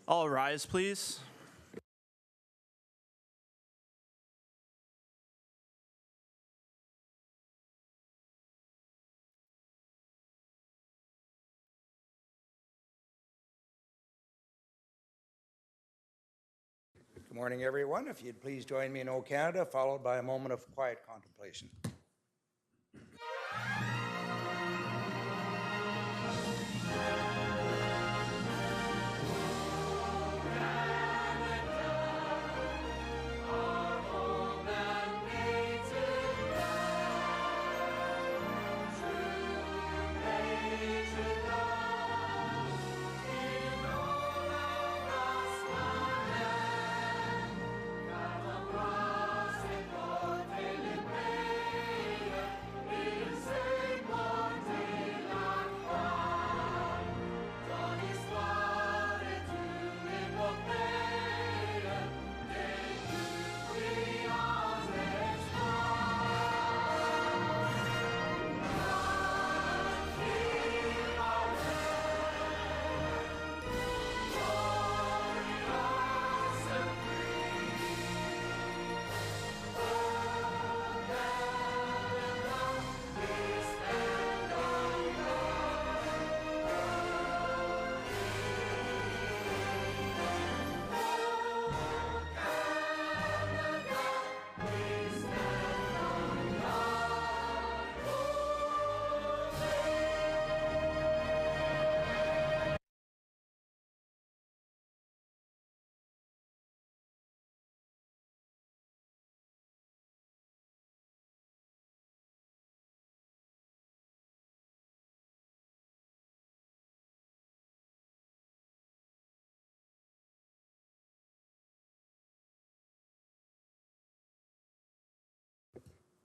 All rise, please. Good morning, everyone. If you'd please join me in O Canada, followed by a moment of quiet contemplation.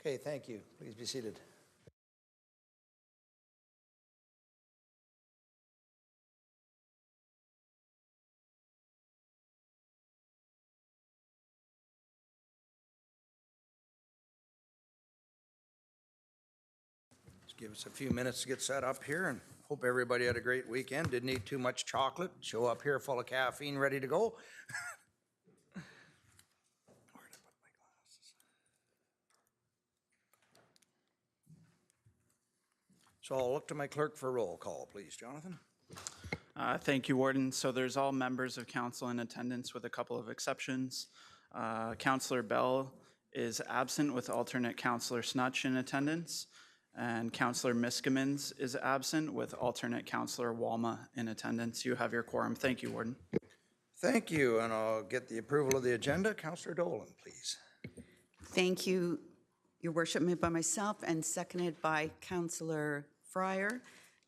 Okay, thank you. Please be seated. Just give us a few minutes to get set up here, and hope everybody had a great weekend. Didn't eat too much chocolate. Show up here full of caffeine, ready to go. Where did I put my glasses? So I'll look to my clerk for roll call, please. Jonathan? Thank you, Warden. So there's all members of council in attendance with a couple of exceptions. Councillor Bell is absent with alternate Councillor Snutch in attendance, and Councillor Miskimins is absent with alternate Councillor Walma in attendance. You have your quorum. Thank you, Warden. Thank you, and I'll get the approval of the agenda. Councillor Dolan, please. Thank you, Your Worship, moved by myself and seconded by Councillor Fryer,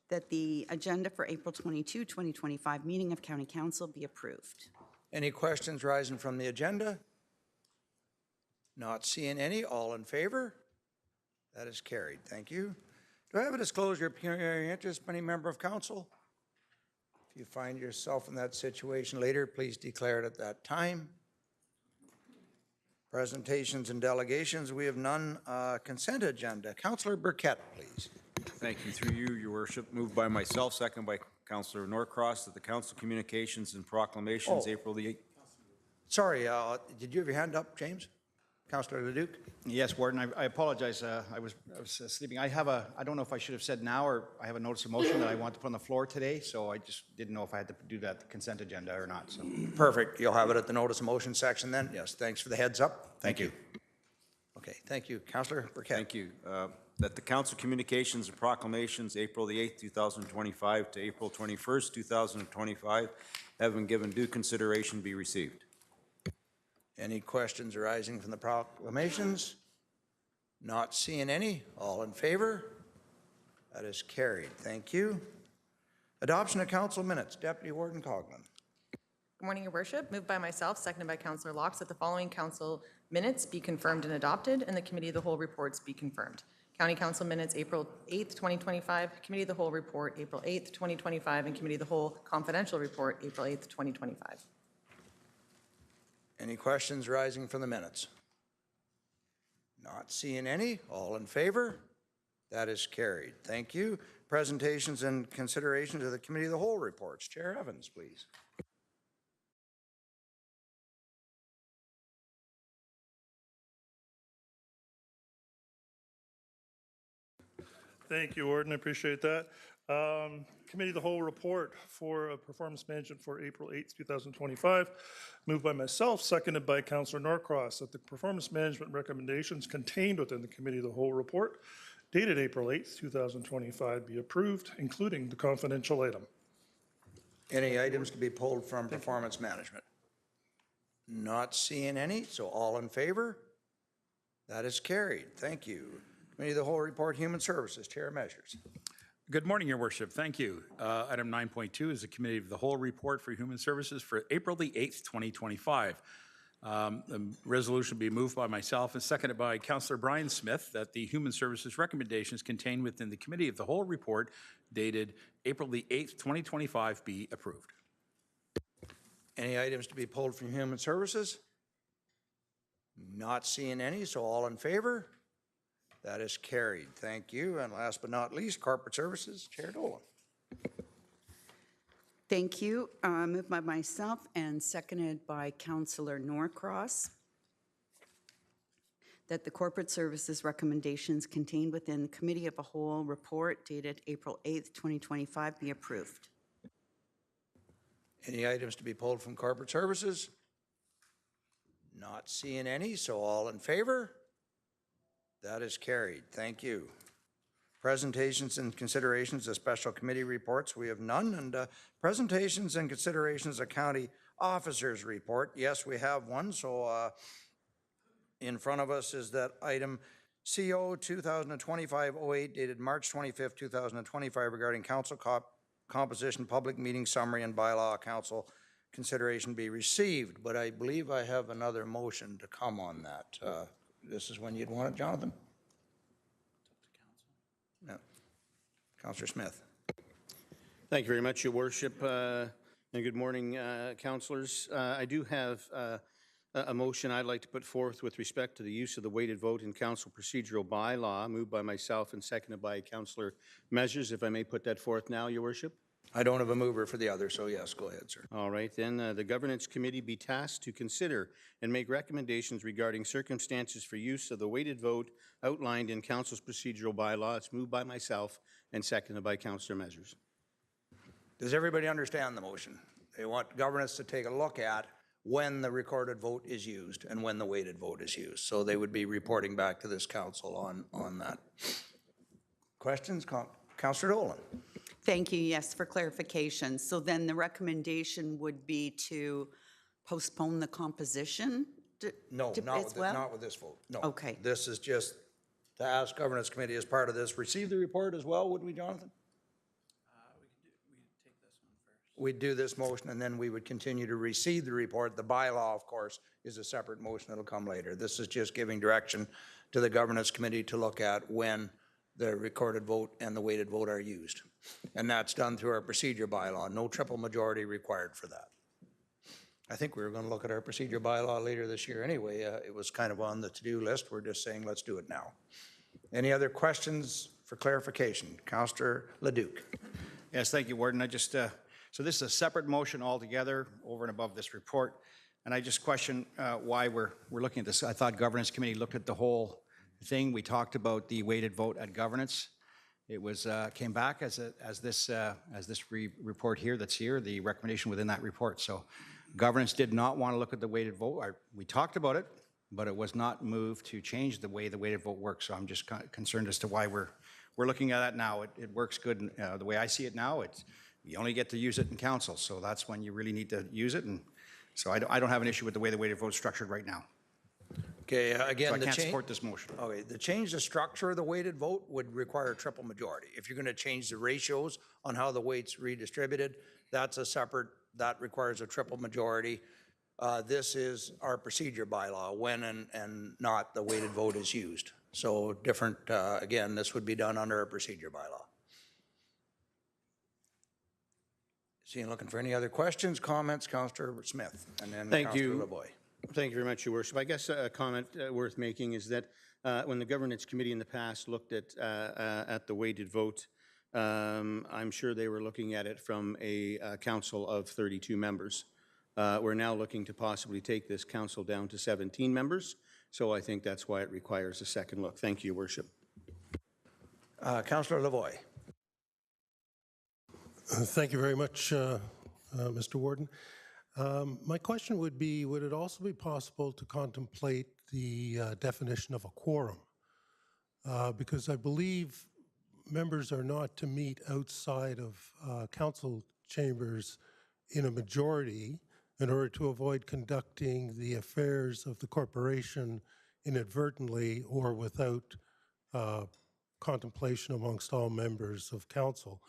that the agenda for April 22, 2025 meeting of County Council be approved. Any questions rising from the agenda? Not seeing any. All in favor? That is carried. Thank you. Do I have a disclosure of pecuniary interest by any member of council? If you find yourself in that situation later, please declare it at that time. Presentations and delegations, we have none. Consent agenda. Councillor Burkett, please. Thank you. Through you, Your Worship. Moved by myself, second by Councillor Norcross, that the council communications and proclamations April the 8th. Sorry, did you have your hand up, James? Councillor Leduc? Yes, Warden, I apologize. I was sleeping. I don't know if I should have said now, or I have a notice of motion that I want to put on the floor today, so I just didn't know if I had to do that consent agenda or not. So. Perfect. You'll have it at the notice of motion section then? Yes, thanks for the heads up. Thank you. Okay, thank you. Councillor Burkett. Thank you. That the council communications and proclamations April the 8th, 2025 to April 21st, 2025 have been given due consideration be received. Any questions arising from the proclamations? Not seeing any. All in favor? That is carried. Thank you. Adoption of council minutes. Deputy Warden Coughlin. Good morning, Your Worship. Moved by myself, seconded by Councillor Locks, that the following council minutes be confirmed and adopted, and the Committee of the Whole reports be confirmed. County Council minutes, April 8th, 2025, Committee of the Whole report, April 8th, 2025, and Committee of the Whole confidential report, April 8th, 2025. Any questions rising from the minutes? Not seeing any. All in favor? That is carried. Thank you. Presentations and considerations of the Committee of the Whole reports. Chair Evans, please. Thank you, Warden. I appreciate that. Committee of the Whole report for performance management for April 8th, 2025. Moved by myself, seconded by Councillor Norcross, that the performance management recommendations contained within the Committee of the Whole report dated April 8th, 2025 be approved, including the confidential item. Any items to be pulled from performance management? Not seeing any, so all in favor? That is carried. Thank you. Committee of the Whole report, Human Services, Chair Measures. Good morning, Your Worship. Thank you. Item 9.2 is the Committee of the Whole report for Human Services for April the 8th, 2025. The resolution will be moved by myself and seconded by Councillor Brian Smith that the Human Services recommendations contained within the Committee of the Whole report dated April the 8th, 2025 be approved. Any items to be pulled from Human Services? Not seeing any, so all in favor? That is carried. Thank you. And last but not least, Corporate Services, Chair Dolan. Thank you. Moved by myself and seconded by Councillor Norcross that the Corporate Services recommendations contained within the Committee of a Whole report dated April 8th, 2025 be approved. Any items to be pulled from Corporate Services? Not seeing any, so all in favor? That is carried. Thank you. Presentations and considerations of special committee reports, we have none. And presentations and considerations of county officers report, yes, we have one. So in front of us is that item CO 2025-08 dated March 25th, 2025 regarding council composition, public meeting summary, and bylaw council consideration be received. But I believe I have another motion to come on that. This is when you'd want it, Jonathan? No. Councillor Smith. Thank you very much, Your Worship, and good morning, councillors. I do have a motion I'd like to put forth with respect to the use of the weighted vote in council procedural bylaw, moved by myself and seconded by Councillor Measures. If I may put that forth now, Your Worship. I don't have a mover for the other, so yes, go ahead, sir. All right, then the Governance Committee be tasked to consider and make recommendations regarding circumstances for use of the weighted vote outlined in Council's procedural bylaw. It's moved by myself and seconded by Councillor Measures. Does everybody understand the motion? They want governance to take a look at when the recorded vote is used and when the weighted vote is used. So they would be reporting back to this council on that. Questions? Councillor Dolan. Thank you. Yes, for clarification. So then the recommendation would be to postpone the composition? No, not with this vote. No. Okay. This is just to ask governance committee as part of this, receive the report as well, wouldn't we, Jonathan? We'd take this one first. We'd do this motion and then we would continue to receive the report. The bylaw, of course, is a separate motion that'll come later. This is just giving direction to the governance committee to look at when the recorded vote and the weighted vote are used. And that's done through our procedure bylaw. No triple majority required for that. I think we were going to look at our procedure bylaw later this year anyway. It was kind of on the to-do list. We're just saying let's do it now. Any other questions for clarification? Councillor Leduc. Yes, thank you, Warden. I just, so this is a separate motion altogether over and above this report. And I just question why we're looking at this. I thought Governance Committee looked at the whole thing. We talked about the weighted vote at governance. It was came back as this report here that's here, the recommendation within that report. So governance did not want to look at the weighted vote. We talked about it, but it was not moved to change the way the weighted vote works. So I'm just concerned as to why we're looking at that now. It works good. The way I see it now, you only get to use it in council. So that's when you really need to use it. And so I don't have an issue with the way the weighted vote is structured right now. Okay, again, so I can't support this motion. Okay, the change the structure of the weighted vote would require a triple majority. If you're going to change the ratios on how the weight's redistributed, that's a separate, that requires a triple majority. This is our procedure bylaw, when and not the weighted vote is used. So different, again, this would be done under a procedure bylaw. Seeing, looking for any other questions, comments, Councillor Smith, and then Councillor LeBoy. Thank you very much, Your Worship. I guess a comment worth making is that when the Governance Committee in the past looked at the weighted vote, I'm sure they were looking at it from a council of 32 members. We're now looking to possibly take this council down to 17 members, so I think that's why it requires a second look. Thank you, Your Worship. Councillor Lavoie. Thank you very much, Mr. Warden. My question would be, would it also be possible to contemplate the definition of a quorum? Because I believe members are not to meet outside of council chambers in a majority in order to avoid conducting the affairs of the corporation inadvertently or without contemplation amongst all members of council.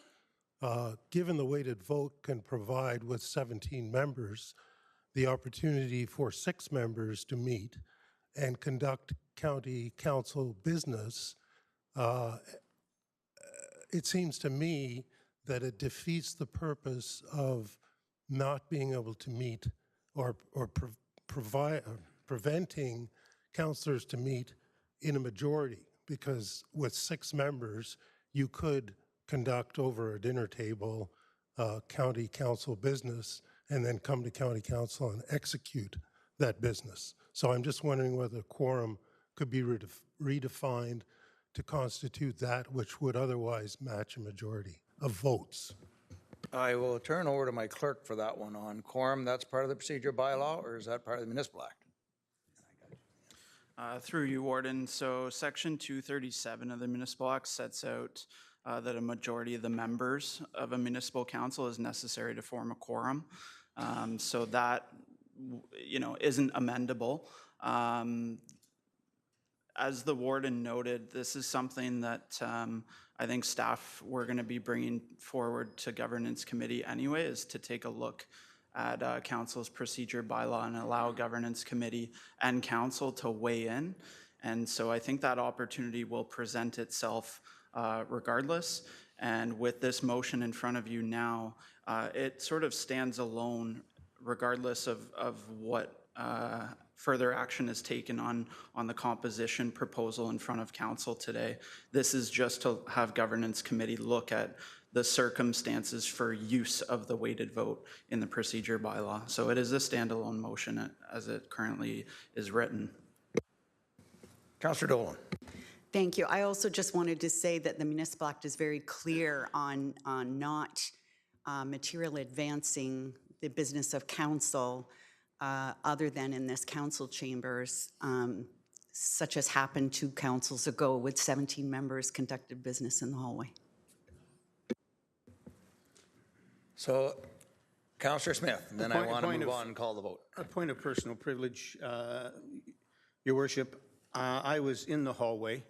Given the weighted vote can provide with 17 members the opportunity for 6 members to meet and conduct county council business, it seems to me that it defeats the purpose of not being able to meet or preventing councillors to meet in a majority, because with 6 members, you could conduct over a dinner table county council business and then come to county council and execute that business. So I'm just wondering whether quorum could be redefined to constitute that which would otherwise match a majority of votes. I will turn over to my clerk for that one on quorum. That's part of the procedure bylaw, or is that part of the municipal act? Through you, Warden. So Section 237 of the Municipal Act sets out that a majority of the members of a municipal council is necessary to form a quorum. So that, isn't amendable. As the warden noted, this is something that I think staff were going to be bringing forward to Governance Committee anyway, is to take a look at council's procedure bylaw and allow Governance Committee and council to weigh in. And so I think that opportunity will present itself regardless. And with this motion in front of you now, it sort of stands alone regardless of what further action is taken on the composition proposal in front of council today. This is just to have Governance Committee look at the circumstances for use of the weighted vote in the procedure bylaw. So it is a standalone motion as it currently is written. Councillor Dolan. Thank you. I also just wanted to say that the Municipal Act is very clear on not material advancing the business of council other than in this council chambers, such as happened 2 councils ago with 17 members conducted business in the hallway. So, Councillor Smith, and then I want to move on and call the vote. A point of personal privilege, Your Worship. I was in the hallway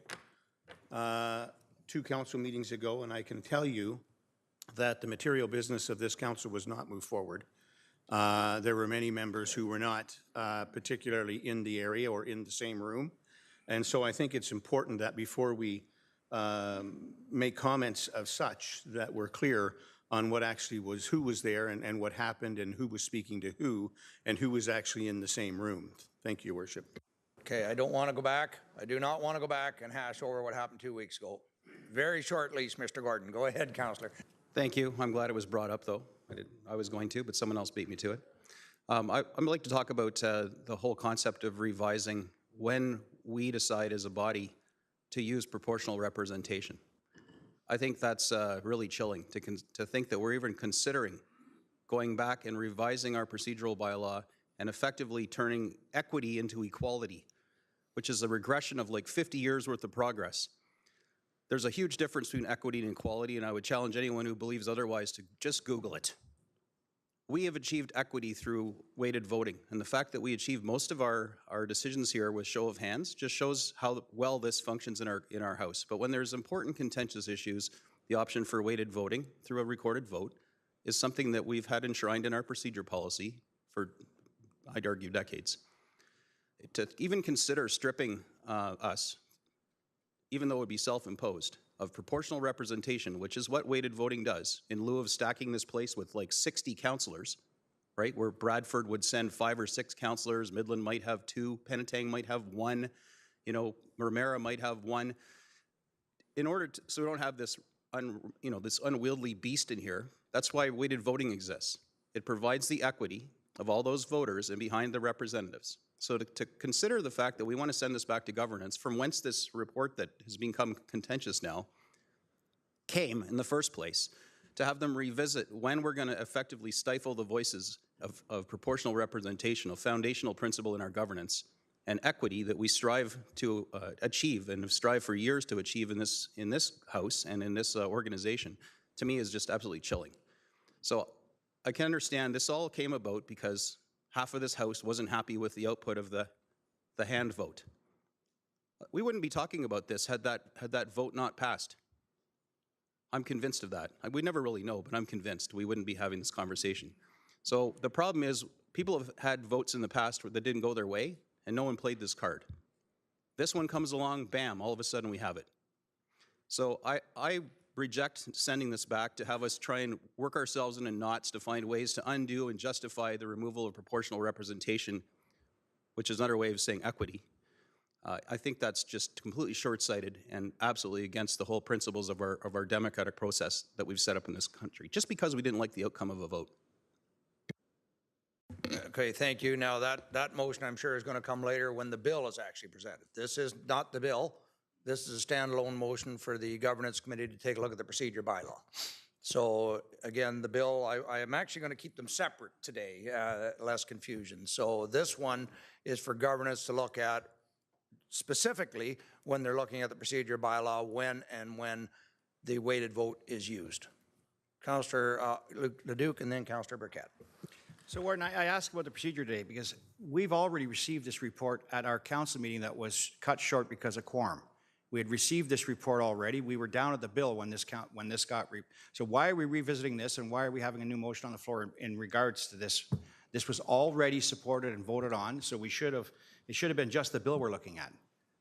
2 council meetings ago, and I can tell you that the material business of this council was not moved forward. There were many members who were not particularly in the area or in the same room. And so I think it's important that before we make comments of such, that we're clear on what actually was, who was there and what happened and who was speaking to who and who was actually in the same room. Thank you, Your Worship. Okay, I don't want to go back. I do not want to go back and hash over what happened 2 weeks ago. Very short lease, Mr. Gordon. Go ahead, Councillor. Thank you. I'm glad it was brought up, though. I was going to, but someone else beat me to it. I'd like to talk about the whole concept of revising when we decide as a body to use proportional representation. I think that's really chilling to think that we're even considering going back and revising our procedural bylaw and effectively turning equity into equality, which is a regression of like 50 years worth of progress. There's a huge difference between equity and equality, and I would challenge anyone who believes otherwise to just Google it. We have achieved equity through weighted voting, and the fact that we achieved most of our decisions here with show of hands just shows how well this functions in our House. But when there's important contentious issues, the option for weighted voting through a recorded vote is something that we've had enshrined in our procedure policy for, I'd argue, decades. To even consider stripping us, even though it would be self-imposed, of proportional representation, which is what weighted voting does, in lieu of stacking this place with like 60 councillors, right, where Bradford would send 5 or 6 councillors, Midland might have 2, Penetang might have 1, Mermera might have 1. In order to, so we don't have this, this unwieldy beast in here, that's why weighted voting exists. It provides the equity of all those voters and behind the representatives. So to consider the fact that we want to send this back to governance, from whence this report that has become contentious now, came in the first place, to have them revisit when we're going to effectively stifle the voices of proportional representation, a foundational principle in our governance, and equity that we strive to achieve and have strived for years to achieve in this House and in this organization, to me is just absolutely chilling. So I can understand this all came about because half of this House wasn't happy with the output of the hand vote. We wouldn't be talking about this had that vote not passed. I'm convinced of that. We never really know, but I'm convinced we wouldn't be having this conversation. So the problem is people have had votes in the past that didn't go their way, and no one played this card. This one comes along, bam, all of a sudden we have it. So I reject sending this back to have us try and work ourselves into knots to find ways to undo and justify the removal of proportional representation, which is another way of saying equity. I think that's just completely short-sighted and absolutely against the whole principles of our democratic process that we've set up in this country, just because we didn't like the outcome of a vote. Okay, thank you. Now, that motion, I'm sure, is going to come later when the bill is actually presented. This is not the bill. This is a standalone motion for the Governance Committee to take a look at the procedure bylaw. So, again, the bill, I am actually going to keep them separate today, less confusion. So this one is for governance to look at specifically when they're looking at the procedure bylaw, when the weighted vote is used. Councillor Leduc and then Councillor Burkett. So Warden, I asked about the procedure today because we've already received this report at our council meeting that was cut short because of quorum. We had received this report already. We were down at the bill when this got so why are we revisiting this, and why are we having a new motion on the floor in regards to this? This was already supported and voted on, so it should have been just the bill we're looking at.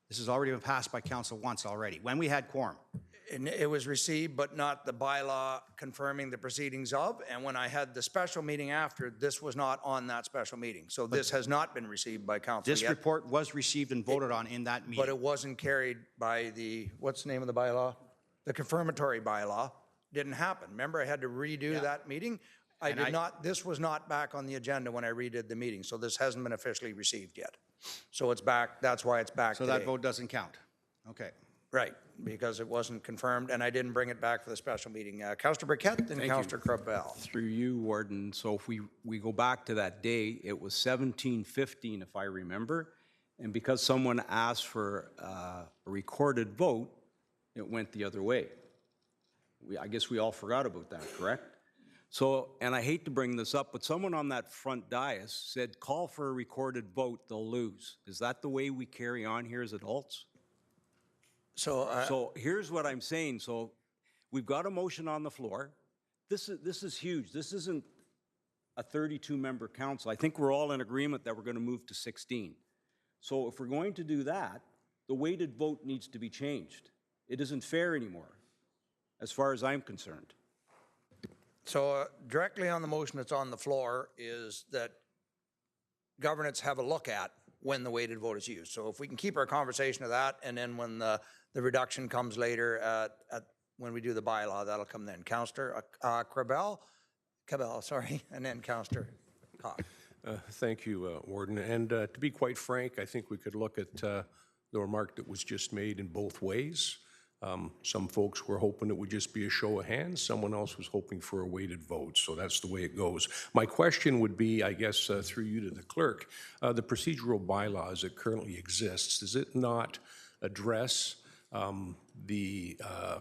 This has already been passed by council once already, when we had quorum. And it was received, but not the bylaw confirming the proceedings of. And when I had the special meeting after, this was not on that special meeting. So this has not been received by council yet. This report was received and voted on in that meeting. But it wasn't carried by the, what's the name of the bylaw? The confirmatory bylaw. Didn't happen. Remember, I had to redo that meeting? This was not back on the agenda when I redid the meeting, so this hasn't been officially received yet. So it's back, that's why it's back So today. that vote doesn't count? Okay. Right, because it wasn't confirmed, and I didn't bring it back for the special meeting. Councillor Burkett and Councillor Crabell. Through you, Warden. So if we go back to that day, it was 1715, if I remember. And because someone asked for a recorded vote, it went the other way. I guess we all forgot about that, correct? So, and I hate to bring this up, but someone on that front dais said, call for a recorded vote, they'll lose. Is that the way we carry on here as adults? So here's what I'm saying. So we've got a motion on the floor. This is huge. This isn't a 32-member council. I think we're all in agreement that we're going to move to 16. So if we're going to do that, the weighted vote needs to be changed. It isn't fair anymore, as far as I'm concerned. So directly on the motion that's on the floor is that governance have a look at when the weighted vote is used. So if we can keep our conversation to that, and then when the reduction comes later when we do the bylaw, that'll come then. Councillor Cabell, and then Councillor Cox. Thank you, Warden. And to be quite frank, I think we could look at the remark that was just made in both ways. Some folks were hoping it would just be a show of hands. Someone else was hoping for a weighted vote. So that's the way it goes. My question would be, I guess, through you to the clerk, the procedural bylaw as it currently exists, does it not address the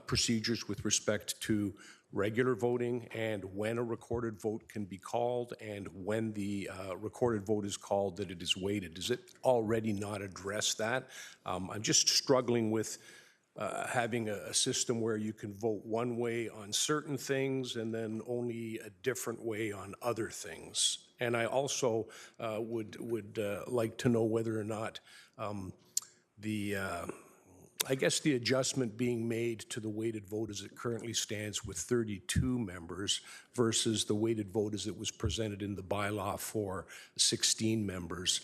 procedures with respect to regular voting and when a recorded vote can be called, and when the recorded vote is called that it is weighted? Does it already not address that? I'm just struggling with having a system where you can vote one way on certain things and then only a different way on other things. And I also would like to know whether or not I guess the adjustment being made to the weighted vote as it currently stands with 32 members versus the weighted vote as it was presented in the bylaw for 16 members,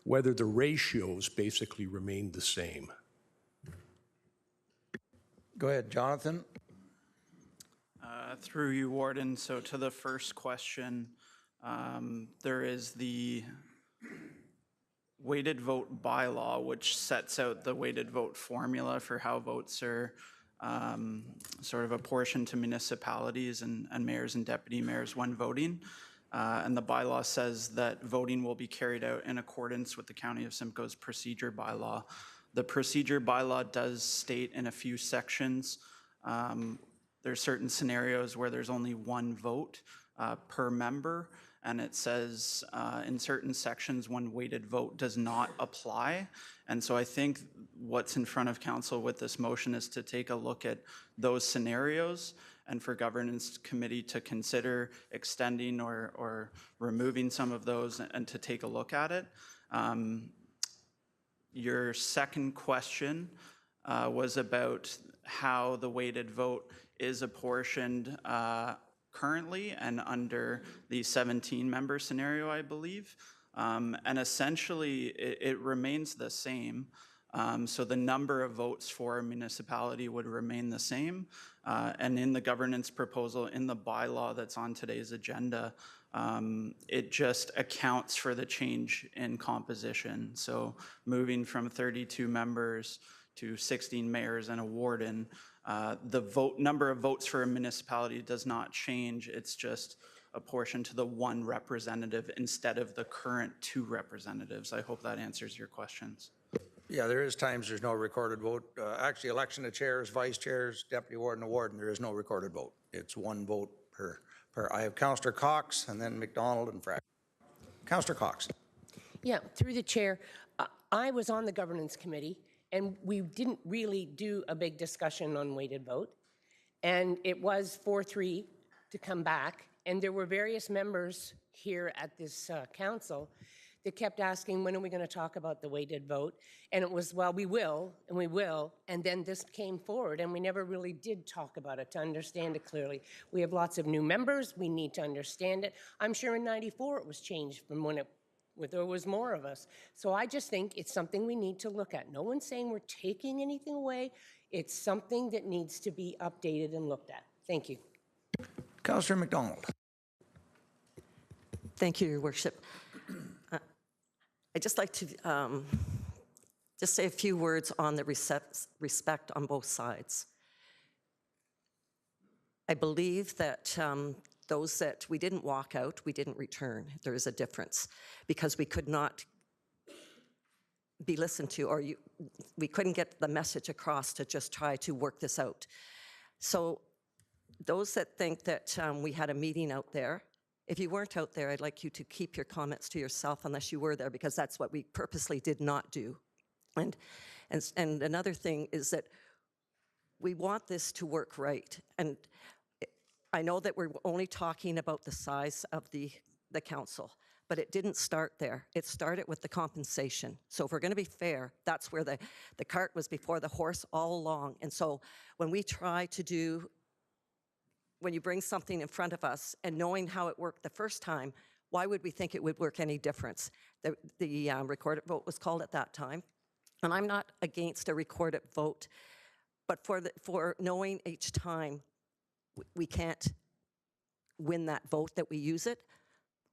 whether the ratios basically remain the same. Go ahead, Jonathan. Through you, Warden. So to the first question, there is the weighted vote bylaw, which sets out the weighted vote formula for how votes are sort of apportioned to municipalities and mayors and deputy mayors when voting. And the bylaw says that voting will be carried out in accordance with the County of Simcoe's procedure bylaw. The procedure bylaw does state in a few sections, there's certain scenarios where there's only one vote per member, and it says in certain sections one weighted vote does not apply. And so I think what's in front of council with this motion is to take a look at those scenarios and for governance committee to consider extending or removing some of those and to take a look at it. Your second question was about how the weighted vote is apportioned currently and under the 17-member scenario, I believe. And essentially, it remains the same. So the number of votes for a municipality would remain the same. And in the governance proposal, in the bylaw that's on today's agenda, it just accounts for the change in composition. So moving from 32 members to 16 mayors and a warden, the number of votes for a municipality does not change. It's just apportioned to the one representative instead of the current 2 representatives. I hope that answers your questions. Yeah, there is times there's no recorded vote. Actually, election of chairs, vice chairs, deputy warden, and warden, there is no recorded vote. It's one vote per. I have Councillor Cox and then McDonald and Frack. Councillor Cox. Yeah, through the chair, I was on the governance committee and we didn't really do a big discussion on weighted vote. And it was 4-3 to come back. And there were various members here at this council that kept asking, when are we going to talk about the weighted vote? And it was, well, we will, and we will. And then this came forward, and we never really did talk about it to understand it clearly. We have lots of new members. We need to understand it. I'm sure in '94 it was changed from when there was more of us. So I just think it's something we need to look at. No one's saying we're taking anything away. It's something that needs to be updated and looked at. Thank you. Councillor McDonald. Thank you, Your Worship. I'd just like to just say a few words on the respect on both sides. I believe that those that we didn't walk out, we didn't return. There is a difference because we could not be listened to, or we couldn't get the message across to just try to work this out. So those that think that we had a meeting out there, if you weren't out there, I'd like you to keep your comments to yourself unless you were there, because that's what we purposely did not do. And another thing is that we want this to work right. And I know that we're only talking about the size of the council, but it didn't start there. It started with the compensation. So if we're going to be fair, that's where the cart was before the horse all along. And so when we try to do, when you bring something in front of us and knowing how it worked the first time, why would we think it would work any difference? The recorded vote was called at that time. And I'm not against a recorded vote, but for knowing each time we can't win that vote that we use it,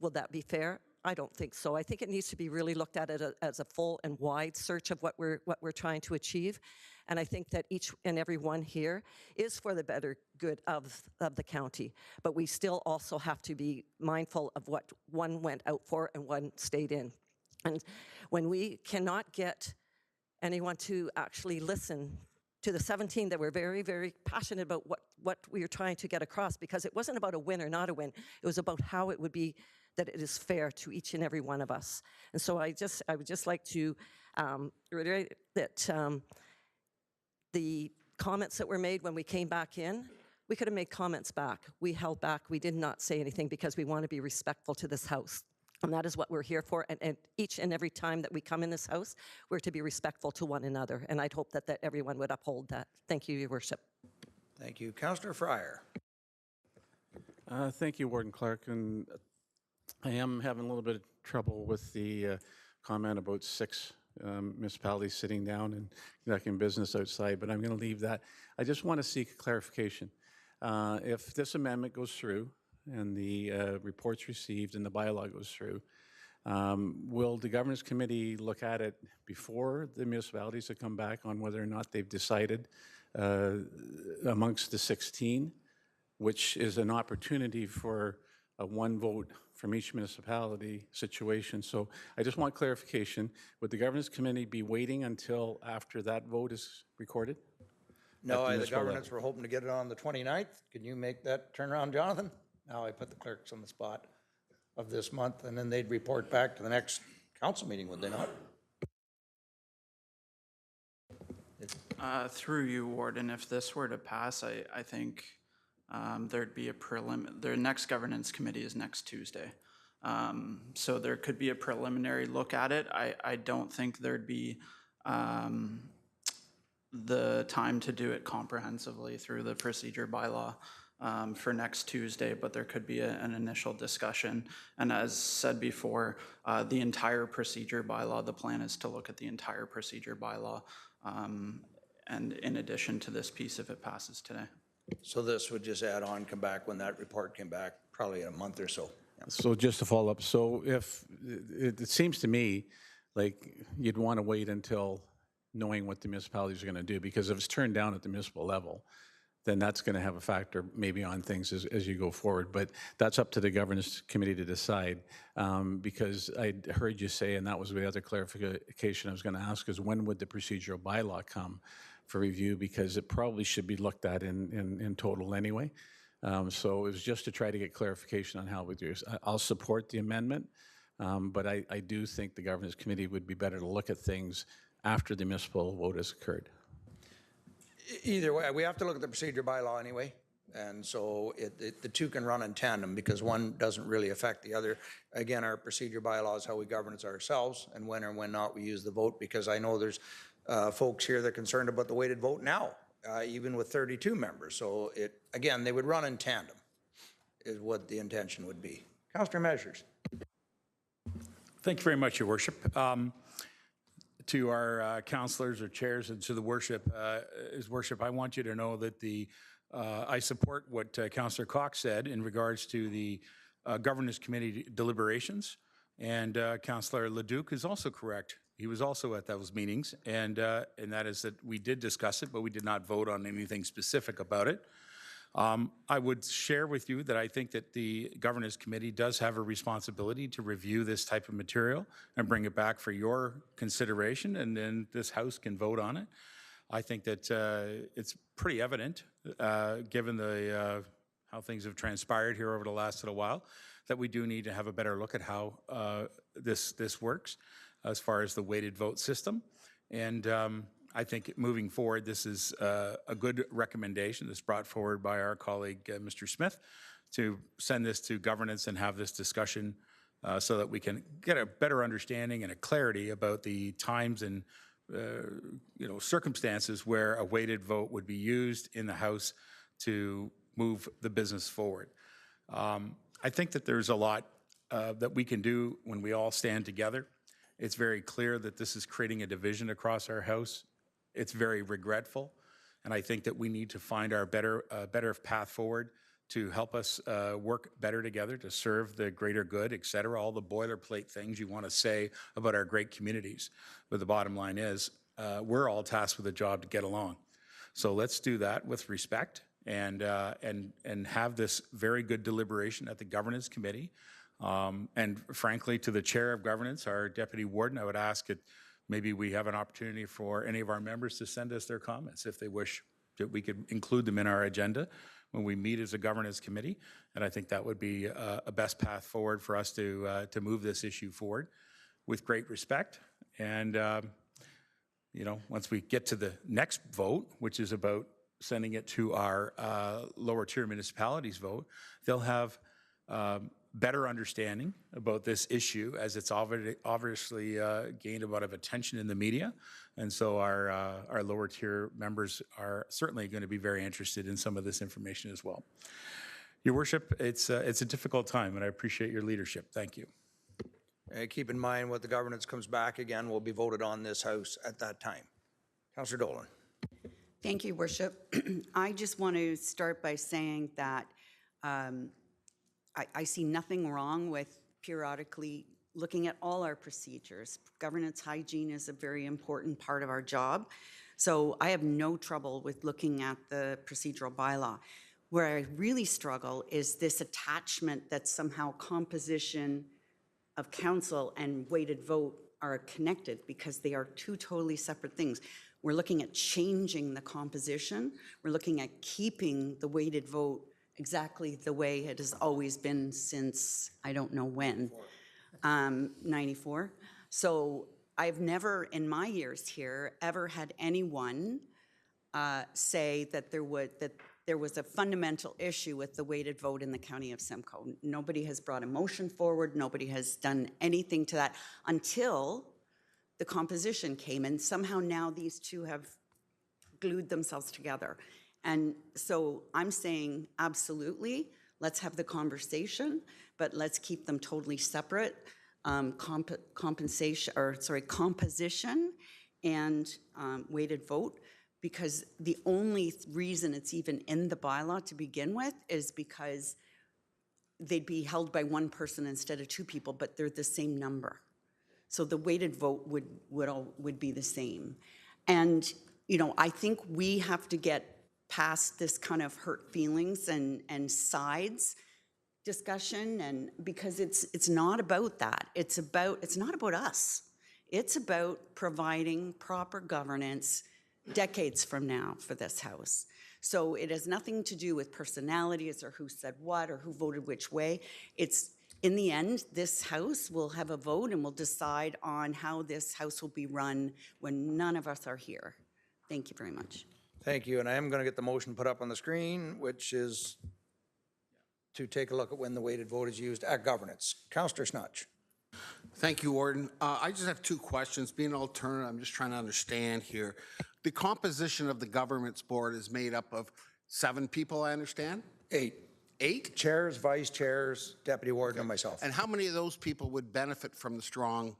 will that be fair? I don't think so. I think it needs to be really looked at as a full and wide search of what we're trying to achieve. And I think that each and every one here is for the better good of the county. But we still also have to be mindful of what one went out for and one stayed in. And when we cannot get anyone to actually listen to the 17 that were very, very passionate about what we were trying to get across, because it wasn't about a win or not a win. It was about how it would be that it is fair to each and every one of us. And so I would just like to reiterate that the comments that were made when we came back in, we could have made comments back. We held back. We did not say anything because we want to be respectful to this House. And that is what we're here for. And each and every time that we come in this House, we're to be respectful to one another. And I'd hope that everyone would uphold that. Thank you, Your Worship. Thank you. Councillor Fryer. Thank you, Warden Clark. And I am having a little bit of trouble with the comment about 6 municipalities sitting down and conducting business outside, but I'm going to leave that. I just want to seek clarification. If this amendment goes through and the report's received and the bylaw goes through, will the Governance Committee look at it before the municipalities have come back on whether or not they've decided amongst the 16, which is an opportunity for a one vote from each municipality situation. So I just want clarification. Would the governance committee be waiting until after that vote is recorded? No, the municipal governance, level? we're hoping to get it on the 29th. Can you make that turnaround, Jonathan? Now I put the clerks on the spot of this month, and then they'd report back to the next council meeting, would they not? Through you, Warden, if this were to pass, I think there'd be a the next governance committee is next Tuesday. So there could be a preliminary look at it. I don't think there'd be the time to do it comprehensively through the procedure bylaw for next Tuesday, but there could be an initial discussion. And as said before, the entire procedure bylaw, the plan is to look at the entire procedure bylaw, and in addition to this piece if it passes today. So this would just add on, come back when that report came back, probably in a month or so. Yeah. So just to follow up, so if, it seems to me like you'd want to wait until knowing what the municipalities are going to do, because if it's turned down at the municipal level, then that's going to have a factor maybe on things as you go forward. But that's up to the governance committee to decide, because I heard you say, and that was the other clarification I was going to ask, is when would the procedural bylaw come for review? Because it probably should be looked at in total anyway. So it was just to try to get clarification on how we do this. I'll support the amendment, but I do think the governance committee would be better to look at things after the municipal vote has occurred. Either way, we have to look at the procedure bylaw anyway. And so the two can run in tandem because one doesn't really affect the other. Again, our procedure bylaw is how we govern ourselves, and when or when not we use the vote, because I know there's folks here that are concerned about the weighted vote now, even with 32 members. So again, they would run in tandem is what the intention would be. Councillor Measures. Thank you very much, Your Worship. To our councillors or chairs and to the worship, His Worship, I want you to know that I support what Councillor Cox said in regards to the Governance Committee deliberations, and Councillor Leduc is also correct. He was also at those meetings, and that is that we did discuss it, but we did not vote on anything specific about it. I would share with you that I think that the Governance Committee does have a responsibility to review this type of material and bring it back for your consideration, and then this House can vote on it. I think that it's pretty evident, given how things have transpired here over the last little while, that we do need to have a better look at how this works as far as the weighted vote system. And I think moving forward, this is a good recommendation that's brought forward by our colleague, Mr. Smith, to send this to governance and have this discussion so that we can get a better understanding and a clarity about the times and circumstances where a weighted vote would be used in the House to move the business forward. I think that there's a lot that we can do when we all stand together. It's very clear that this is creating a division across our House. It's very regretful, and I think that we need to find our better path forward to help us work better together to serve the greater good, et cetera, all the boilerplate things you want to say about our great communities. But the bottom line is we're all tasked with a job to get along. So let's do that with respect and have this very good deliberation at the Governance Committee. And frankly, to the Chair of Governance, our Deputy Warden, I would ask that maybe we have an opportunity for any of our members to send us their comments if they wish, that we could include them in our agenda when we meet as a Governance Committee. And I think that would be a best path forward for us to move this issue forward with great respect. And, once we get to the next vote, which is about sending it to our lower tier municipalities vote, they'll have better understanding about this issue, as it's obviously gained a lot of attention in the media. And so our lower tier members are certainly going to be very interested in some of this information as well. Your Worship, it's a difficult time, and I appreciate your leadership. Thank you. Keep in mind what the governance comes back again will be voted on this House at that time. Councillor Dolan. Thank you, Worship. I just want to start by saying that I see nothing wrong with periodically looking at all our procedures. Governance hygiene is a very important part of our job. So I have no trouble with looking at the procedural bylaw. Where I really struggle is this attachment that somehow composition of council and weighted vote are connected, because they are two totally separate things. We're looking at changing the composition. We're looking at keeping the weighted vote exactly the way it has always been since, I don't know when, 94. So I've never, in my years here, ever had anyone say that there was a fundamental issue with the weighted vote in the county of Simcoe. Nobody has brought a motion forward. Nobody has done anything to that until the composition came. And somehow now these two have glued themselves together. And so I'm saying absolutely, let's have the conversation, but let's keep them totally separate. Composition and weighted vote, because the only reason it's even in the bylaw to begin with is because they'd be held by one person instead of two people, but they're the same number. So the weighted vote would be the same. And, you know, I think we have to get past this kind of hurt feelings and sides discussion, and because it's not about that. It's not about us. It's about providing proper governance decades from now for this House. So it has nothing to do with personalities or who said what or who voted which way. It's, in the end, this House will have a vote and will decide on how this House will be run when none of us are here. Thank you very much. Thank you, and I am going to get the motion put up on the screen, which is to take a look at when the weighted vote is used at governance. Councillor Snutch. Thank you, Warden. I just have two questions. Being an alternate, I'm just trying to understand here. The composition of the governance board is made up of 7 people, I understand? 8. 8? Chairs, vice chairs, deputy warden, and myself. And how many of those people would benefit from the strong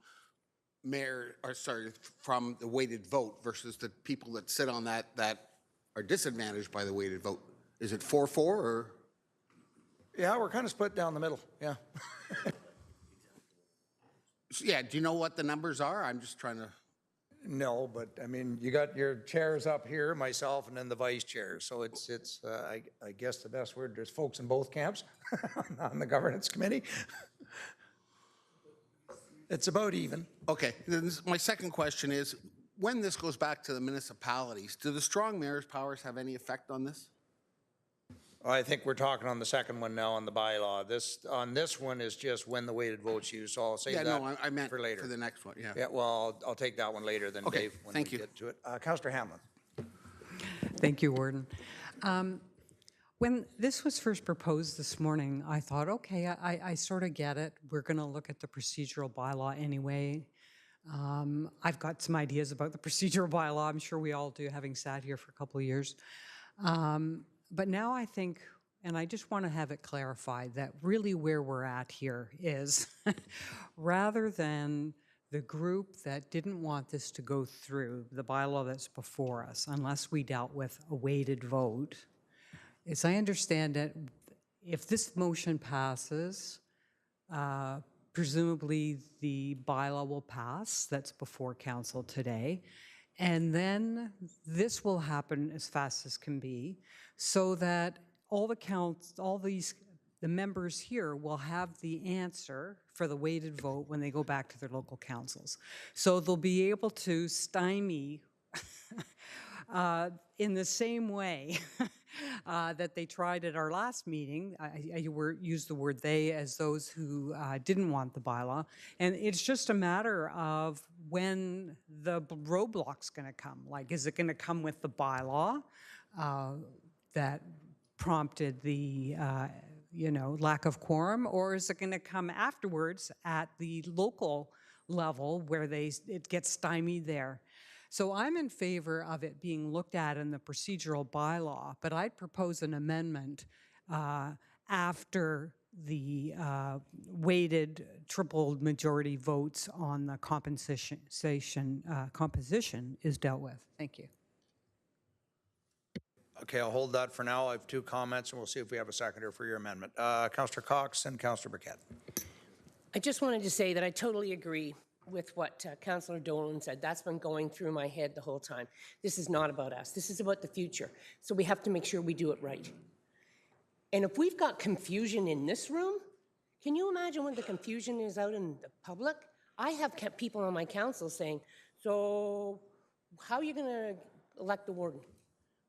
mayor, or sorry, from the weighted vote versus the people that sit on that are disadvantaged by the weighted vote? Is it 4-4 or? Yeah, we're kind of split down the middle, yeah. Yeah, do you know what the numbers are? I'm just trying to. No, but I mean, you got your chairs up here, myself, and then the vice chair. So it's I guess the best word, there's folks in both camps on the governance committee. It's about even. Okay, then my second question is, when this goes back to the municipalities, do the strong mayor's powers have any effect on this? I think we're talking on the second one now on the bylaw. On this one is just when the weighted vote's used, so I'll save that no, I meant for later. For the next one, yeah. Yeah, well, I'll take that one later then, Okay, Dave, when thank we you. get to it. Councillor Hamlin. Thank you, Warden. When this was first proposed this morning, I thought, okay, I sort of get it. We're going to look at the procedural bylaw anyway. I've got some ideas about the procedural bylaw. I'm sure we all do, having sat here for a couple of years. But now I think, and I just want to have it clarified, that really where we're at here is rather than the group that didn't want this to go through, the bylaw that's before us, unless we dealt with a weighted vote, as I understand it, if this motion passes, presumably the bylaw will pass that's before council today. And then this will happen as fast as can be, so that the members here will have the answer for the weighted vote when they go back to their local councils. So they'll be able to stymie in the same way that they tried at our last meeting. I used the word they as those who didn't want the bylaw. And it's just a matter of when the roadblock's going to come. Like, is it going to come with the bylaw that prompted the lack of quorum, or is it going to come afterwards at the local level where it gets stymied there? So I'm in favor of it being looked at in the procedural bylaw, but I'd propose an amendment after the weighted triple majority votes on the composition is dealt with. Thank you. Okay, I'll hold that for now. I have 2 comments, and we'll see if we have a seconder for your amendment. Councillor Cox and Councillor Burkett. I just wanted to say that I totally agree with what Councillor Dolan said. That's been going through my head the whole time. This is not about us. This is about the future. So we have to make sure we do it right. And if we've got confusion in this room, can you imagine what the confusion is out in the public? I have kept people on my council saying, so how are you going to elect the warden?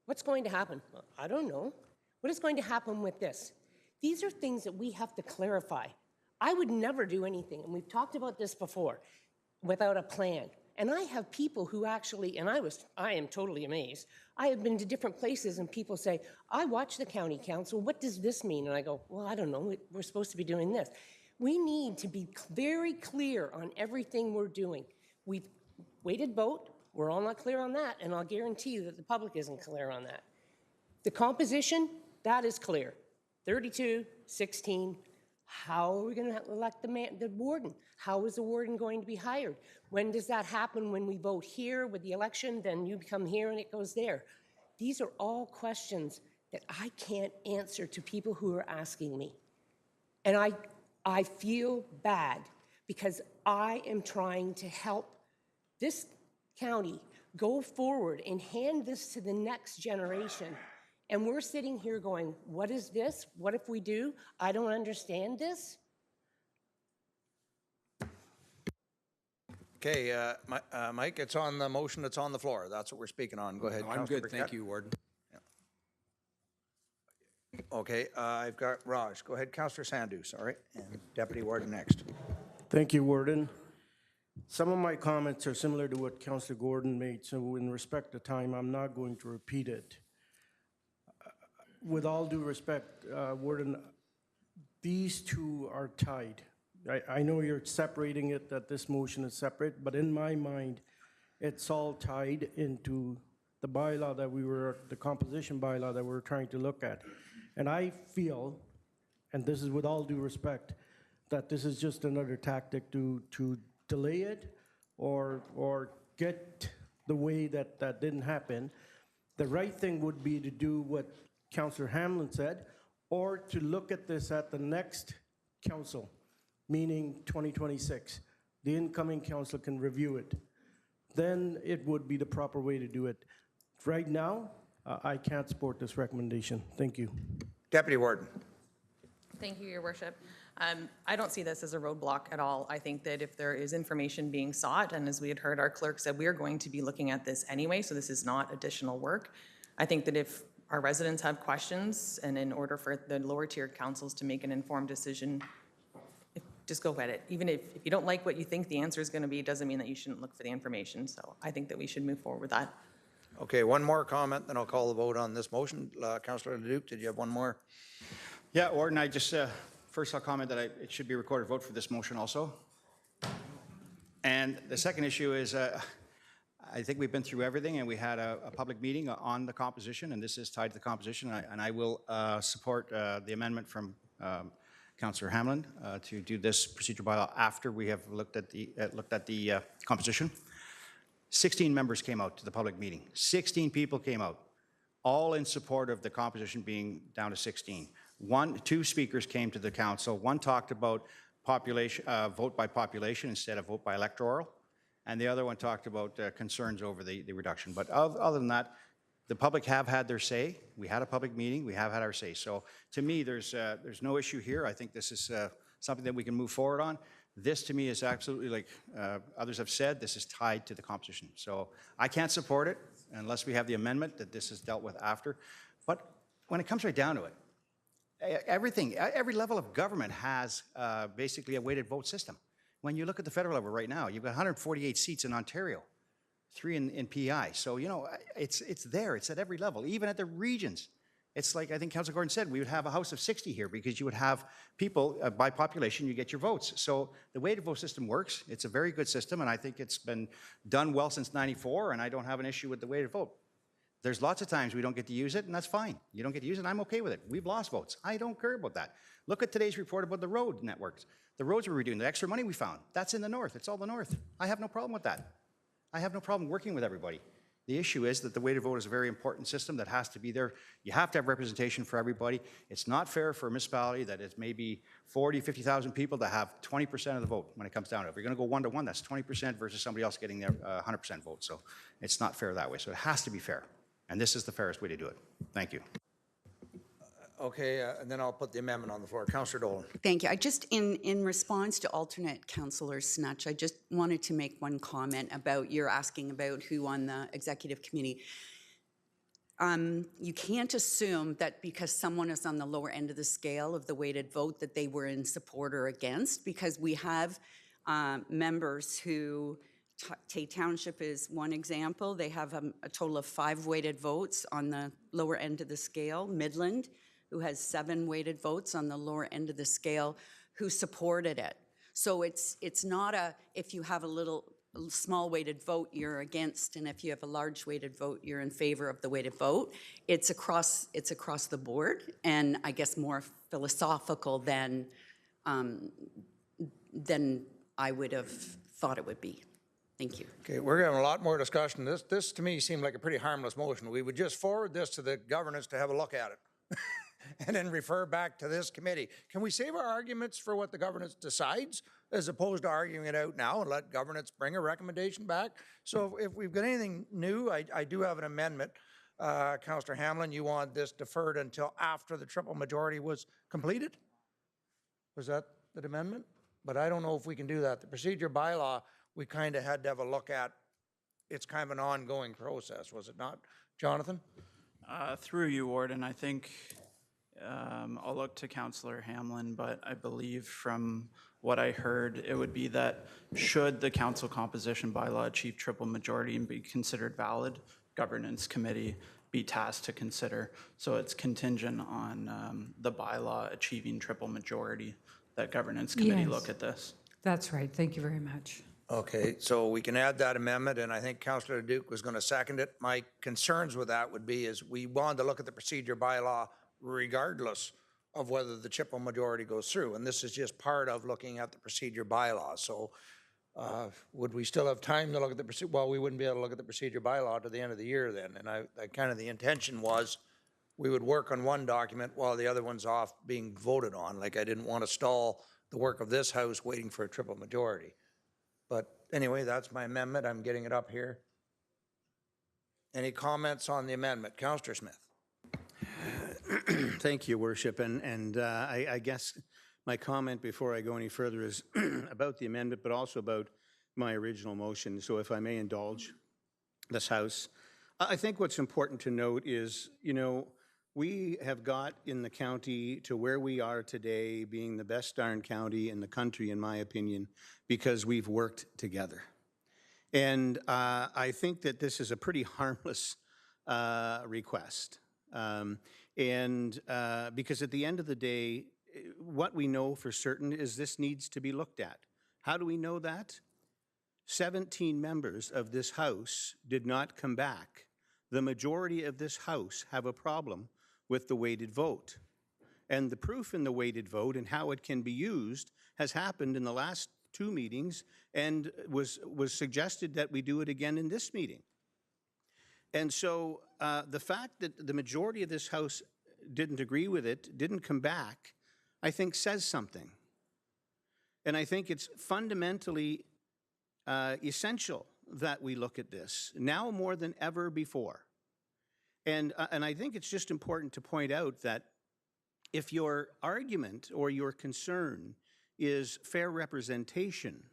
What's going to happen? Well, I don't know. What is going to happen with this? These are things that we have to clarify. I would never do anything, and we've talked about this before, without a plan. And I have people who actually, and I am totally amazed, I have been to different places and people say, I watch the county council, what does this mean? And I go, well, I don't know, we're supposed to be doing this. We need to be very clear on everything we're doing. We've weighted vote, we're all not clear on that, and I'll guarantee you that the public isn't clear on that. The composition, that is clear. 32, 16, how are we going to elect the warden? How is the warden going to be hired? When does that happen? When we vote here with the election, then you come here and it goes there. These are all questions that I can't answer to people who are asking me. And I feel bad because I am trying to help this county go forward and hand this to the next generation. And we're sitting here going, what is this? What if we do? I don't understand this. Okay, Mike, it's on the motion that's on the floor. That's what we're speaking on. Go ahead. I'm Councillor good, Burkett. thank you, Warden. Okay, I've got Raj. Go ahead, Councillor Sandus, all right? And Deputy Warden next. Thank you, Warden. Some of my comments are similar to what Councillor Gordon made, so in respect of time, I'm not going to repeat it. With all due respect, Warden, these two are tied. I know you're separating it, that this motion is separate, but in my mind, it's all tied into the bylaw that the composition bylaw that we're trying to look at. And I feel, and this is with all due respect, that this is just another tactic to delay it or get the way that didn't happen. The right thing would be to do what Councillor Hamlin said, or to look at this at the next council, meaning 2026. The incoming council can review it. Then it would be the proper way to do it. Right now, I can't support this recommendation. Thank you. Deputy Warden. Thank you, Your Worship. I don't see this as a roadblock at all. I think that if there is information being sought, and as we had heard our clerk said, we are going to be looking at this anyway, so this is not additional work. I think that if our residents have questions, and in order for the lower tier councils to make an informed decision, just go at it. Even if you don't like what you think the answer is going to be, it doesn't mean that you shouldn't look for the information. So I think that we should move forward with that. Okay, one more comment, then I'll call the vote on this motion. Councillor Leduc, did you have one more? Yeah, Warden, I just, first I'll comment that it should be a recorded vote for this motion also. And the second issue is, I think we've been through everything, and we had a public meeting on the composition, and this is tied to the composition, and I will support the amendment from Councillor Hamlin to do this procedure bylaw after we have looked at the composition. 16 members came out to the public meeting. 16 people came out, all in support of the composition being down to 16. Two speakers came to the council. One talked about population, vote by population instead of vote by electoral, and the other one talked about concerns over the reduction. But other than that, the public have had their say. We had a public meeting. We have had our say. So to me, there's no issue here. I think this is something that we can move forward on. This to me is absolutely, like others have said, this is tied to the composition. So I can't support it unless we have the amendment that this is dealt with after. But when it comes right down to it, every level of government has basically a weighted vote system. When you look at the federal level right now, you've got 148 seats in Ontario, 3 in PEI. So, you know, it's there. It's at every level, even at the regions. It's like, I think Councillor Gordon said, we would have a house of 60 here because you would have people, by population, you get your votes. So the weighted vote system works. It's a very good system, and I think it's been done well since '94, and I don't have an issue with the weighted vote. There's lots of times we don't get to use it, and that's fine. You don't get to use it, I'm okay with it. We've lost votes. I don't care about that. Look at today's report about the road networks. The roads we were doing, the extra money we found, that's in the north. It's all the north. I have no problem with that. I have no problem working with everybody. The issue is that the weighted vote is a very important system that has to be there. You have to have representation for everybody. It's not fair for a municipality that is maybe 40, 50,000 people to have 20% of the vote when it comes down to it. If you're going to go 1-to-1, that's 20% versus somebody else getting their 100% vote. So it's not fair that way. So it has to be fair. And this is the fairest way to do it. Thank you. Okay, and then I'll put the amendment on the floor. Councillor Dolan. Thank you. I just, in response to alternate Councillor Snutch, I just wanted to make one comment about, you're asking about who on the executive committee. You can't assume that because someone is on the lower end of the scale of the weighted vote that they were in support or against, because we have members who, Tay Township is one example. They have a total of 5 weighted votes on the lower end of the scale. Midland, who has 7 weighted votes on the lower end of the scale, who supported it. So it's not if you have a small weighted vote, you're against, and if you have a large weighted vote, you're in favor of the weighted vote. It's across the board, and I guess more philosophical than I would have thought it would be. Thank you. Okay, we're having a lot more discussion. This to me seemed like a pretty harmless motion. We would just forward this to the governance to have a look at it. And then refer back to this committee. Can we save our arguments for what the governance decides as opposed to arguing it out now and let governance bring a recommendation back? So if we've got anything new, I do have an amendment. Councillor Hamlin, you want this deferred until after the triple majority was completed? Was that the amendment? But I don't know if we can do that. The procedure bylaw, we kind of had to have a look at. It's kind of an ongoing process, was it not? Jonathan? Through you, Warden, I think I'll look to Councillor Hamlin, but I believe from what I heard, it would be that should the council composition bylaw achieve triple majority and be considered valid, governance committee be tasked to consider. So it's contingent on the bylaw achieving triple majority, that governance committee look at this. That's right. Thank you very much. Okay, so we can add that amendment, and I think Councillor Duke was going to second it. My concerns with that would be is we wanted to look at the procedure bylaw regardless of whether the triple majority goes through, and this is just part of looking at the procedure bylaw. So would we still have time to look at the procedure? Well, we wouldn't be able to look at the procedure bylaw to the end of the year then, and I kind of the intention was we would work on one document while the other one's off being voted on. Like I didn't want to stall the work of this House waiting for a triple majority. But anyway, that's my amendment. I'm getting it up here. Any comments on the amendment? Councillor Smith. Thank you, Worship. And I guess my comment before I go any further is about the amendment, but also about my original motion. So if I may indulge this House, I think what's important to note is, you know, we have got in the county to where we are today, being the best darn county in the country, in my opinion, because we've worked together. And I think that this is a pretty harmless request. Because at the end of the day, what we know for certain is this needs to be looked at. How do we know that? 17 members of this House did not come back. The majority of this House have a problem with the weighted vote. And the proof in the weighted vote and how it can be used has happened in the last 2 meetings and was suggested that we do it again in this meeting. And so the fact that the majority of this House didn't agree with it, didn't come back, I think says something. And I think it's fundamentally essential that we look at this, now more than ever before. And I think it's just important to point out that if your argument or your concern is fair representation,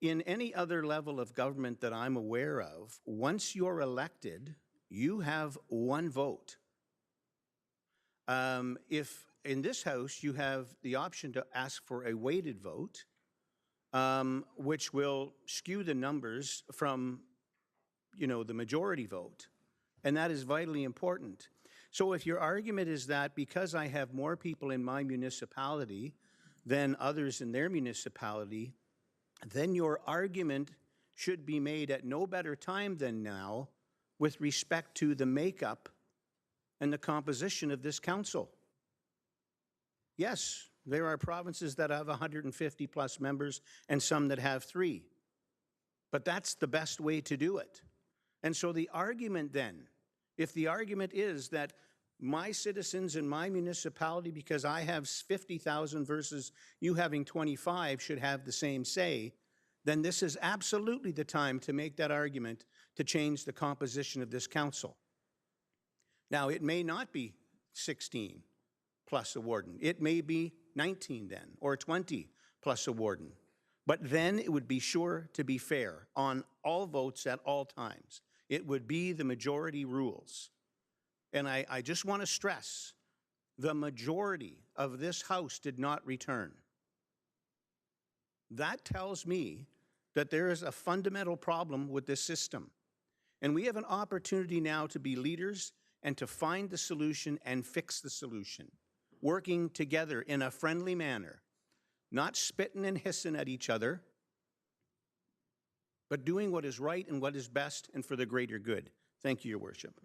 in any other level of government that I'm aware of, once you're elected, you have 1 vote. If in this House you have the option to ask for a weighted vote, which will skew the numbers from, you know, the majority vote, and that is vitally important. So if your argument is that because I have more people in my municipality than others in their municipality, then your argument should be made at no better time than now with respect to the makeup and the composition of this council. Yes, there are provinces that have 150 plus members and some that have 3. But that's the best way to do it. And so the argument then, if the argument is that my citizens in my municipality, because I have 50,000 versus you having 25, should have the same say, then this is absolutely the time to make that argument to change the composition of this council. Now, it may not be 16 plus a warden. It may be 19 then, or 20 plus a warden. But then it would be sure to be fair on all votes at all times. It would be the majority rules. And I just want to stress, the majority of this House did not return. That tells me that there is a fundamental problem with this system. And we have an opportunity now to be leaders and to find the solution and fix the solution, working together in a friendly manner, not spitting and hissing at each other, but doing what is right and what is best and for the greater good. Thank you, Your Worship.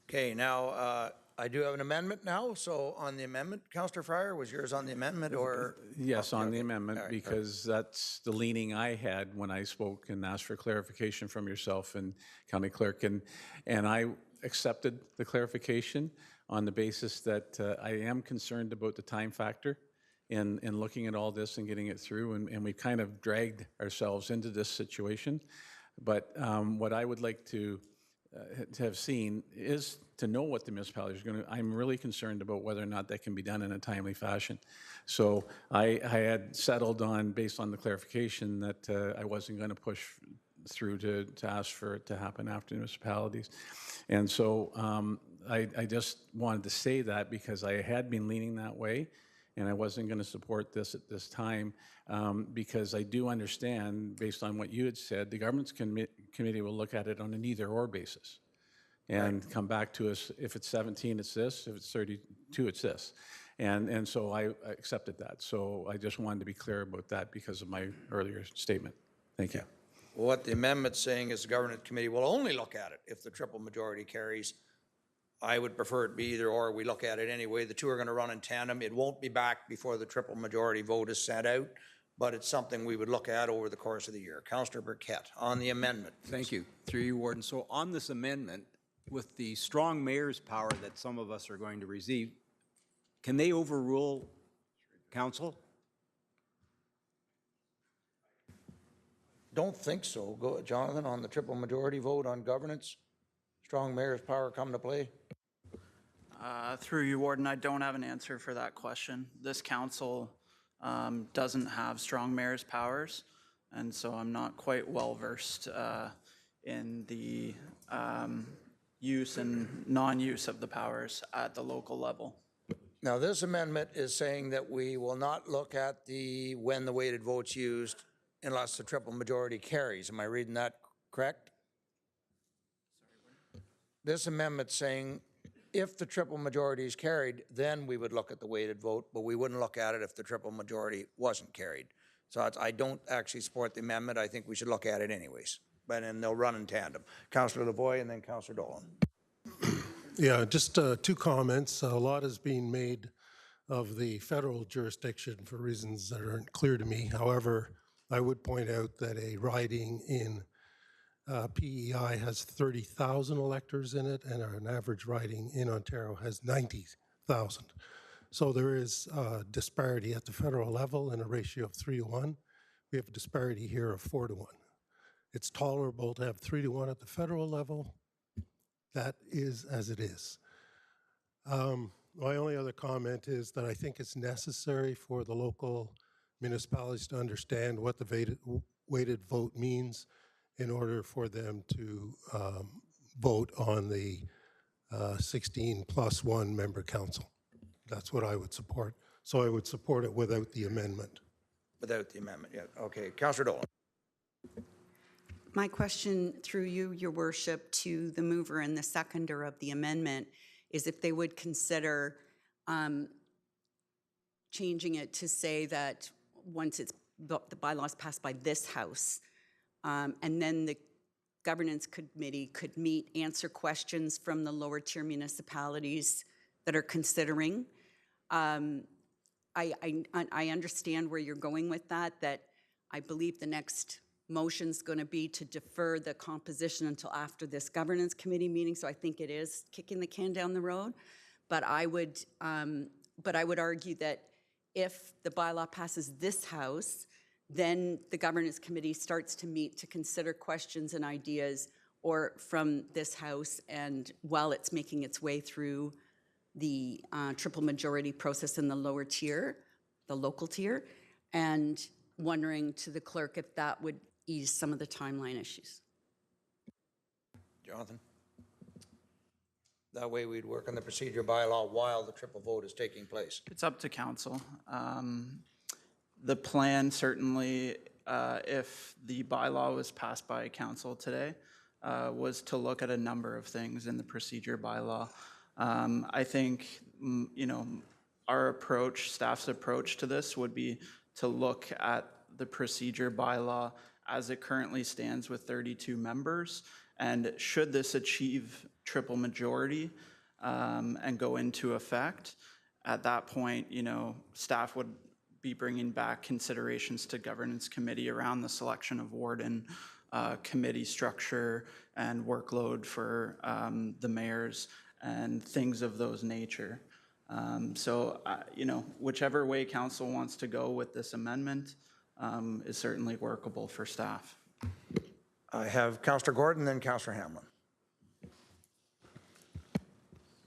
Okay, now, I do have an amendment now, so on the amendment, Councillor Fryer, was yours on the amendment or? Yes, on the Okay. amendment, All right. because that's the leaning I had when I spoke and asked for clarification from yourself and County Clerk. And I accepted the clarification on the basis that I am concerned about the time factor in looking at all this and getting it through. And we kind of dragged ourselves into this situation. But what I would like to have seen is to know what the municipalities are going to. I'm really concerned about whether or not that can be done in a timely fashion. So I had settled on, based on the clarification, that I wasn't going to push through to ask for it to happen after municipalities. And so I just wanted to say that because I had been leaning that way, and I wasn't going to support this at this time because I do understand, based on what you had said, the governance committee will look at it on an either-or basis and come back to us. If it's 17, it's this. If it's 32, it's this. And so I accepted that. So I just wanted to be clear about that because of my earlier statement. Thank you. Well, what the amendment's saying is the governance committee will only look at it if the triple majority carries. I would prefer it be either or. We look at it anyway. The two are going to run in tandem. It won't be back before the triple majority vote is sent out, but it's something we would look at over the course of the year. Councillor Burkett, on the amendment. Thank you. Through you, Warden. So on this amendment, with the strong mayor's power that some of us are going to receive, can they overrule council? Don't think so. Go, Jonathan, on the triple majority vote on governance. Strong mayor's power come to play? Through you, Warden, I don't have an answer for that question. This council doesn't have strong mayor's powers, and so I'm not quite well-versed in the use and non-use of the powers at the local level. Now, this amendment is saying that we will not look at when the weighted vote's used unless the triple majority carries. Am I reading that correct? This amendment's saying if the triple majority is carried, then we would look at the weighted vote, but we wouldn't look at it if the triple majority wasn't carried. So I don't actually support the amendment. I think we should look at it anyways. But then they'll run in tandem. Councillor Lavoie and then Councillor Dolan. Yeah, just two comments. A lot is being made of the federal jurisdiction for reasons that aren't clear to me. However, I would point out that a riding in PEI has 30,000 electors in it, and an average riding in Ontario has 90,000. So there is disparity at the federal level in a ratio of 3-to-1. We have a disparity here of 4-to-1. It's tolerable to have 3-to-1 at the federal level. That is as it is. My only other comment is that I think it's necessary for the local municipalities to understand what the weighted vote means in order for them to vote on the 16 plus 1 member council. That's what I would support. So I would support it without the amendment. Without the amendment, yeah. Okay, Councillor Dolan. My question through you, Your Worship, to the mover and the seconder of the amendment is if they would consider changing it to say that once the bylaws passed by this House, and then the governance committee could meet, answer questions from the lower tier municipalities that are considering. I understand where you're going with that I believe the next motion's going to be to defer the composition until after this governance committee meeting, so I think it is kicking the can down the road. But I would argue that if the bylaw passes this House, then the governance committee starts to meet to consider questions and ideas or from this House, and while it's making its way through the triple majority process in the lower tier, the local tier, and wondering to the clerk if that would ease some of the timeline issues. Jonathan? That way we'd work on the procedure bylaw while the triple vote is taking place. It's up to council. The plan certainly, if the bylaw was passed by council today, was to look at a number of things in the procedure bylaw. I think, our approach, staff's approach to this would be to look at the procedure bylaw as it currently stands with 32 members. And should this achieve triple majority and go into effect, at that point, staff would be bringing back considerations to governance committee around the selection of warden, committee structure, and workload for the mayors and things of those nature. Whichever way council wants to go with this amendment is certainly workable for staff. I have Councillor Gordon, then Councillor Hamlin.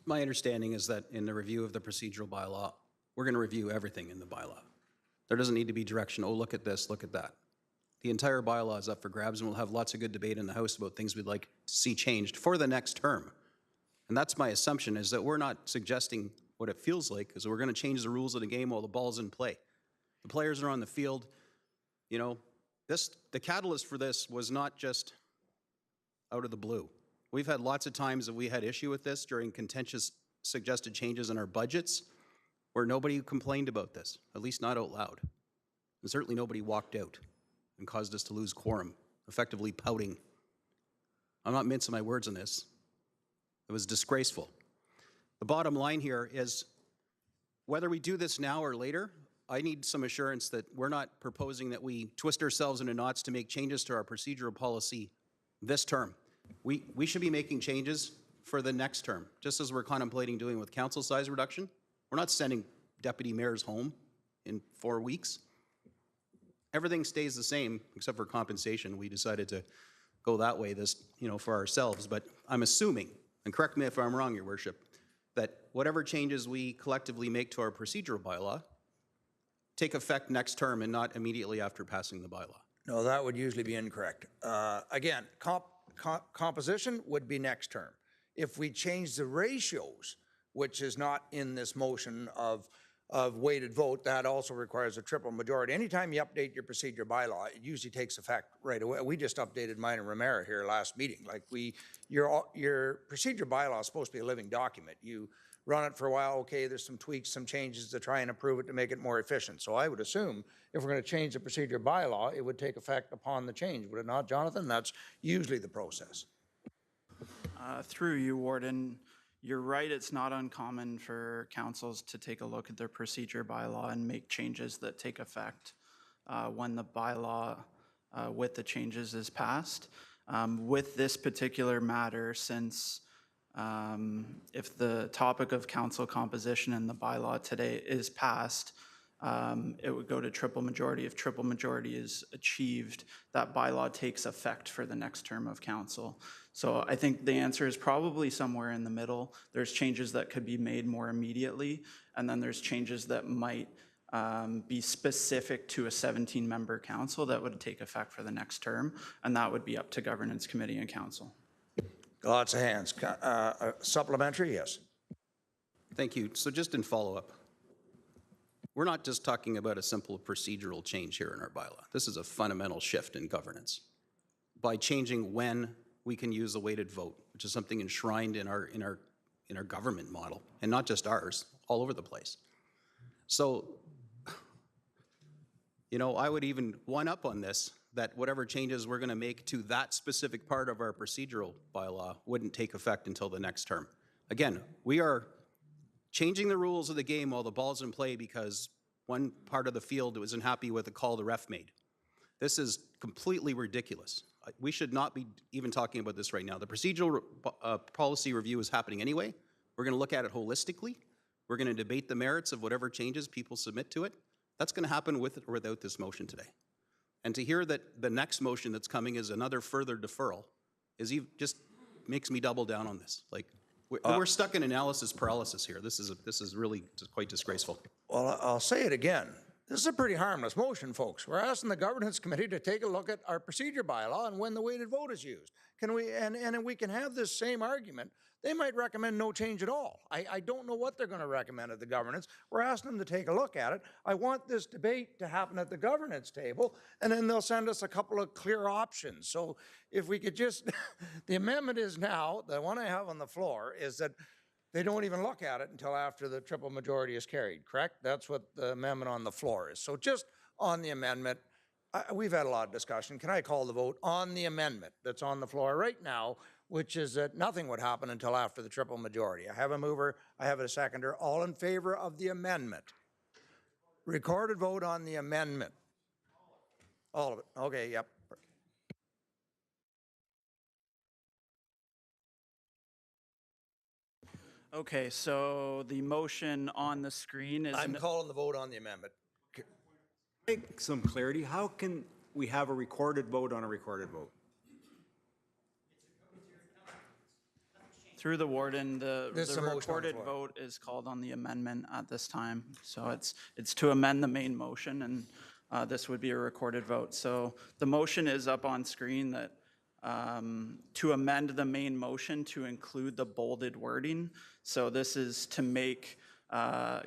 My understanding is that in the review of the procedural bylaw, we're going to review everything in the bylaw. There doesn't need to be direction, oh, look at this, look at that. The entire bylaw is up for grabs, and we'll have lots of good debate in the House about things we'd like to see changed for the next term. And that's my assumption, is that we're not suggesting what it feels like, is we're going to change the rules of the game while the ball's in play. The players are on the field. The catalyst for this was not just out of the blue. We've had lots of times that we had issue with this during contentious suggested changes in our budgets where nobody complained about this, at least not out loud. And certainly nobody walked out and caused us to lose quorum, effectively pouting. I'm not mincing my words on this. It was disgraceful. The bottom line here is whether we do this now or later, I need some assurance that we're not proposing that we twist ourselves into knots to make changes to our procedural policy this term. We should be making changes for the next term, just as we're contemplating doing with council size reduction. We're not sending deputy mayors home in 4 weeks. Everything stays the same except for compensation. We decided to go that way for ourselves, but I'm assuming, and correct me if I'm wrong, Your Worship, that whatever changes we collectively make to our procedural bylaw take effect next term and not immediately after passing the bylaw. No, that would usually be incorrect. Again, composition would be next term. If we change the ratios, which is not in this motion of weighted vote, that also requires a triple majority. Anytime you update your procedure bylaw, it usually takes effect right away. We just updated mine in Romero here last meeting. Your procedure bylaw is supposed to be a living document. You run it for a while, okay, there's some tweaks, some changes to try and improve it to make it more efficient. So I would assume if we're going to change the procedure bylaw, it would take effect upon the change, would it not, Jonathan? That's usually the process. Through you, Warden, you're right, it's not uncommon for councils to take a look at their procedure bylaw and make changes that take effect when the bylaw with the changes is passed. With this particular matter, since if the topic of council composition in the bylaw today is passed, it would go to triple majority. If triple majority is achieved, that bylaw takes effect for the next term of council. So I think the answer is probably somewhere in the middle. There's changes that could be made more immediately, and then there's changes that might be specific to a 17-member council that would take effect for the next term, and that would be up to governance committee and council. Lots of hands. Supplementary, yes. Thank you. So just in follow-up, we're not just talking about a simple procedural change here in our bylaw. This is a fundamental shift in governance. By changing when we can use a weighted vote, which is something enshrined in our government model, and not just ours, all over the place. So, I would even one up on this, that whatever changes we're going to make to that specific part of our procedural bylaw wouldn't take effect until the next term. Again, we are changing the rules of the game while the ball's in play because one part of the field wasn't happy with the call the ref made. This is completely ridiculous. We should not be even talking about this right now. The procedural policy review is happening anyway. We're going to look at it holistically. We're going to debate the merits of whatever changes people submit to it. That's going to happen with or without this motion today. And to hear that the next motion that's coming is another further deferral just makes me double down on this. Like, we're stuck in analysis paralysis here. This is really quite disgraceful. Well, I'll say it again. This is a pretty harmless motion, folks. We're asking the governance committee to take a look at our procedure bylaw and when the weighted vote is used. Can we, and we can have this same argument. They might recommend no change at all. I don't know what they're going to recommend at the governance. We're asking them to take a look at it. I want this debate to happen at the governance table, and then they'll send us a couple of clear options. So if we could just, the amendment is now, the one I have on the floor is that they don't even look at it until after the triple majority is carried, correct? That's what the amendment on the floor is. So just on the amendment, we've had a lot of discussion. Can I call the vote on the amendment that's on the floor right now, which is that nothing would happen until after the triple majority? I have a mover, I have a seconder. All in favor of the amendment? Recorded vote on the amendment. All of it. Okay, yep. Okay, so the motion on the screen is... I'm calling the vote on the amendment. Make some clarity. How can we have a recorded vote on a recorded vote? Through the warden, the This is a motion on the recorded floor. vote is called on the amendment at this time. So it's to amend the main motion, and this would be a recorded vote. So the motion is up on screen that to amend the main motion to include the bolded wording. So this is to make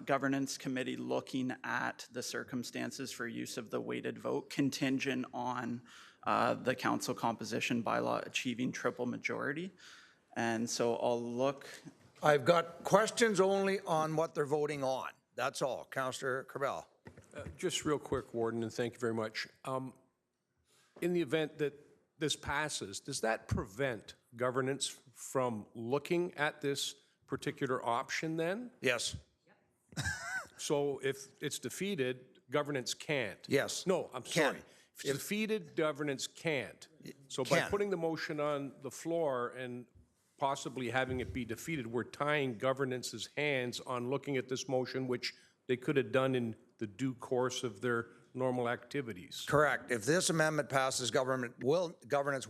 governance committee looking at the circumstances for use of the weighted vote contingent on the council composition bylaw achieving triple majority. And so I'll look. I've got questions only on what they're voting on. That's all. Councillor Corbell. Just real quick, Warden, and thank you very much. In the event that this passes, does that prevent governance from looking at this particular option then? Yes. So if it's defeated, governance can't? Yes. No, I'm Can. sorry. If it's defeated, governance can't. So by putting the motion on the floor and possibly having it be defeated, we're tying governance's hands on looking at this motion, which they could have done in the due course of their normal activities. Correct. If this amendment passes, governance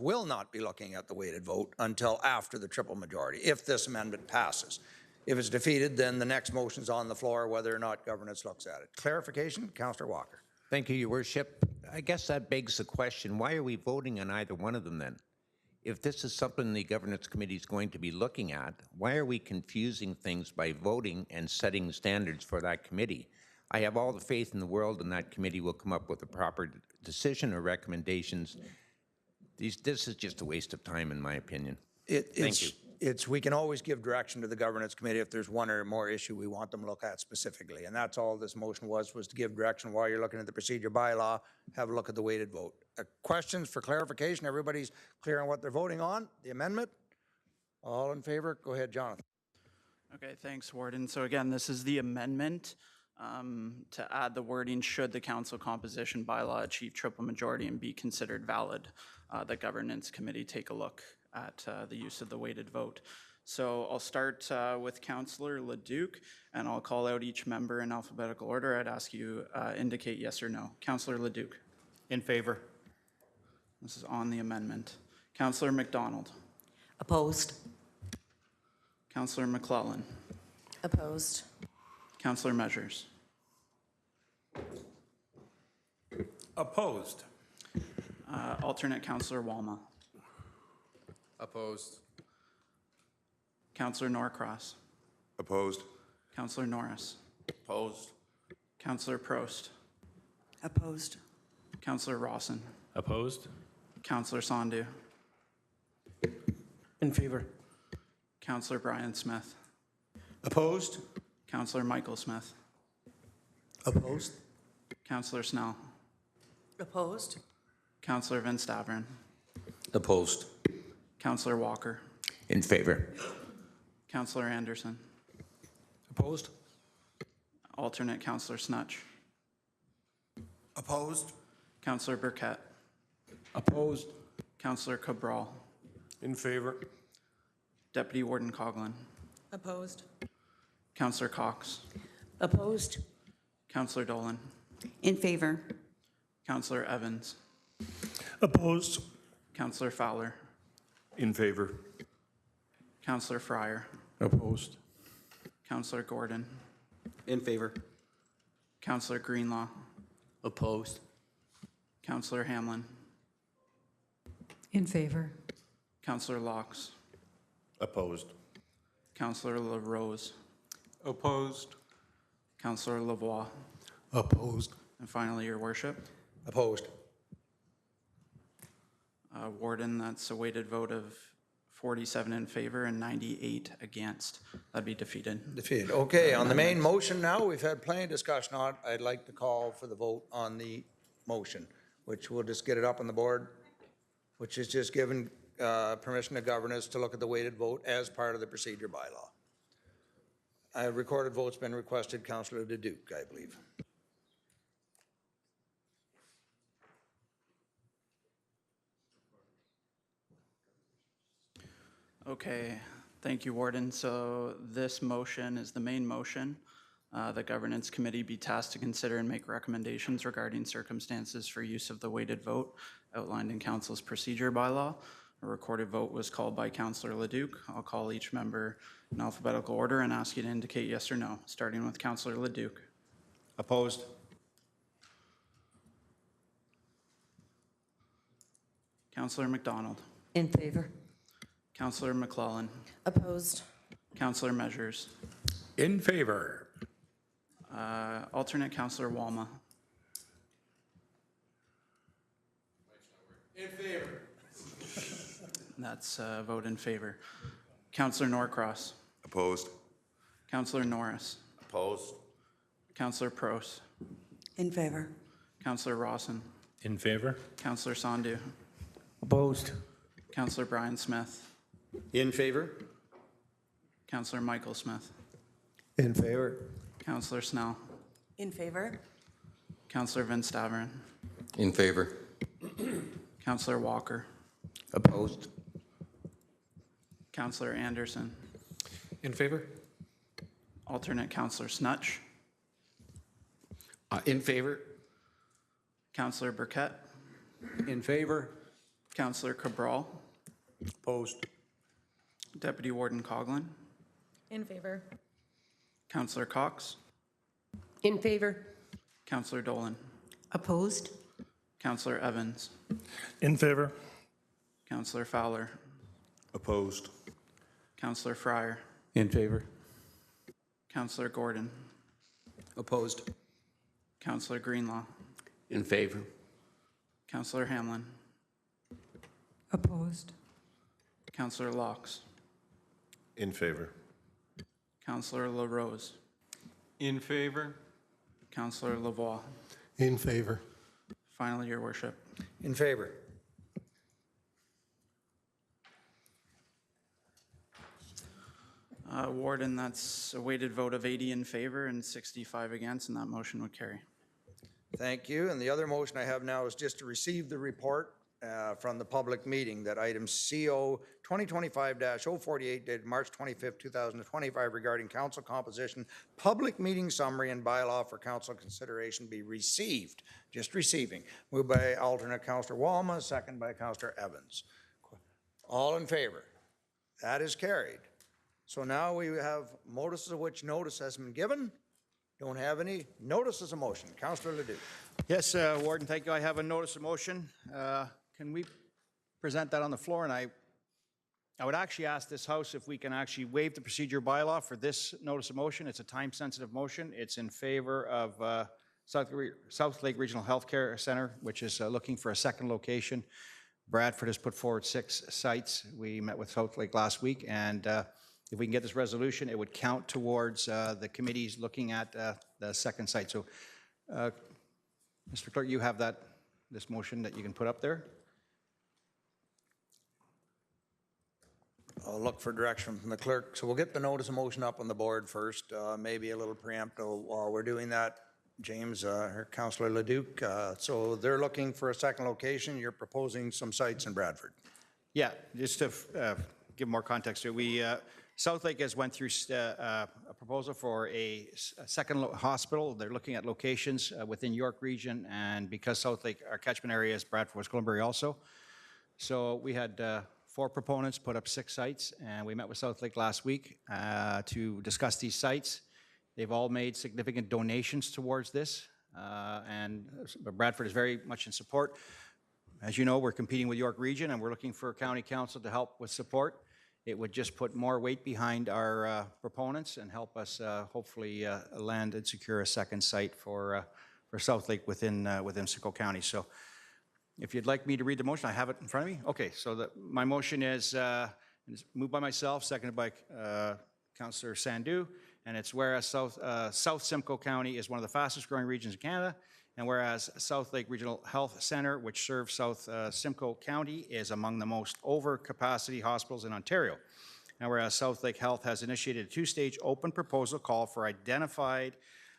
will not be looking at the weighted vote until after the triple majority, if this amendment passes. If it's defeated, then the next motion's on the floor, whether or not governance looks at it. Clarification, Councillor Walker. Thank you, Your Worship. I guess that begs the question, why are we voting on either one of them then? If this is something the Governance Committee is going to be looking at, why are we confusing things by voting and setting standards for that committee? I have all the faith in the world and that committee will come up with a proper decision or recommendations. This is just a waste of time, in my opinion. Thank you. We can always give direction to the governance committee if there's one or more issue we want them to look at specifically. And that's all this motion was to give direction while you're looking at the procedure bylaw, have a look at the weighted vote. Questions for clarification? Everybody's clear on what they're voting on? The amendment? All in favor? Go ahead, Jonathan. Okay, thanks, Warden. So again, this is the amendment to add the wording, should the council composition bylaw achieve triple majority and be considered valid, the governance committee take a look at the use of the weighted vote. So I'll start with Councillor Leduc, and I'll call out each member in alphabetical order. I'd ask you indicate yes or no. Councillor Leduc. In favor. This is on the amendment. Councillor McDonald. Opposed. Councillor McClellan. Opposed. Councillor Measures. Opposed. Alternate Councillor Walma. Opposed. Councillor Norcross. Opposed. Councillor Norris. Opposed. Councillor Prost. Opposed. Councillor Rawson. Opposed. Councillor Sandu. In favor. Councillor Brian Smith. Opposed? Councillor Michael Smith. Opposed. Councillor Snell. Opposed. Councillor Van Staveren. Opposed. Councillor Walker. In favor. Councillor Anderson. Opposed? Alternate Councillor Snutch. Opposed. Councillor Burkett. Opposed? Councillor Cabral. In favor? Deputy Warden Coughlin. Opposed. Councillor Cox. Opposed? Councillor Dolan. In favor. Councillor Evans. Opposed. Councillor Fowler. In favor? Councillor Fryer. Opposed? Councillor Gordon. In favor. Councillor Greenlaw. Opposed. Councillor Hamlin. In favor. Councillor Locks. Opposed. Councillor LaRose. Opposed? Councillor Lavoie. Opposed. And finally, Your Worship. Opposed. Warden, that's a weighted vote of 47 in favor and 98 against. That'd be defeated. Defeated. Okay, on the main motion now, we've had plenty of discussion on it. I'd like to call for the vote on the motion, which we'll just get it up on the board, which is just giving permission to governors to look at the weighted vote as part of the procedure bylaw. A recorded vote's been requested, Councillor Leduc, I believe. Okay, thank you, Warden. So this motion is the main motion. The Governance Committee be tasked to consider and make recommendations regarding circumstances for use of the weighted vote outlined in Council's procedure bylaw. A recorded vote was called by Councillor Leduc. I'll call each member in alphabetical order and ask you to indicate yes or no, starting with Councillor Leduc. Opposed? Councillor McDonald. In favor. Councillor McClellan. Opposed. Councillor Measures. In favor? Alternate Councillor Walma. In favor. That's a vote in favor. Councillor Norcross. Opposed. Councillor Norris. Opposed. Councillor Prost. In favor. Councillor Rawson. In favor? Councillor Sandu. Opposed. Councillor Brian Smith. In favor? Councillor Michael Smith. In favor. Councillor Snell. In favor. Councillor Vince Stavern. In favor. Councillor Walker. Opposed. Councillor Anderson. In favor? Alternate Councillor Snutch. In favor? Councillor Burkett. In favor? Councillor Cabral. Opposed. Deputy Warden Coughlin. In favor. Councillor Cox. In favor? Councillor Dolan. Opposed? Councillor Evans. In favor? Councillor Fowler. Opposed. Councillor Fryer. In favor. Councillor Gordon. Opposed. Councillor Greenlaw. In favor. Councillor Hamlin. Opposed? Councillor Locks. In favor. Councillor LaRose. In favor? Councillor Lavoie. In favor. Finally, Your Worship. In favor. Warden, that's a weighted vote of 80 in favor and 65 against, and that motion would carry. Thank you. And the other motion I have now is just to receive the report from the public meeting that item CO 2025-048 dated March 25th, 2025 regarding council composition, public meeting summary and bylaw for council consideration be received. Just receiving. Moved by alternate Councillor Walma, second by Councillor Evans. All in favor? That is carried. So now we have notices of which notice has been given. Don't have any notices of motion. Councillor Leduc. Yes, Warden, thank you. I have a notice of motion. Can we present that on the floor? And I would actually ask this House if we can actually waive the procedure bylaw for this notice of motion. It's a time-sensitive motion. It's in favor of South Lake Regional Healthcare Center, which is looking for a second location. Bradford has put forward 6 sites. We met with South Lake last week, and if we can get this resolution, it would count towards the committees looking at the second site. So, Mr. Clerk, you have this motion that you can put up there. I'll look for direction from the clerk. So we'll get the notice of motion up on the board first, maybe a little preemptive while we're doing that. James, Councillor Leduc. So they're looking for a second location. You're proposing some sites in Bradford. Yeah, just to give more context to it, South Lake has went through a proposal for a second hospital. They're looking at locations within York Region, and because South Lake, our catchment area is Bradford, West Glenbury also. So we had 4 proponents put up 6 sites, and we met with South Lake last week to discuss these sites. They've all made significant donations towards this, and Bradford is very much in support. As you know, we're competing with York Region, and we're looking for County Council to help with support. It would just put more weight behind our proponents and help us hopefully land and secure a second site for South Lake within Simcoe County. So if you'd like me to read the motion, I have it in front of me. Okay, so my motion is moved by myself, seconded by Councillor Sandhu, and it's whereas South Simcoe County is one of the fastest growing regions in Canada, and whereas South Lake Regional Health Centre, which serves South Simcoe County, is among the most over-capacity hospitals in Ontario. And whereas South Lake Health has initiated a 2-stage open proposal call for identify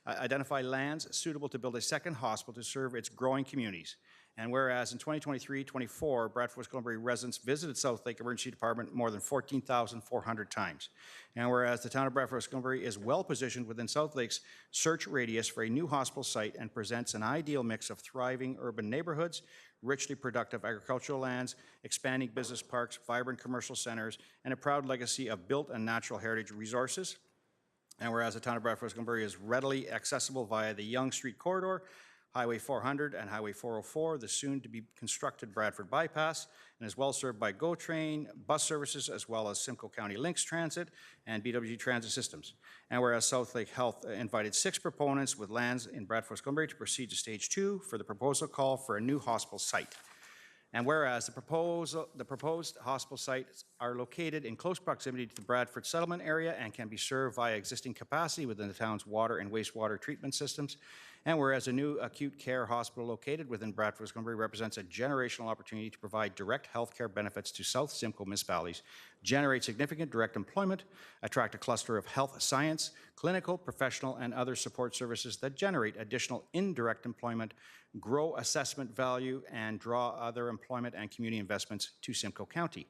lands suitable to build a second hospital to serve its growing communities. And whereas in 2023-24, Bradford West Glenbury residents visited South Lake Emergency Department more than 14,400 times. And whereas the town of Bradford West Glenbury is well positioned within South Lake's search radius for a new hospital site and presents an ideal mix of thriving urban neighborhoods, richly productive agricultural lands, expanding business parks, vibrant commercial centers, and a proud legacy of built and natural heritage resources. And whereas the town of Bradford West Glenbury is readily accessible via the Yonge Street Corridor, Highway 400 and Highway 404, the soon-to-be-constructed Bradford Bypass, and is well served by GO Train, bus services, as well as Simcoe County Links Transit and BWG Transit Systems. And whereas South Lake Health invited 6 proponents with lands in Bradford West Glenbury to proceed to Stage 2 for the proposal call for a new hospital site. And whereas the proposed hospital sites are located in close proximity to the Bradford settlement area and can be served via existing capacity within the town's water and wastewater treatment systems. And whereas a new acute care hospital located within Bradford West Glenbury represents a generational opportunity to provide direct health care benefits to South Simcoe municipalities, generate significant direct employment, attract a cluster of health science, clinical, professional, and other support services that generate additional indirect employment, grow assessment value, and draw other employment and community investments to Simcoe County.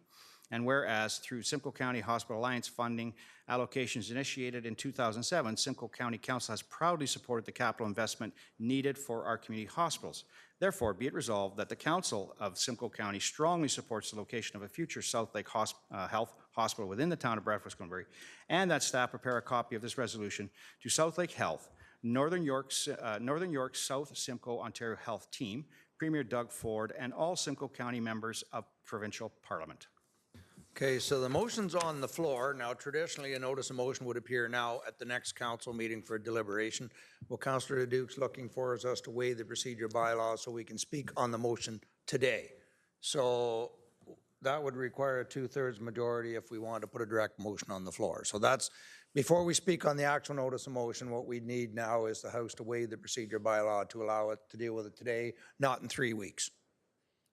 And whereas through Simcoe County Hospital Alliance funding allocations initiated in 2007, Simcoe County Council has proudly supported the capital investment needed for our community hospitals. Therefore, be it resolved that the Council of Simcoe County strongly supports the location of a future South Lake Health Hospital within the town of Bradford West Glenbury, and that staff prepare a copy of this resolution to South Lake Health, Northern York's South Simcoe Ontario Health Team, Premier Doug Ford, and all Simcoe County members of Provincial Parliament. Okay, so the motion's on the floor. Now, traditionally, a notice of motion would appear now at the next council meeting for deliberation. What Councillor Leduc's looking for is us to waive the procedure bylaw so we can speak on the motion today. So that would require a 2/3 majority if we want to put a direct motion on the floor. So that's, before we speak on the actual notice of motion, what we need now is the House to waive the procedure bylaw to allow it to deal with it today, not in 3 weeks.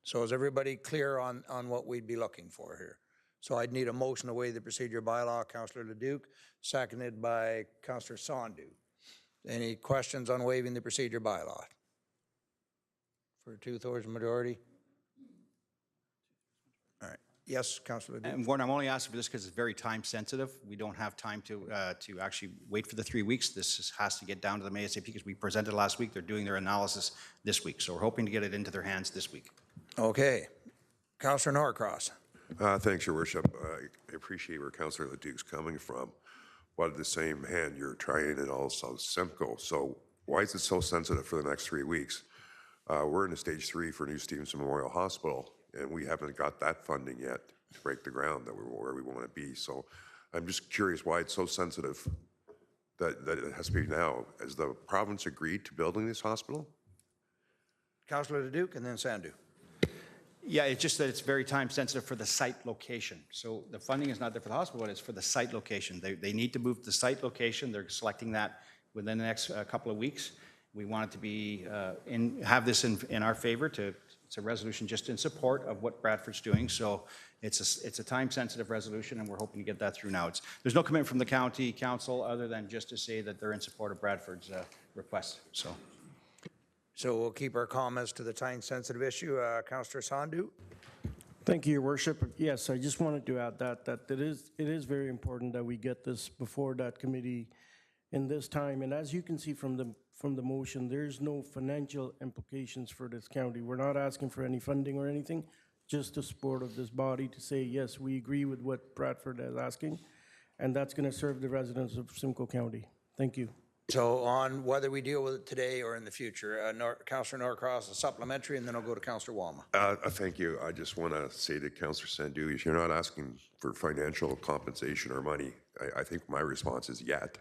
So is everybody clear on what we'd be looking for here? So I'd need a motion to waive the procedure bylaw, Councillor Leduc, seconded by Councillor Sandhu. Any questions on waiving the procedure bylaw? For a 2/3 majority? All right. Yes, Councillor Leduc. And Gordon, I'm only asking for this because it's very time sensitive. We don't have time to actually wait for the 3 weeks. This has to get down to them ASAP because we presented last week. They're doing their analysis this week. So we're hoping to get it into their hands this week. Okay. Councillor Norcross. Thanks, Your Worship. I appreciate where Councillor Leduc's coming from. But at the same hand, you're trying it also Simcoe. So why is it so sensitive for the next 3 weeks? We're in a Stage 3 for New Stevenson Memorial Hospital, and we haven't got that funding yet to break the ground that where we want to be. So I'm just curious why it's so sensitive that it has to be now. Has the province agreed to building this hospital? Councillor Leduc and then Sandhu. Yeah, it's just that it's very time sensitive for the site location. So the funding is not there for the hospital, but it's for the site location. They need to move the site location. They're selecting that within the next couple of weeks. We want it to be have this in our favor. It's a resolution just in support of what Bradford's doing. So it's a time sensitive resolution, and we're hoping to get that through now. There's no commitment from the county council other than just to say that they're in support of Bradford's request, so. So we'll keep our comments to the time-sensitive issue. Councillor Sandu? Thank you, Your Worship. Yes, I just wanted to add that it is very important that we get this before that committee in this time. And as you can see from the motion, there's no financial implications for this county. We're not asking for any funding or anything, just the support of this body to say, yes, we agree with what Bradford is asking, and that's going to serve the residents of Simcoe County. Thank you. So on whether we deal with it today or in the future, Councillor Norcross, a supplementary, and then I'll go to Councillor Walma. Thank you. I just want to say to Councillor Sandu, if you're not asking for financial compensation or money, I think my response is yet.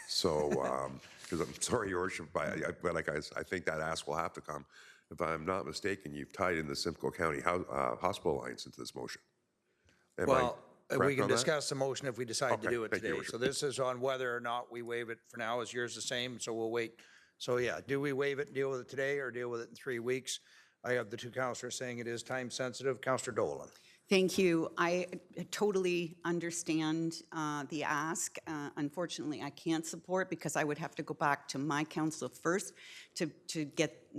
So, because I'm sorry, Your Worship, but I think that ask will have to come. If I'm not mistaken, you've tied in the Simcoe County Hospital Alliance into this motion. Am I Well, we correct can on that? discuss the motion if we decide to Okay, do it thank you, today. Your So this is on whether or not we waive it. For now, is yours the same? So we'll wait. So yeah, do we waive it and deal with it today or deal with it in 3 weeks? I have the two councillors saying it is time sensitive. Councillor Dolan. Thank you. I totally understand the ask. Unfortunately, I can't support because I would have to go back to my council first to get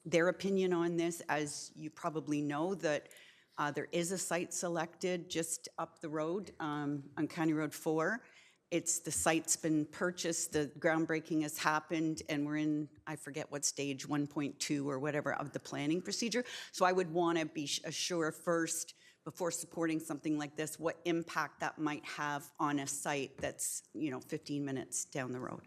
their opinion on this. As you probably know, that there is a site selected just up the road on County Road 4. The site's been purchased, the groundbreaking has happened, and we're in, I forget what stage, 1.2 or whatever of the planning procedure. So I would want to be sure first, before supporting something like this, what impact that might have on a site that's, 15 minutes down the road.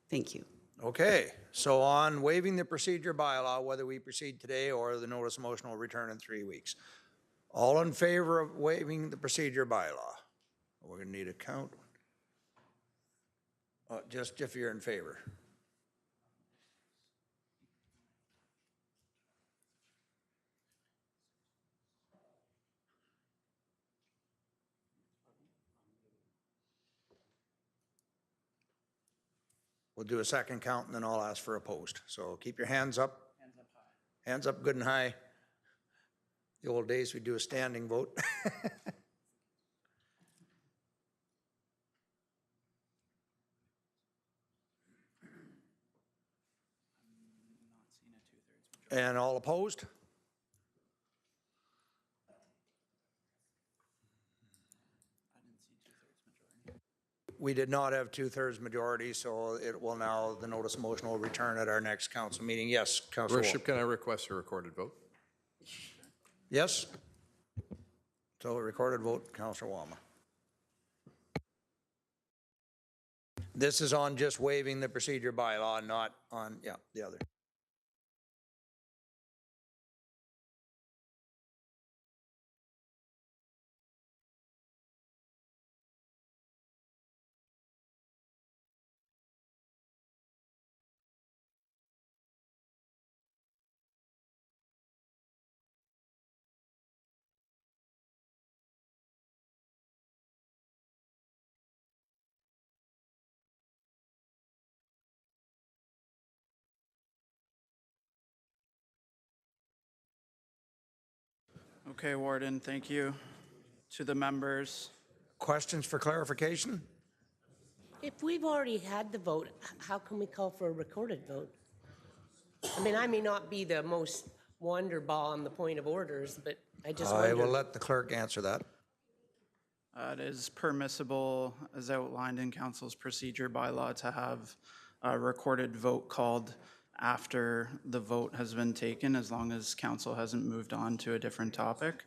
Thank you. Okay, so on waiving the procedure bylaw, whether we proceed today or the notice of motion will return in 3 weeks. All in favor of waiving the procedure bylaw? We're going to need a count. Just if you're in favor. We'll do a second count and then I'll ask for opposed. So keep your hands up. Hands up high. Hands up good and high. The old days we do a standing vote. And all opposed? We did not have 2/3 majority, so it will now, the notice of motion will return at our next council meeting. Yes, Councilor Worship, can I request a recorded vote? Yes? So a recorded vote, Councilor Walma. This is on just waiving the procedure bylaw, not on, the other. Okay, Warden, thank you. To the members. Questions for clarification? If we've already had the vote, how can we call for a recorded vote? I mean, I may not be the most wonderball on the point of orders, but I just wonder. I will let the clerk answer that. It is permissible, as outlined in council's procedure bylaw, to have a recorded vote called after the vote has been taken, as long as council hasn't moved on to a different topic.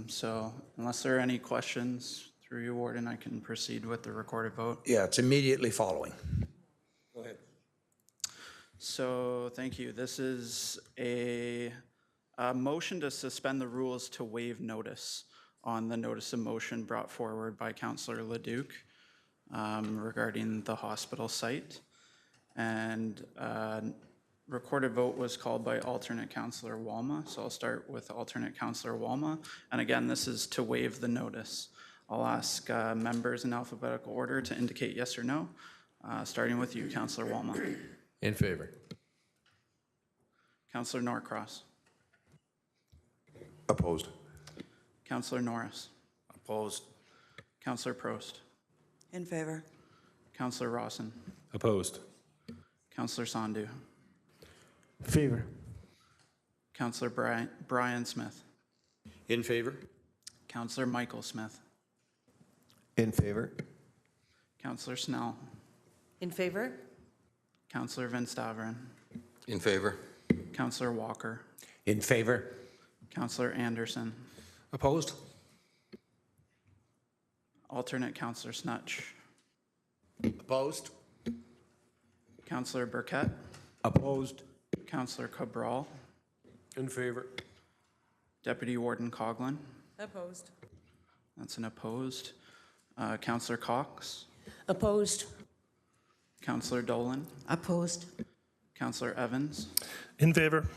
So unless there are any questions through you, Warden, I can proceed with the recorded vote. Yeah, it's immediately following. Go ahead. So thank you. This is a motion to suspend the rules to waive notice on the notice of motion brought forward by Councillor Leduc regarding the hospital site. And recorded vote was called by alternate Councillor Walma. So I'll start with alternate Councillor Walma. And again, this is to waive the notice. I'll ask members in alphabetical order to indicate yes or no, starting with you, Councillor Walma. In favor. Councillor Norcross. Opposed. Councillor Norris. Opposed. Councillor Prost. In favor. Councillor Rawson. Opposed. Councillor Sandhu. Favor. Councillor Brian Smith. In favor? Councillor Michael Smith. In favor. Councillor Snell. In favor? Councillor Van Staveren. In favor. Councillor Walker. In favor? Councillor Anderson. Opposed? Alternate Councillor Snutch. Opposed? Councillor Burkett. Opposed? Councillor Cabral. In favor. Deputy Warden Coughlin. Opposed. That's an opposed. Councillor Cox. Opposed? Councillor Dolan. Opposed? Councillor Evans. In favor?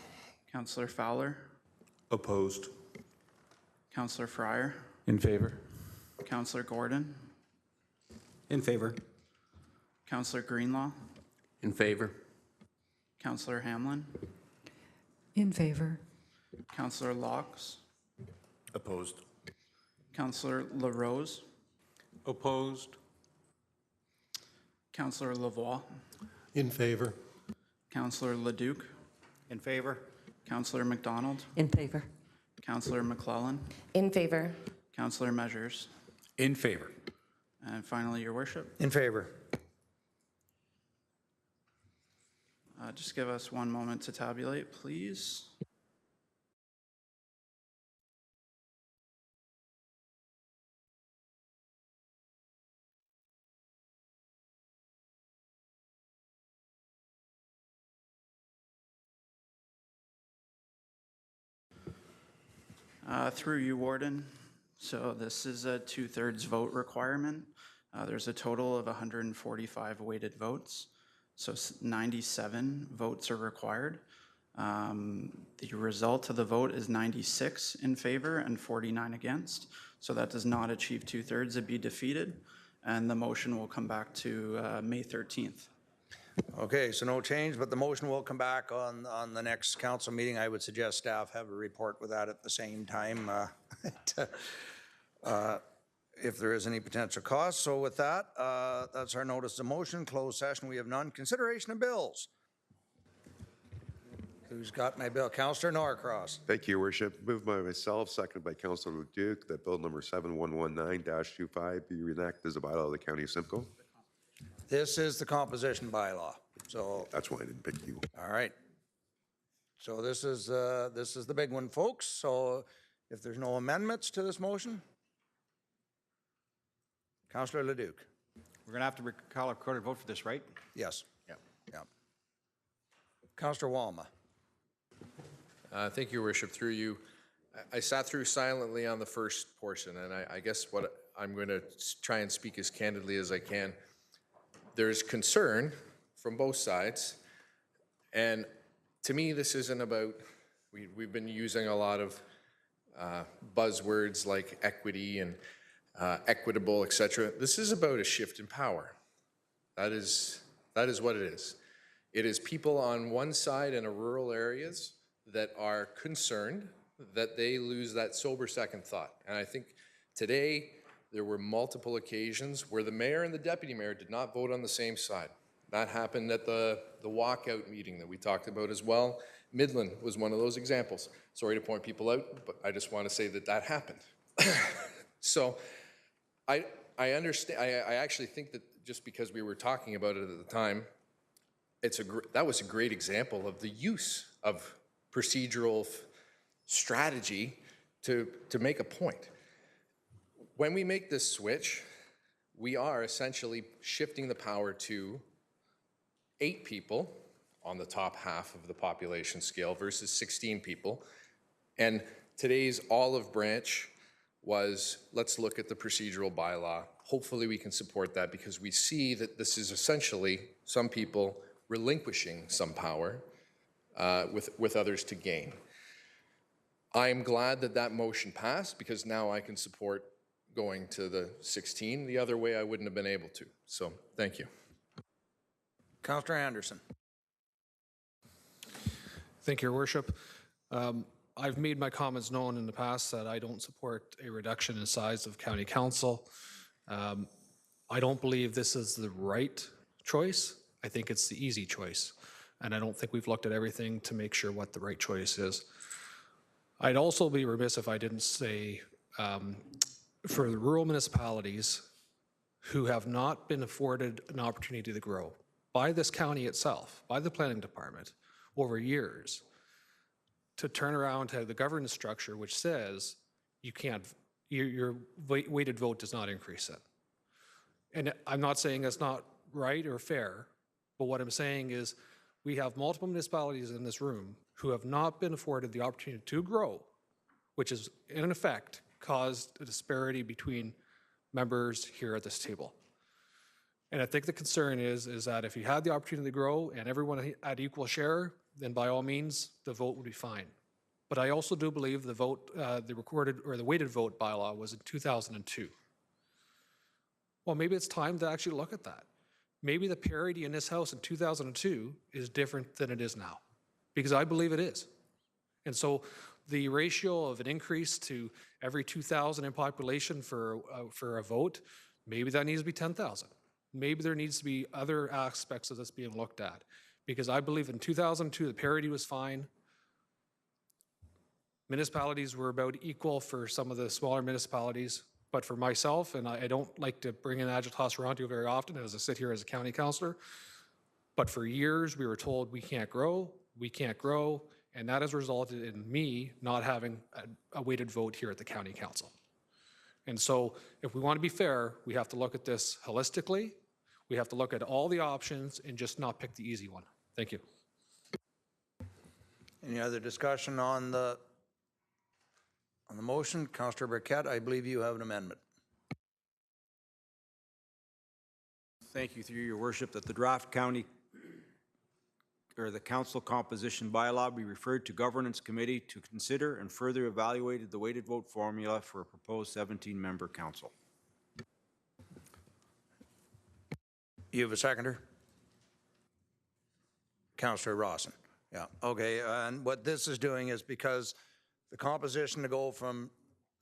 Councillor Fowler. Opposed? Councillor Fryer. In favor? Councillor Gordon. In favor. Councillor Greenlaw. In favor. Councillor Hamlin. In favor. Councillor Locks. Opposed? Councillor LaRose. Opposed? Councillor Lavoie. In favor. Councillor Leduc. In favor? Councillor McDonald. In favor? Councillor McClellan. In favor. Councillor Measures. In favor. And finally, Your Worship. In favor. Just give us one moment to tabulate, please. Through you, Warden. So this is a 2/3 vote requirement. There's a total of 145 weighted votes. So 97 votes are required. The result of the vote is 96 in favor and 49 against. So that does not achieve 2/3, it'd be defeated. And the motion will come back to May 13th. Okay, so no change, but the motion will come back on the next council meeting. I would suggest staff have a report with that at the same time if there is any potential cost. So with that, that's our notice of motion. Closed session, we have none. Consideration of bills. Who's got my bill? Councillor Norcross. Thank you, Your Worship. Moved by myself, seconded by Councillor Leduc, that bill number 7119-25 be reenacted as a bylaw of the County of Simcoe. This is the composition bylaw. So That's why I didn't pick you. all right. So this is the big one, folks. So if there's no amendments to this motion, Councillor Leduc. We're going to have to call a recorded vote for this, right? Yes. Yeah. Yeah. Councillor Walma. Thank you, Your Worship. Through you, I sat through silently on the first portion, and I guess what I'm going to try and speak as candidly as I can. There's concern from both sides, and to me, this isn't about, we've been using a lot of buzzwords like equity and equitable, et cetera. This is about a shift in power. That is what it is. It is people on one side in rural areas that are concerned that they lose that sober second thought. And I think today there were multiple occasions where the mayor and the deputy mayor did not vote on the same side. That happened at the walkout meeting that we talked about as well. Midland was one of those examples. Sorry to point people out, but I just want to say that happened. So I understand. I actually think that just because we were talking about it at the time, that was a great example of the use of procedural strategy to make a point. When we make this switch, we are essentially shifting the power to 8 people on the top half of the population scale versus 16 people. And today's olive branch was, let's look at the procedural bylaw. Hopefully we can support that because we see that this is essentially some people relinquishing some power with others to gain. I'm glad that motion passed because now I can support going to the 16. The other way I wouldn't have been able to. So thank you. Councillor Anderson. Thank you, Your Worship. I've made my comments known in the past that I don't support a reduction in size of county council. I don't believe this is the right choice. I think it's the easy choice. And I don't think we've looked at everything to make sure what the right choice is. I'd also be remiss if I didn't say, for the rural municipalities who have not been afforded an opportunity to grow by this county itself, by the planning department, over years, to turn around to the governance structure which says you can't, your weighted vote does not increase it. And I'm not saying that's not right or fair, but what I'm saying is we have multiple municipalities in this room who have not been afforded the opportunity to grow, which has in effect caused a disparity between members here at this table. And I think the concern is that if you had the opportunity to grow and everyone had equal share, then by all means, the vote would be fine. But I also do believe the vote, the recorded or the weighted vote bylaw was in 2002. Well, maybe it's time to actually look at that. Maybe the parity in this House in 2002 is different than it is now, because I believe it is. And so the ratio of an increase to every 2,000 in population for a vote, maybe that needs to be 10,000. Maybe there needs to be other aspects of this being looked at, because I believe in 2002 the parity was fine. Municipalities were about equal for some of the smaller municipalities, but for myself, and I don't like to bring in Agitas Toronto very often as I sit here as a county councillor, but for years we were told we can't grow, and that has resulted in me not having a weighted vote here at the county council. And so if we want to be fair, we have to look at this holistically. We have to look at all the options and just not pick the easy one. Thank you. Any other discussion on the motion? Councillor Burkett, I believe you have an amendment. Thank you, through your worship, that the draft county or the council composition bylaw be referred to governance committee to consider and further evaluate the weighted vote formula for a proposed 17-member council. You have a seconder? Councillor Rawson. Yeah, okay, and what this is doing is because the composition to go from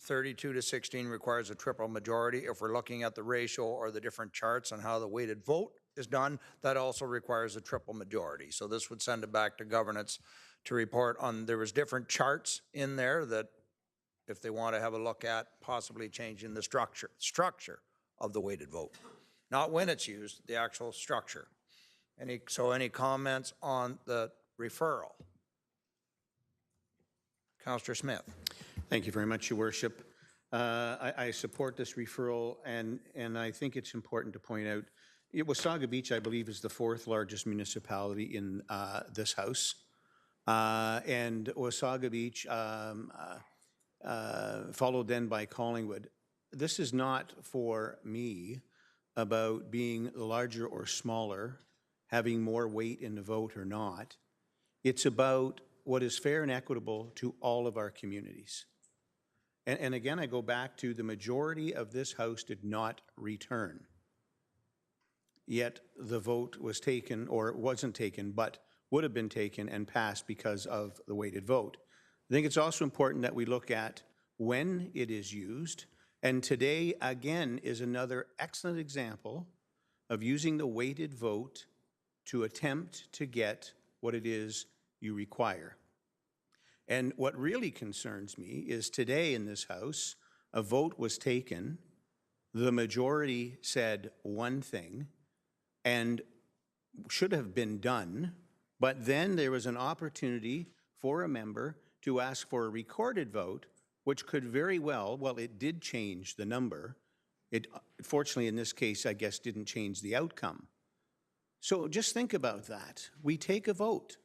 32 to 16 requires a triple majority. If we're looking at the ratio or the different charts on how the weighted vote is done, that also requires a triple majority. So this would send it back to governance to report on, there was different charts in there that if they want to have a look at possibly changing the structure of the weighted vote. Not when it's used, the actual structure. Any comments on the referral? Councillor Smith. Thank you very much, Your Worship. I support this referral, and I think it's important to point out, Wasaga Beach, I believe, is the 4th largest municipality in this House. And Wasaga Beach, followed then by Collingwood. This is not for me about being larger or smaller, having more weight in the vote or not. It's about what is fair and equitable to all of our communities. And again, I go back to the majority of this House did not return. Yet the vote was taken, or it wasn't taken, but would have been taken and passed because of the weighted vote. I think it's also important that we look at when it is used. And today, again, is another excellent example of using the weighted vote to attempt to get what it is you require. And what really concerns me is today in this House, a vote was taken, the majority said one thing and should have been done, but then there was an opportunity for a member to ask for a recorded vote, which could very well, it did change the number. It, fortunately, in this case, I guess, didn't change the outcome. So just think about that. We take a vote,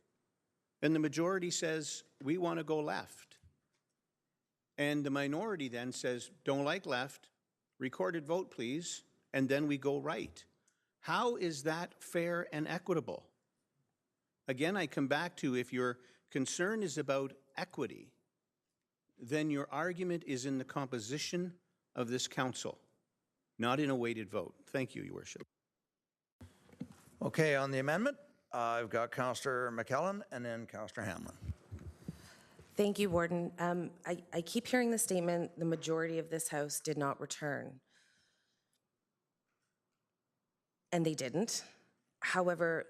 and the majority says, we want to go left. And the minority then says, don't like left, recorded vote, please, and then we go right. How is that fair and equitable? Again, I come back to, if your concern is about equity, then your argument is in the composition of this council, not in a weighted vote. Thank you, Your Worship. Okay, on the amendment, I've got Councillor McKellen and then Councillor Hamlin. Thank you, Warden. I keep hearing the statement, the majority of this House did not return. And they didn't. However,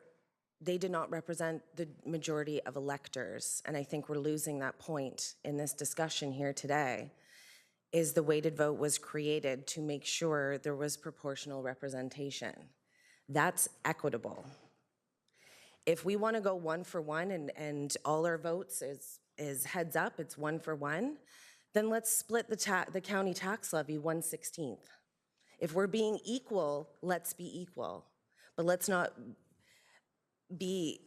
they did not represent the majority of electors, and I think we're losing that point in this discussion here today, is the weighted vote was created to make sure there was proportional representation. That's equitable. If we want to go 1 for 1 and all our votes is heads up, it's 1 for 1, then let's split the county tax levy 1/16. If we're being equal, let's be equal. But let's not be,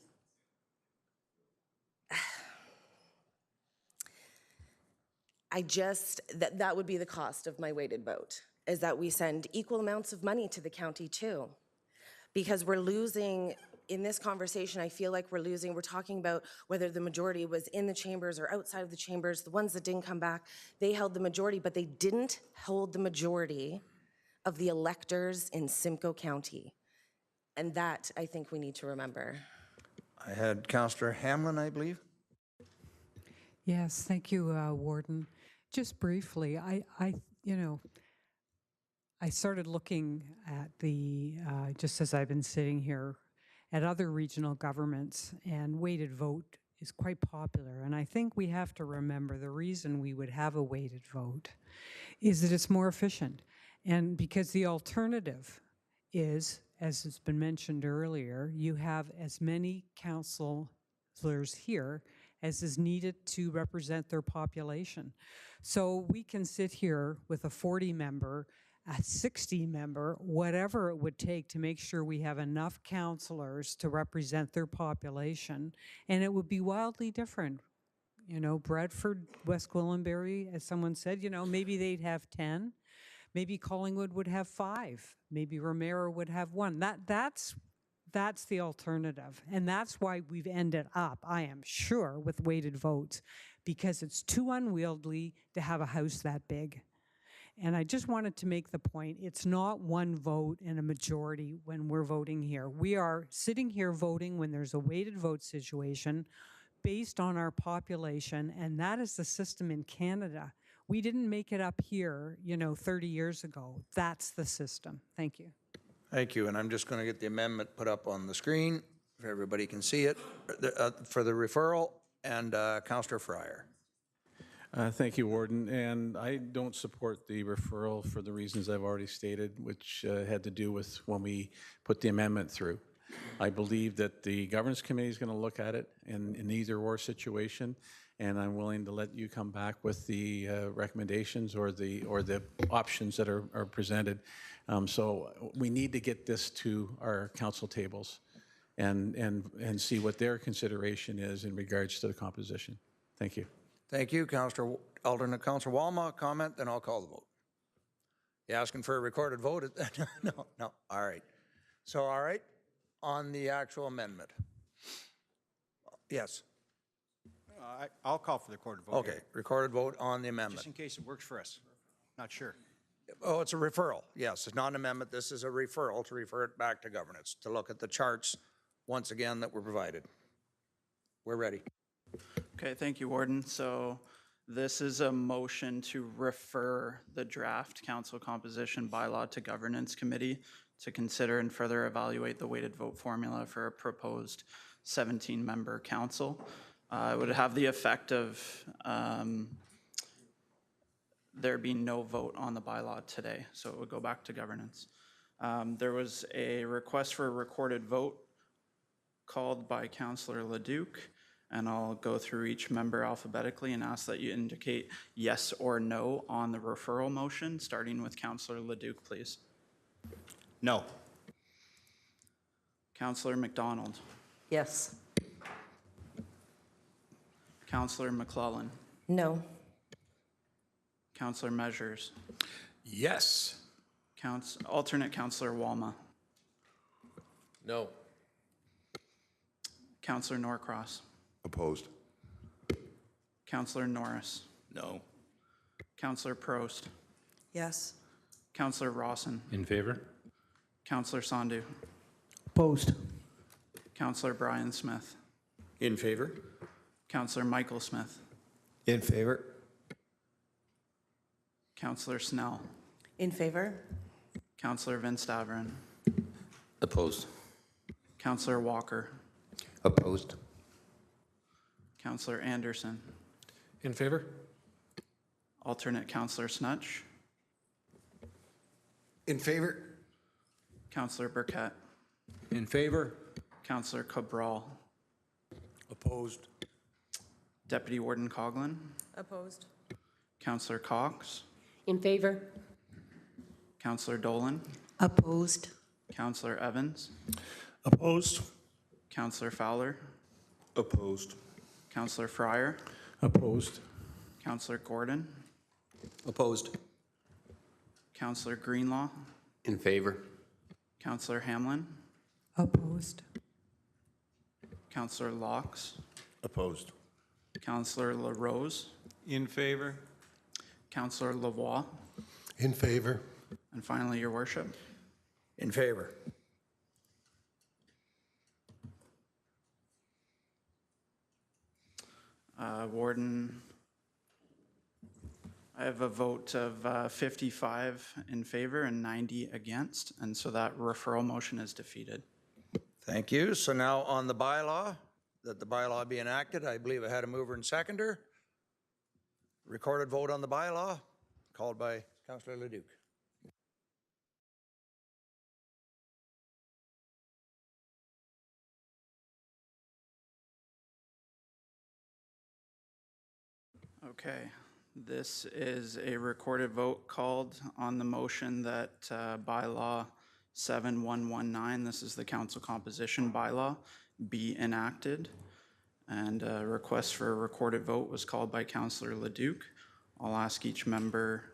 that would be the cost of my weighted vote, is that we send equal amounts of money to the county too. Because we're losing, in this conversation, I feel like we're talking about whether the majority was in the chambers or outside of the chambers. The ones that didn't come back, they held the majority, but they didn't hold the majority of the electors in Simcoe County. And that, I think we need to remember. I had Councillor Hamlin, I believe. Yes, thank you, Warden. Just briefly, I started looking at just as I've been sitting here, at other regional governments, and weighted vote is quite popular. And I think we have to remember the reason we would have a weighted vote is that it's more efficient. And because the alternative is, as has been mentioned earlier, you have as many councillors here as is needed to represent their population. So we can sit here with a 40-member, a 60-member, whatever it would take to make sure we have enough councillors to represent their population, and it would be wildly different. You know, Bradford, West Gwillimbury, as someone said, maybe they'd have 10. Maybe Collingwood would have 5. Maybe Romero would have 1. That's the alternative. And that's why we've ended up, I am sure, with weighted votes, because it's too unwieldy to have a house that big. And I just wanted to make the point, it's not one vote and a majority when we're voting here. We are sitting here voting when there's a weighted vote situation based on our population, and that is the system in Canada. We didn't make it up here, 30 years ago. That's the system. Thank you. Thank you, and I'm just going to get the amendment put up on the screen if everybody can see it for the referral, and Councillor Fryer. Thank you, Warden. And I don't support the referral for the reasons I've already stated, which had to do with when we put the amendment through. I believe that the Governance Committee is going to look at it in an either-or situation, and I'm willing to let you come back with the recommendations or the options that are presented. So we need to get this to our council tables and see what their consideration is in regards to the composition. Thank you. Thank you, Alternate Councillor Walma. Comment, then I'll call the vote. You asking for a recorded vote? No. All right. So, all right, on the actual amendment. Yes. I'll call for the recorded vote. Okay, here. recorded vote on the amendment. Just in case it works for us. Not sure. Oh, it's a referral. Yes, it's not an amendment. This is a referral to refer it back to governance, to look at the charts once again that were provided. We're ready. Okay, thank you, Warden. So this is a motion to refer the draft council composition bylaw to Governance Committee to consider and further evaluate the weighted vote formula for a proposed 17-member council. It would have the effect of there being no vote on the bylaw today, so it would go back to governance. There was a request for a recorded vote called by Councillor Leduc, and I'll go through each member alphabetically and ask that you indicate yes or no on the referral motion, starting with Councillor Leduc, please. No. Councillor McDonald. Yes. Councillor McClellan. No. Councillor Measures. Yes. Alternate Councillor Walma. No. Councillor Norcross. Opposed. Councillor Norris. No. Councillor Prost. Yes. Councillor Rawson. In favor? Councillor Sandhu. Opposed. Councillor Brian Smith. In favor? Councillor Michael Smith. In favor. Councillor Snell. In favor? Councillor Vince Daverin. Opposed. Councillor Walker. Opposed. Councillor Anderson. In favor? Alternate Councillor Snutch. In favor? Councillor Burkett. In favor? Councillor Cabral. Opposed. Deputy Warden Coughlin. Opposed. Councillor Cox. In favor? Councillor Dolan. Opposed. Councillor Evans. Opposed? Councillor Fowler. Opposed. Councillor Fryer. Opposed. Councillor Gordon. Opposed. Councillor Greenlaw. In favor? Councillor Hamlin. Opposed. Councillor Locks. Opposed. Councillor LaRose. In favor? Councillor Lavoie. In favor. And finally, Your Worship. In favor. Warden, I have a vote of 55 in favor and 90 against, and so that referral motion is defeated. Thank you. So now on the bylaw, that the bylaw be enacted, I believe I had a mover and seconder. Recorded vote on the bylaw, called by Councillor Leduc. Okay, this is a recorded vote called on the motion that bylaw 7119, this is the council composition bylaw, be enacted. And a request for a recorded vote was called by Councillor Leduc. I'll ask each member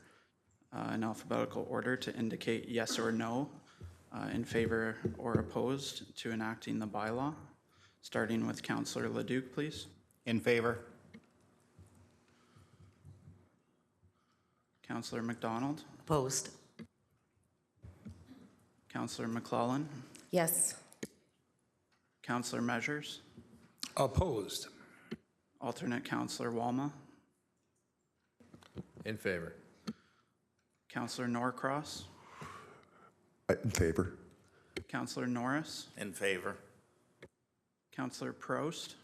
in alphabetical order to indicate yes or no in favor or opposed to enacting the bylaw. Starting with Councillor Leduc, please. In favor? Councillor McDonald. Opposed. Councillor McClellan. Yes. Councillor Measures. Opposed. Alternate Councillor Walma. In favor. Councillor Norcross. In favor. Councillor Norris. In favor. Councillor Prost.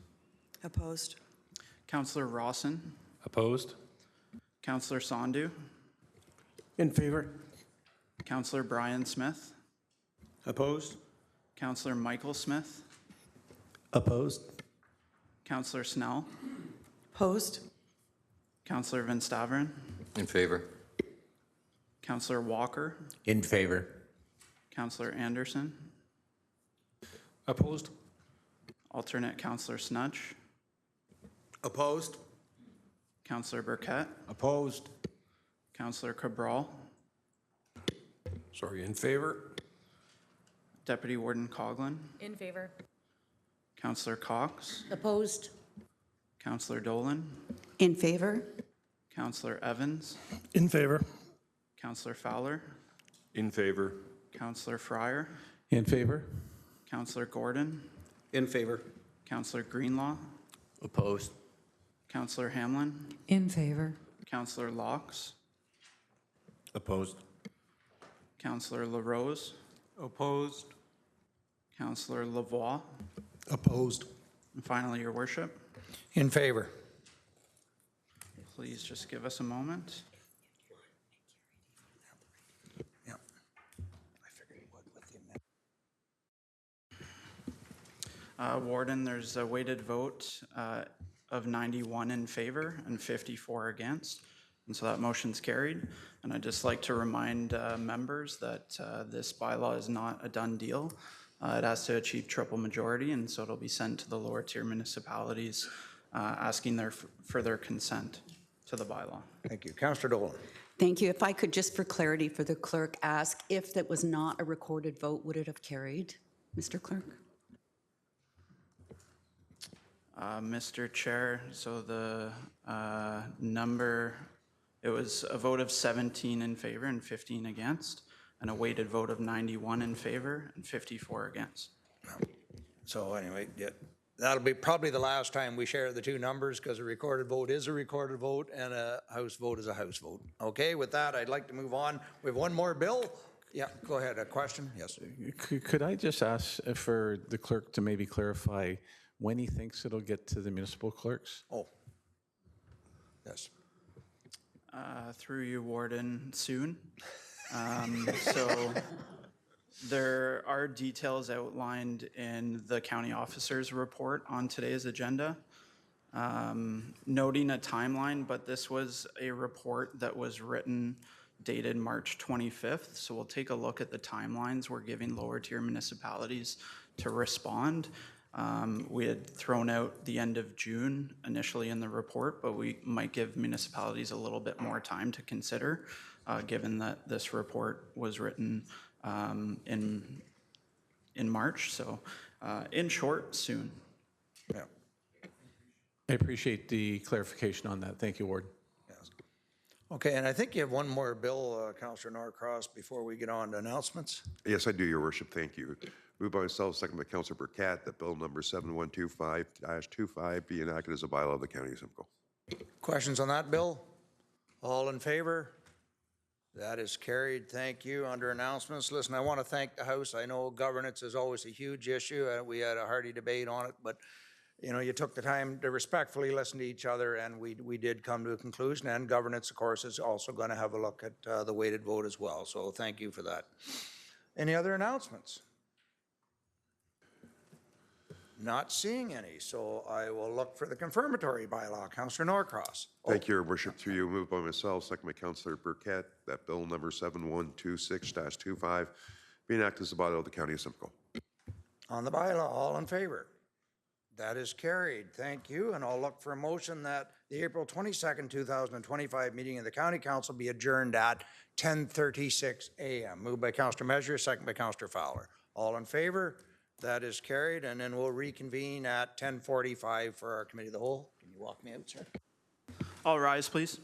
Opposed. Councillor Rawson. Opposed. Councillor Sandu. In favor? Councillor Brian Smith. Opposed? Councillor Michael Smith. Opposed? Councillor Snell. Opposed. Councillor Van Staveren. In favor? Councillor Walker. In favor. Councillor Anderson. Opposed? Alternate Councillor Snutch. Opposed? Councillor Burkett. Opposed? Councillor Cabral. Sorry, in favor? Deputy Warden Coughlin. In favor. Councillor Cox. Opposed? Councillor Dolan. In favor? Councillor Evans. In favor. Councillor Fowler. In favor. Councillor Fryer. In favor? Councillor Gordon. In favor? Councillor Greenlaw. Opposed? Councillor Hamlin. In favor. Councillor Locks. Opposed? Councillor LaRose. Opposed? Councillor Lavoie. Opposed. And finally, Your Worship, In favor. please just give us a moment. Yep. Warden, there's a weighted vote of 91 in favor and 54 against. And so that motion's carried. And I'd just like to remind members that this bylaw is not a done deal. It has to achieve triple majority, and so it'll be sent to the lower tier municipalities asking for their consent to the bylaw. Thank you. Councillor Dolan. Thank you. If I could, just for clarity for the clerk, ask if that was not a recorded vote, would it have carried, Mr. Clerk? Mr. Chair, so the number, it was a vote of 17 in favor and 15 against, and a weighted vote of 91 in favor and 54 against. So anyway, yeah, that'll be probably the last time we share the two numbers, because a recorded vote is a recorded vote and a house vote is a house vote. Okay, with that, I'd like to move on. We have one more bill, Yeah, go ahead. A question? Yes. Could I just ask for the clerk to maybe clarify when he thinks it'll get to the municipal clerks? Oh, yes. Through you, Warden, soon. So there are details outlined in the county officer's report on today's agenda, noting a timeline, but this was a report that was written dated March 25th. So we'll take a look at the timelines we're giving lower tier municipalities to respond. We had thrown out the end of June initially in the report, but we might give municipalities a little bit more time to consider, given that this report was written in March. So in short, soon. Yeah. I appreciate the clarification on that. Thank you, Warden. Yes. Okay, and I think you have one more bill, Councillor Norcross, before we get on to announcements. Yes, I do, Your Worship. Thank you. Moved by myself, second by Councillor Burkett, that bill number 7125-25 be enacted as a bylaw of the County of Simcoe. Questions on that bill? All in favor? That is carried. Thank you. Under announcements, listen, I want to thank the House. I know governance is always a huge issue. We had a hearty debate on it, but you know, you took the time to respectfully listen to each other, and we did come to a conclusion. And governance, of course, is also going to have a look at the weighted vote as well. So thank you for that. Any other announcements? Not seeing any, so I will look for the confirmatory bylaw. Councillor Norcross. Thank you, Your Worship. Through you, moved by myself, second by Councillor Burkett, that bill number 7126-25 be enacted as a bylaw of the County of Simcoe. On the bylaw, all in favor? That is carried. Thank you. And I'll look for a motion that the April 22nd, 2025 meeting of the County Council be adjourned at 10:36 a.m. Moved by Councillor Mesier, second by Councillor Fowler. All in favor? That is carried. And then we'll reconvene at 10:45 for our committee of the whole. Can you walk me out, sir? All rise, please.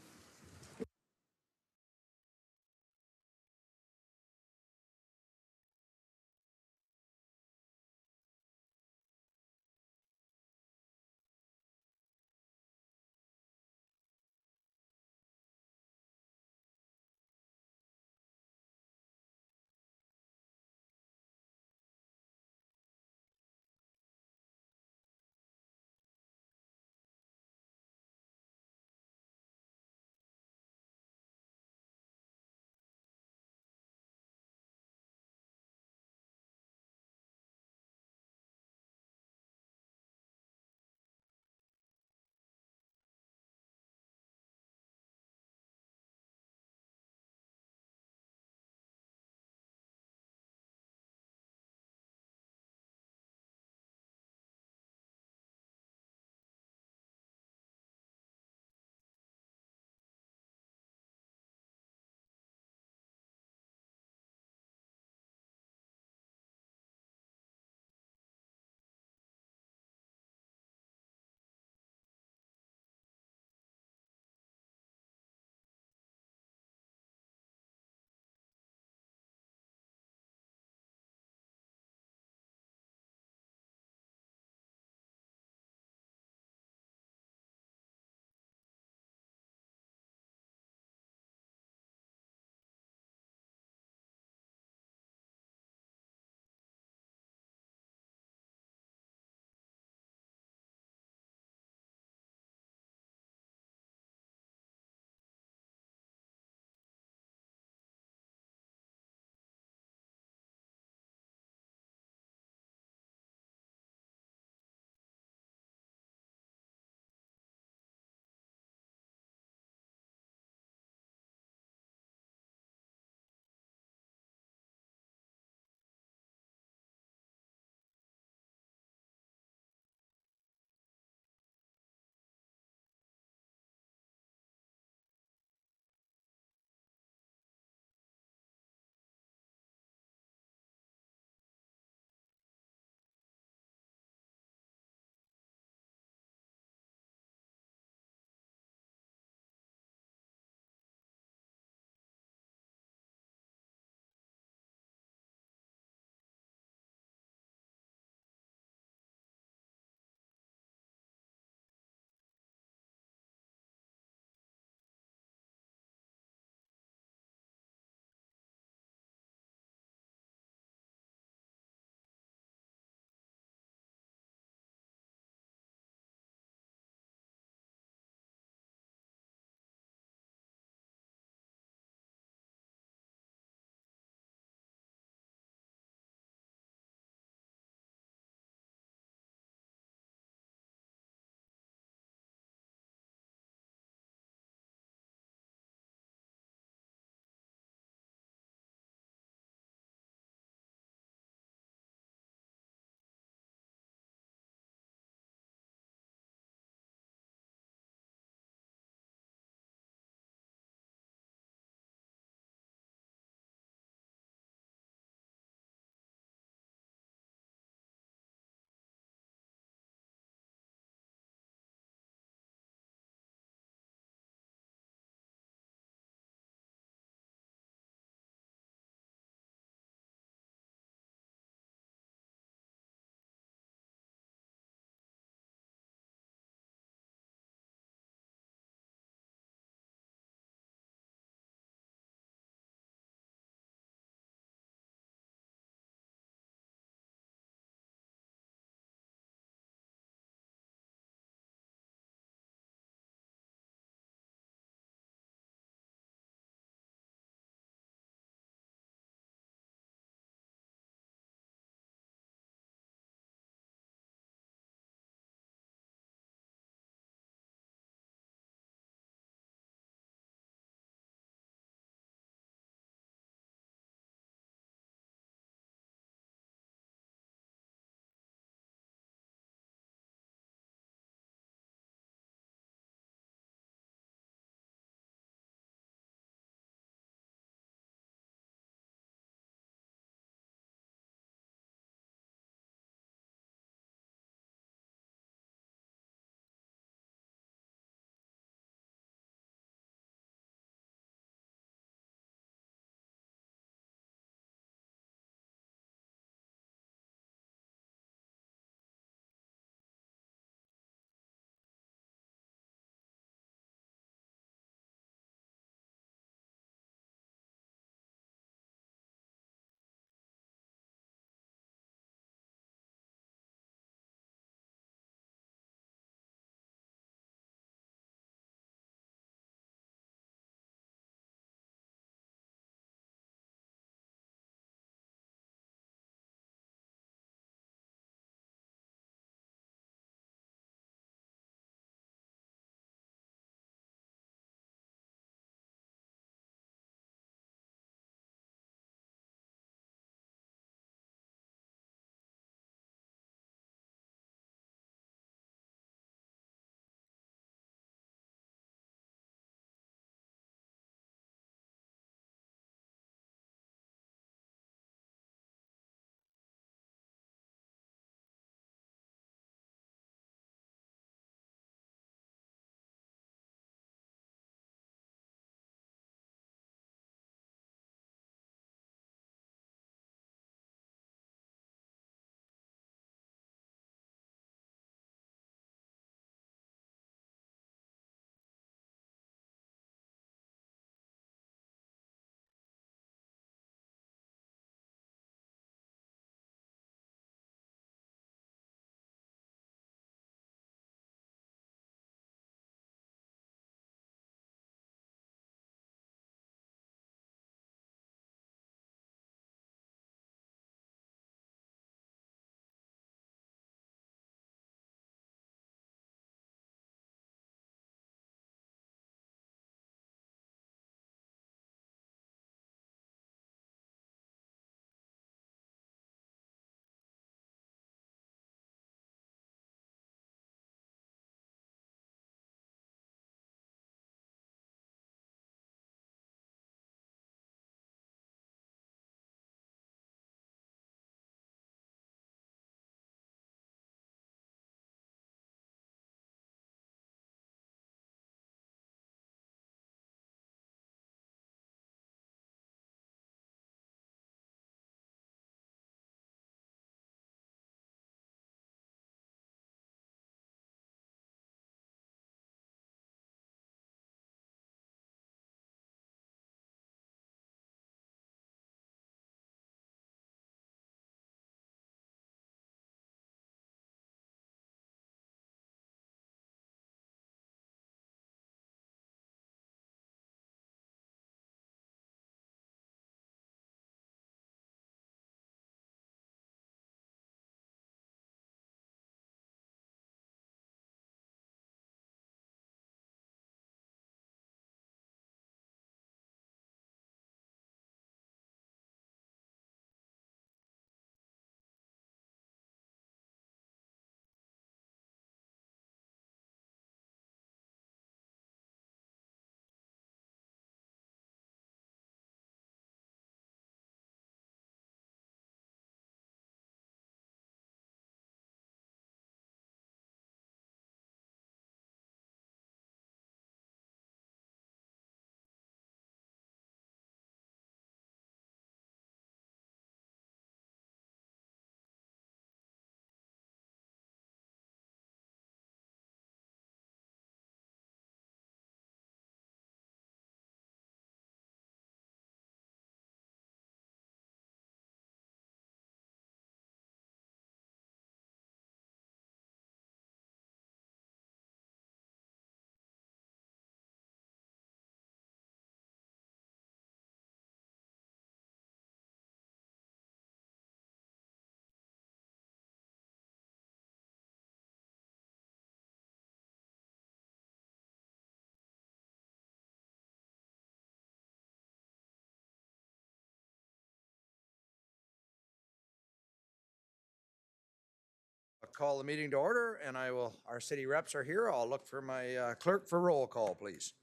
call the meeting to order, and our city reps are here. I'll look for my clerk for roll call, please.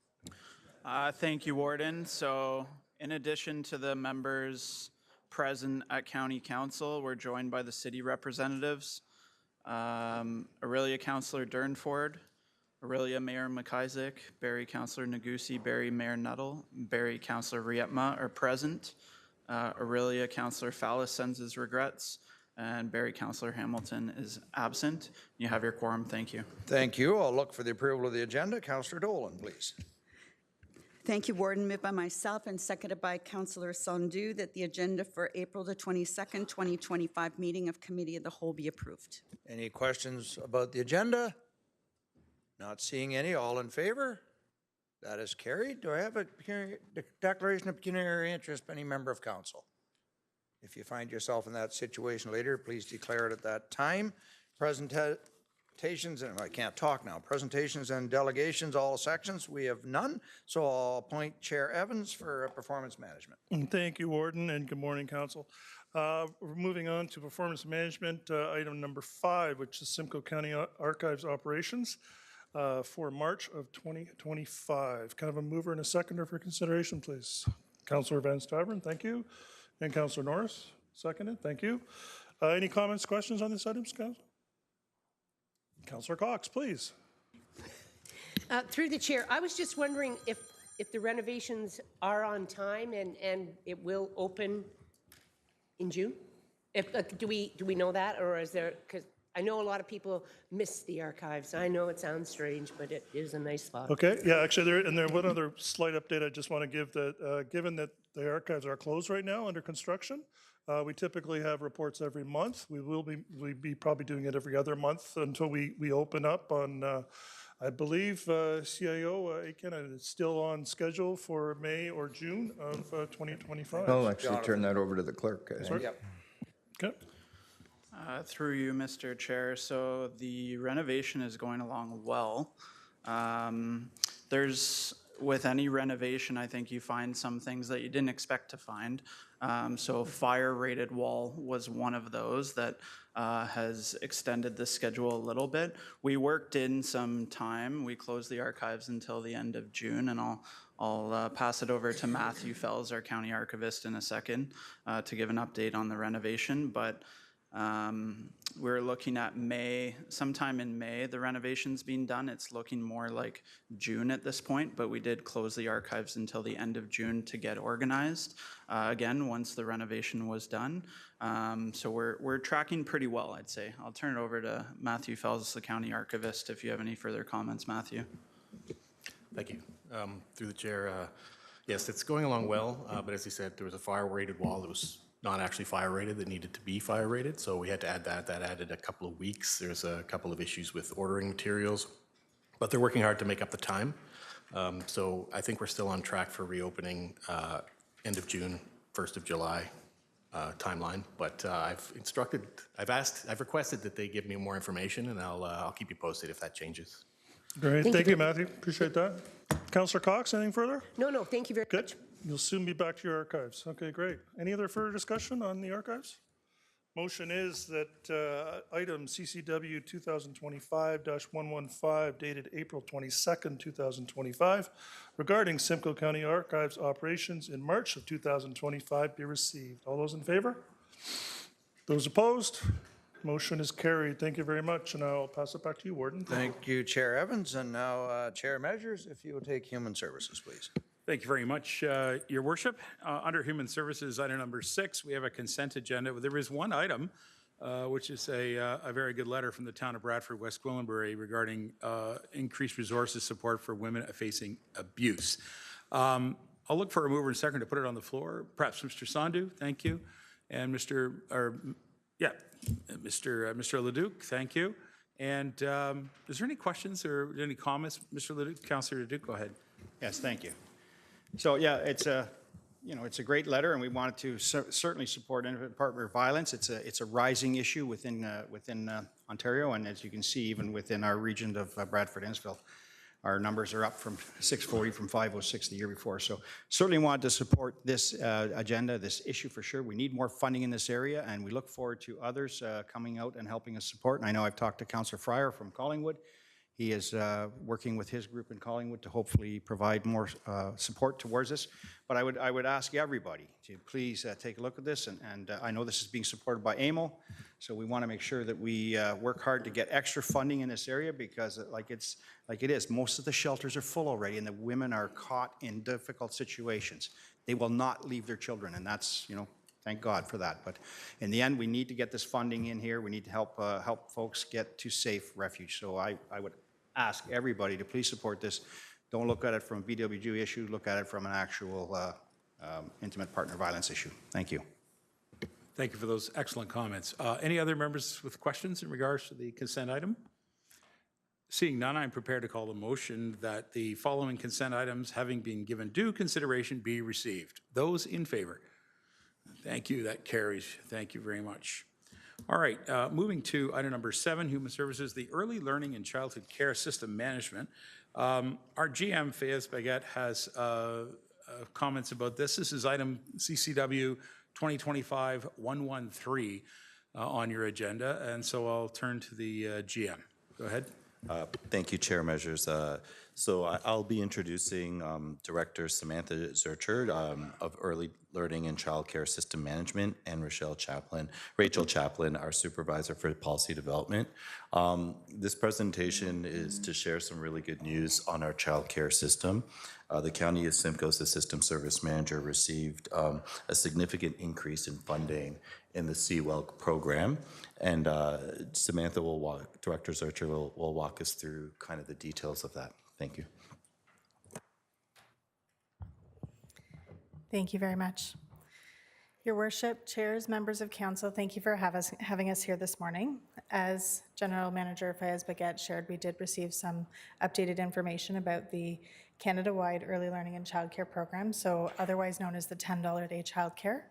Thank you, Warden. So in addition to the members present at County Council, we're joined by the city representatives. Aurelia Councillor Durnford, Aurelia Mayor McIsaac, Barrie Councillor Nagusi, Barrie Mayor Nuttall, Barrie Councillor Rietma are present. Aurelia Councillor Fallis sends his regrets, and Barrie Councillor Hamilton is absent. You have your quorum. Thank you. Thank you. I'll look for the approval of the agenda. Councillor Dolan, please. Thank you, Warden. Moved by myself and seconded by Councillor Sandu that the agenda for April the 22nd, 2025 meeting of Committee of the Whole be approved. Any questions about the agenda? Not seeing any. All in favor? That is carried. Do I have a declaration of pecuniary interest by any member of council? If you find yourself in that situation later, please declare it at that time. Presentations, and I can't talk now. Presentations and delegations, all sections, we have none. So I'll appoint Chair Evans for performance management. Thank you, Warden, and good morning, Council. We're moving on to performance management, item number 5, which is Simcoe County Archives operations for March of 2025. Kind of a mover and a seconder for consideration, please. Councillor Van Staveren, thank you. And Councillor Norris, seconded, thank you. Any comments, questions on this item, Council? Councillor Cox, please. Through the chair, I was just wondering if the renovations are on time and it will open in June? Do we know that, or is there, because I know a lot of people miss the archives. I know it sounds strange, but it is a nice spot. Okay, yeah, actually, there's one other slight update I just want to give that, given that the archives are closed right now under construction, we typically have reports every month. We'll be probably doing it every other month until we open up on, I believe, CIO Aiken is still on schedule for May or June of 2025. I'll actually turn that over to the clerk. Sorry? Yep. Okay. Through you, Mr. Chair. So the renovation is going along well. With any renovation, I think you find some things that you didn't expect to find. So fire-rated wall was one of those that has extended the schedule a little bit. We worked in some time. We closed the archives until the end of June, and I'll pass it over to Matthew Fells, our county archivist, in a second to give an update on the renovation. But we're looking at May, sometime in May, the renovation's being done. It's looking more like June at this point, but we did close the archives until the end of June to get organized, again, once the renovation was done. So we're tracking pretty well, I'd say. I'll turn it over to Matthew Fells, the county archivist, if you have any further comments, Matthew. Thank you. Through the chair, yes, it's going along well, but as he said, there was a fire-rated wall that was not actually fire-rated that needed to be fire-rated, so we had to add that. That added a couple of weeks. There's a couple of issues with ordering materials, but they're working hard to make up the time. So I think we're still on track for reopening end of June, 1st of July timeline, but I've requested that they give me more information, and I'll keep you posted if that changes. Great, thank you, Matthew. Appreciate that. Councillor Cox, anything further? No, thank you very much. You'll soon be back to your archives. Okay, great. Any other further discussion on the archives? Motion is that item CCW 2025-115 dated April 22nd, 2025 regarding Simcoe County Archives operations in March of 2025 be received. All those in favor? Those opposed? Motion is carried. Thank you very much, and I'll pass it back to you, Warden. Thank you, Chair Evans. And now, Chair Measures, if you will take Human Services, please. Thank you very much, Your Worship. Under Human Services, item number 6, we have a consent agenda. There is one item, which is a very good letter from the town of Bradford, West Gwillimbury, regarding increased resources support for women facing abuse. I'll look for a mover and second to put it on the floor. Perhaps Mr. Sandu, thank you, and Mr. Leduc, thank you. And is there any questions or any comments, Mr. Leduc? Councillor Leduc, go ahead. Yes, thank you. So yeah, it's a great letter, and we wanted to certainly support infant partner violence. It's a rising issue within Ontario, and as you can see, even within our region of Bradford-Innisfil. our numbers are up from 640 from 506 the year before. So certainly wanted to support this agenda, this issue for sure. We need more funding in this area, and we look forward to others coming out and helping us support. And I know I've talked to Councillor Fryer from Collingwood. He is working with his group in Collingwood to hopefully provide more support towards this. But I would ask everybody to please take a look at this. And I know this is being supported by AMO, so we want to make sure that we work hard to get extra funding in this area, because like it is, most of the shelters are full already, and the women are caught in difficult situations. They will not leave their children, and that's, you know, thank God for that. But in the end, we need to get this funding in here. We need to help folks get to safe refuge. So I would ask everybody to please support this. Don't look at it from a BWG issue. Look at it from an actual intimate partner violence issue. Thank you. Thank you for those excellent comments. Any other members with questions in regards to the consent item? Seeing none, I'm prepared to call the motion that the following consent items, having been given due consideration, be received. Those in favor? Thank you. That carries. Thank you very much. All right, moving to item number 7, Human Services, the Early Learning and Childhood Care System Management. Our GM, Fayez Baguette, has comments about this. This is item CCW 2025-113 on your agenda, and so I'll turn to the GM. Go ahead. Thank you, Chair Measures. So I'll be introducing Director Samantha Zurcher of Early Learning and Child Care System Management, and Rachel Chaplin, our Supervisor for Policy Development. This presentation is to share some really good news on our child care system. The County of Simcoe's Assistant Service Manager received a significant increase in funding in the CWELC program, and Samantha Director Zurcher will walk us through kind of the details of that. Thank you. Thank you very much. Your Worship, Chairs, members of Council, thank you for having us here this morning. As General Manager Fayez Baguette shared, we did receive some updated information about the Canada-wide Early Learning and Childcare Program, so otherwise known as the $10 a day childcare.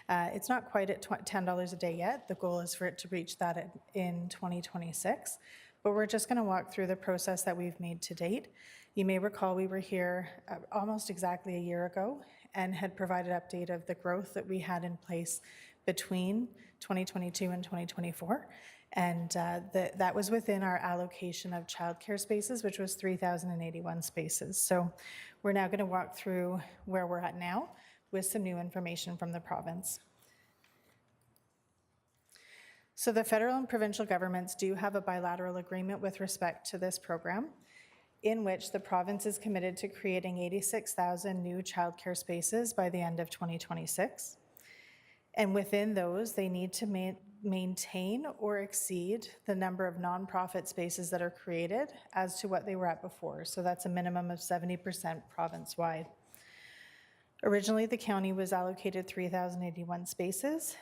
It's not quite at $10 a day yet. The goal is for it to reach that in 2026. But we're just going to walk through the process that we've made to date. You may recall we were here almost exactly a year ago and had provided an update of the growth that we had in place between 2022 and 2024. And that was within our allocation of childcare spaces, which was 3,081 spaces. So we're now going to walk through where we're at now with some new information from the province. So the federal and provincial governments do have a bilateral agreement with respect to this program, in which the province is committed to creating 86,000 new childcare spaces by the end of 2026. And within those, they need to maintain or exceed the number of nonprofit spaces that are created as to what they were at before. So that's a minimum of 70% province-wide. Originally, the county was allocated 3,081 spaces.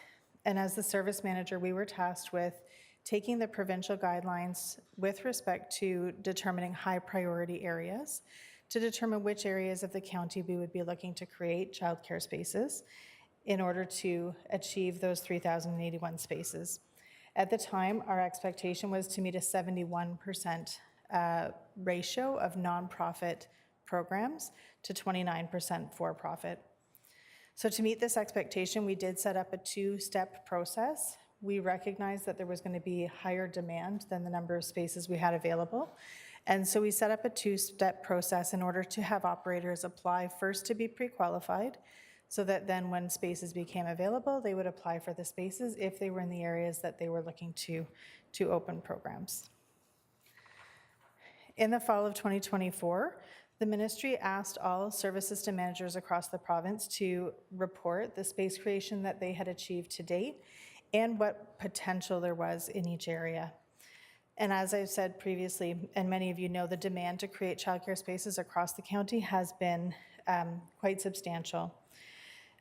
And as the service manager, we were tasked with taking the provincial guidelines with respect to determining high priority areas to determine which areas of the county we would be looking to create childcare spaces in order to achieve those 3,081 spaces. At the time, our expectation was to meet a 71% ratio of nonprofit programs to 29% for-profit. So to meet this expectation, we did set up a 2-step process. We recognized that there was going to be higher demand than the number of spaces we had available. And so we set up a 2-step process in order to have operators apply first to be pre-qualified, so that then when spaces became available, they would apply for the spaces if they were in the areas that they were looking to open programs. In the fall of 2024, the ministry asked all service system managers across the province to report the space creation that they had achieved to date and what potential there was in each area. And as I've said previously, and many of you know, the demand to create childcare spaces across the county has been quite substantial.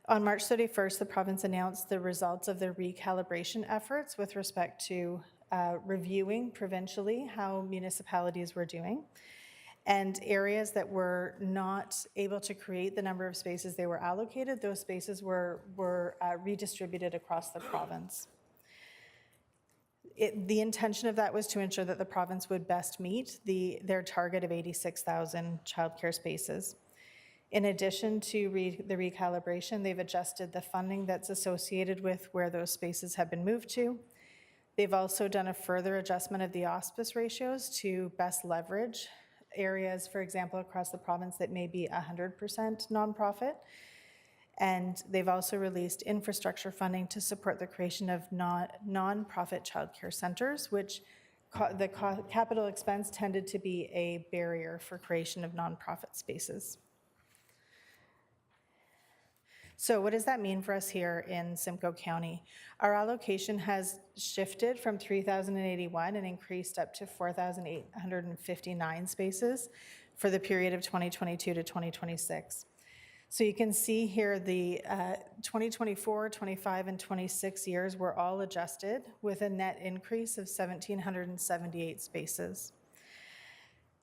On March 31st, the province announced the results of their recalibration efforts with respect to reviewing provincially how municipalities were doing. And areas that were not able to create the number of spaces they were allocated, those spaces were redistributed across the province. The intention of that was to ensure that the province would best meet their target of 86,000 childcare spaces. In addition to the recalibration, they've adjusted the funding that's associated with where those spaces have been moved to. They've also done a further adjustment of the hospice ratios to best leverage areas, for example, across the province that may be 100% nonprofit. And they've also released infrastructure funding to support the creation of nonprofit childcare centers, which the capital expense tended to be a barrier for creation of nonprofit spaces. So what does that mean for us here in Simcoe County? Our allocation has shifted from 3,081 and increased up to 4,859 spaces for the period of 2022 to 2026. So you can see here the 2024, 25, and 26 years were all adjusted with a net increase of 1,778 spaces.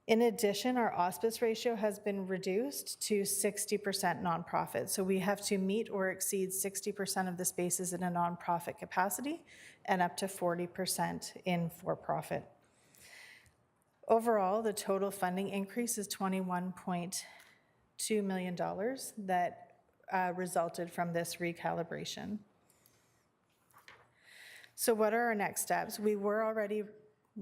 In addition, our hospice ratio has been reduced to 60% nonprofit. So we have to meet or exceed 60% of the spaces in a nonprofit capacity and up to 40% in for-profit. Overall, the total funding increase is $21.2 million that resulted from this recalibration. So what are our next steps? We were already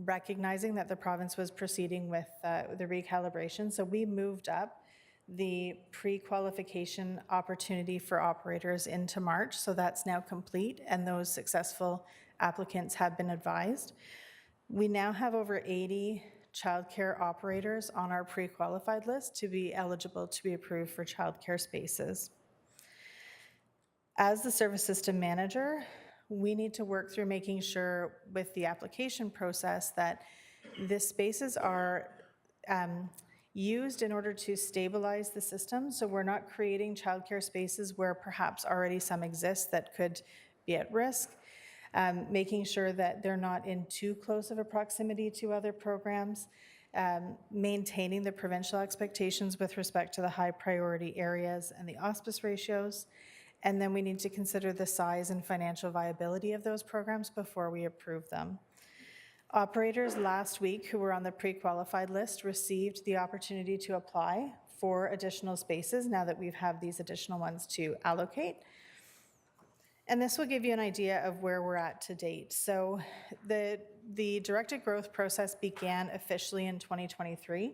recognizing that the province was proceeding with the recalibration, so we moved up the pre-qualification opportunity for operators into March, so that's now complete, and those successful applicants have been advised. We now have over 80 childcare operators on our pre-qualified list to be eligible to be approved for childcare spaces. As the service system manager, we need to work through making sure with the application process that the spaces are used in order to stabilize the system. So we're not creating childcare spaces where perhaps already some exist that could be at risk. Making sure that they're not in too close of a proximity to other programs. Maintaining the provincial expectations with respect to the high priority areas and the hospice ratios. And then we need to consider the size and financial viability of those programs before we approve them. Operators last week who were on the pre-qualified list received the opportunity to apply for additional spaces now that we have these additional ones to allocate. And this will give you an idea of where we're at to date. So the directed growth process began officially in 2023.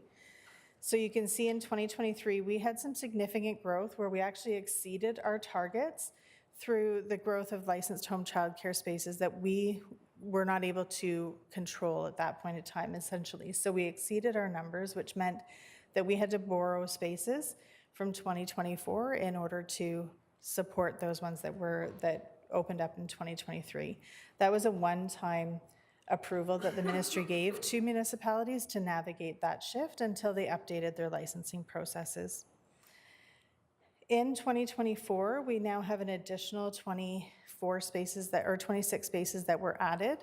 So you can see in 2023, we had some significant growth where we actually exceeded our targets through the growth of licensed home childcare spaces that we were not able to control at that point in time, essentially. So we exceeded our numbers, which meant that we had to borrow spaces from 2024 in order to support those ones that opened up in 2023. That was a one-time approval that the ministry gave to municipalities to navigate that shift until they updated their licensing processes. In 2024, we now have an additional 26 spaces that were added,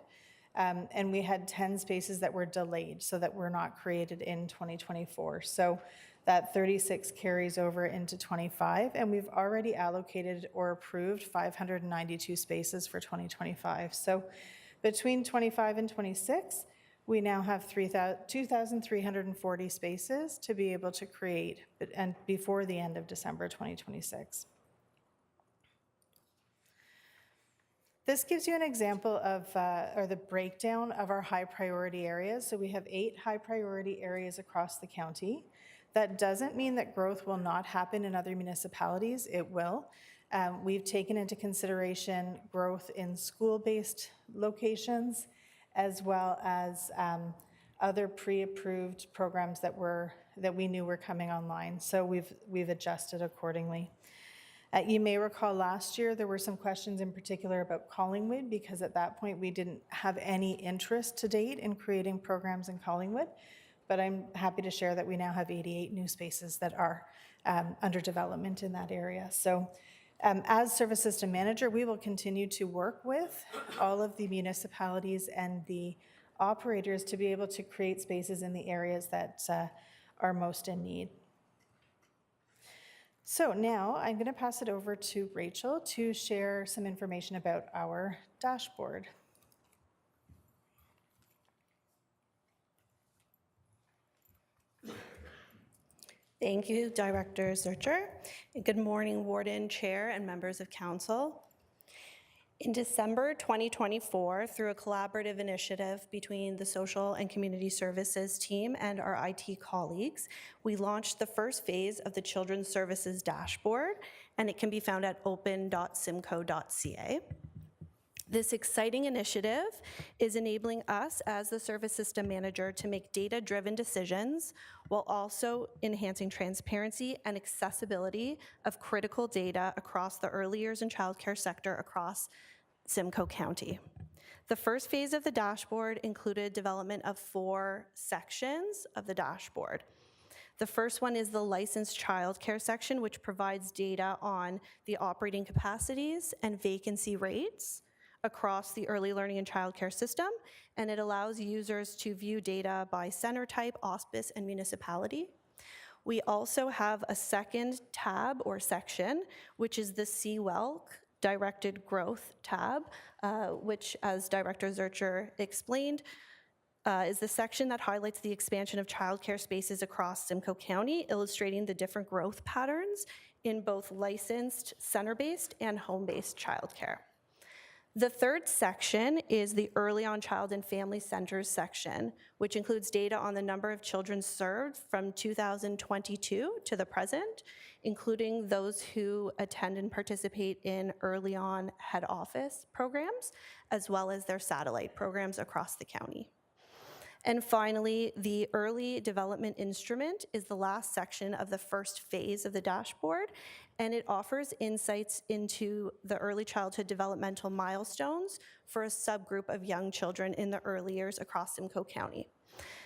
and we had 10 spaces that were delayed, so that were not created in 2024. So that 36 carries over into 25, and we've already allocated or approved 592 spaces for 2025. So between 25 and 26, we now have 2,340 spaces to be able to create, and before the end of December 2026. This gives you an example of, or the breakdown of our high priority areas. So we have 8 high priority areas across the county. That doesn't mean that growth will not happen in other municipalities. It will. We've taken into consideration growth in school-based locations, as well as other pre-approved programs that we knew were coming online. So we've adjusted accordingly. You may recall last year there were some questions in particular about Collingwood, because at that point we didn't have any interest to date in creating programs in Collingwood. But I'm happy to share that we now have 88 new spaces that are under development in that area. So as service system manager, we will continue to work with all of the municipalities and the operators to be able to create spaces in the areas that are most in need. So now I'm going to pass it over to Rachel to share some information about our dashboard. Thank you, Director Zurcher. And good morning, Warden, Chair, and members of Council. In December 2024, through a collaborative initiative between the Social and Community Services team and our IT colleagues, we launched the first phase of the Children's Services Dashboard, and it can be found at open.simcoe.ca. This exciting initiative is enabling us as the service system manager to make data-driven decisions while also enhancing transparency and accessibility of critical data across the early years and childcare sector across Simcoe County. The first phase of the dashboard included development of 4 sections of the dashboard. The first one is the licensed childcare section, which provides data on the operating capacities and vacancy rates across the early learning and childcare system, and it allows users to view data by center type, auspice, and municipality. We also have a second tab or section, which is the CWELC Directed Growth tab, which, as Director Zurcher explained, is the section that highlights the expansion of childcare spaces across Simcoe County, illustrating the different growth patterns in both licensed center-based and home-based childcare. The third section is the Early On Child and Family Centers section, which includes data on the number of children served from 2022 to the present, including those who attend and participate in Early On head office programs, as well as their satellite programs across the county. And finally, the Early Development Instrument is the last section of the first phase of the dashboard, and it offers insights into the early childhood developmental milestones for a subgroup of young children in the early years across Simcoe County.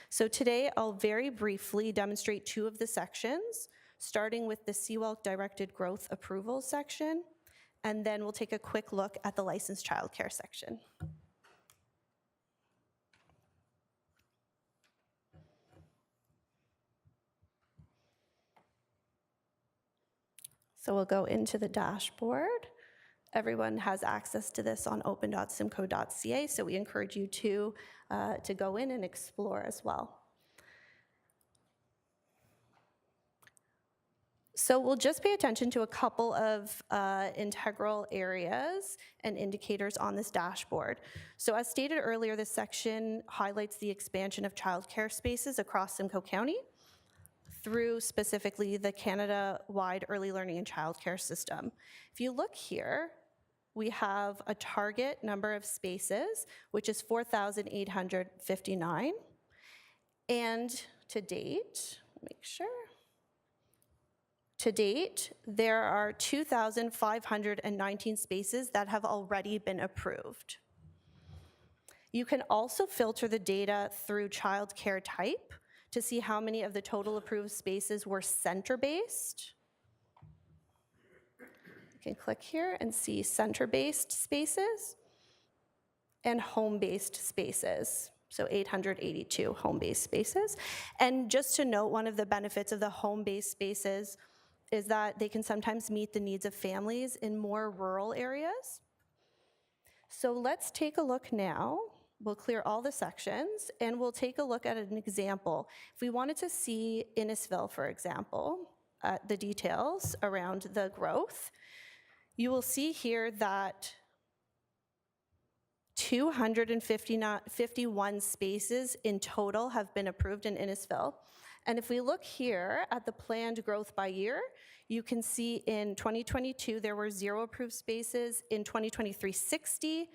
So today, I'll very briefly demonstrate 2 of the sections, starting with the CWELC Directed Growth Approval section, and then we'll take a quick look at the licensed childcare section. So we'll go into the dashboard. Everyone has access to this on open.simcoe.ca, so we encourage you to go in and explore as well. So we'll just pay attention to a couple of integral areas and indicators on this dashboard. So as stated earlier, this section highlights the expansion of childcare spaces across Simcoe County through specifically the Canada-wide early learning and childcare system. If you look here, we have a target number of spaces, which is 4,859. And to date, make sure, to date, there are 2,519 spaces that have already been approved. You can also filter the data through childcare type to see how many of the total approved spaces were center-based. You can click here and see center-based spaces and home-based spaces. So 882 home-based spaces. And just to note, one of the benefits of the home-based spaces is that they can sometimes meet the needs of families in more rural areas. So let's take a look now. We'll clear all the sections, and we'll take a look at an example. If we wanted to see Innisfil, for example, the details around the growth, you will see here that 251 spaces in total have been approved in Innisfil. And if we look here at the planned growth by year, you can see in 2022 there were 0 approved spaces, in 2023 60,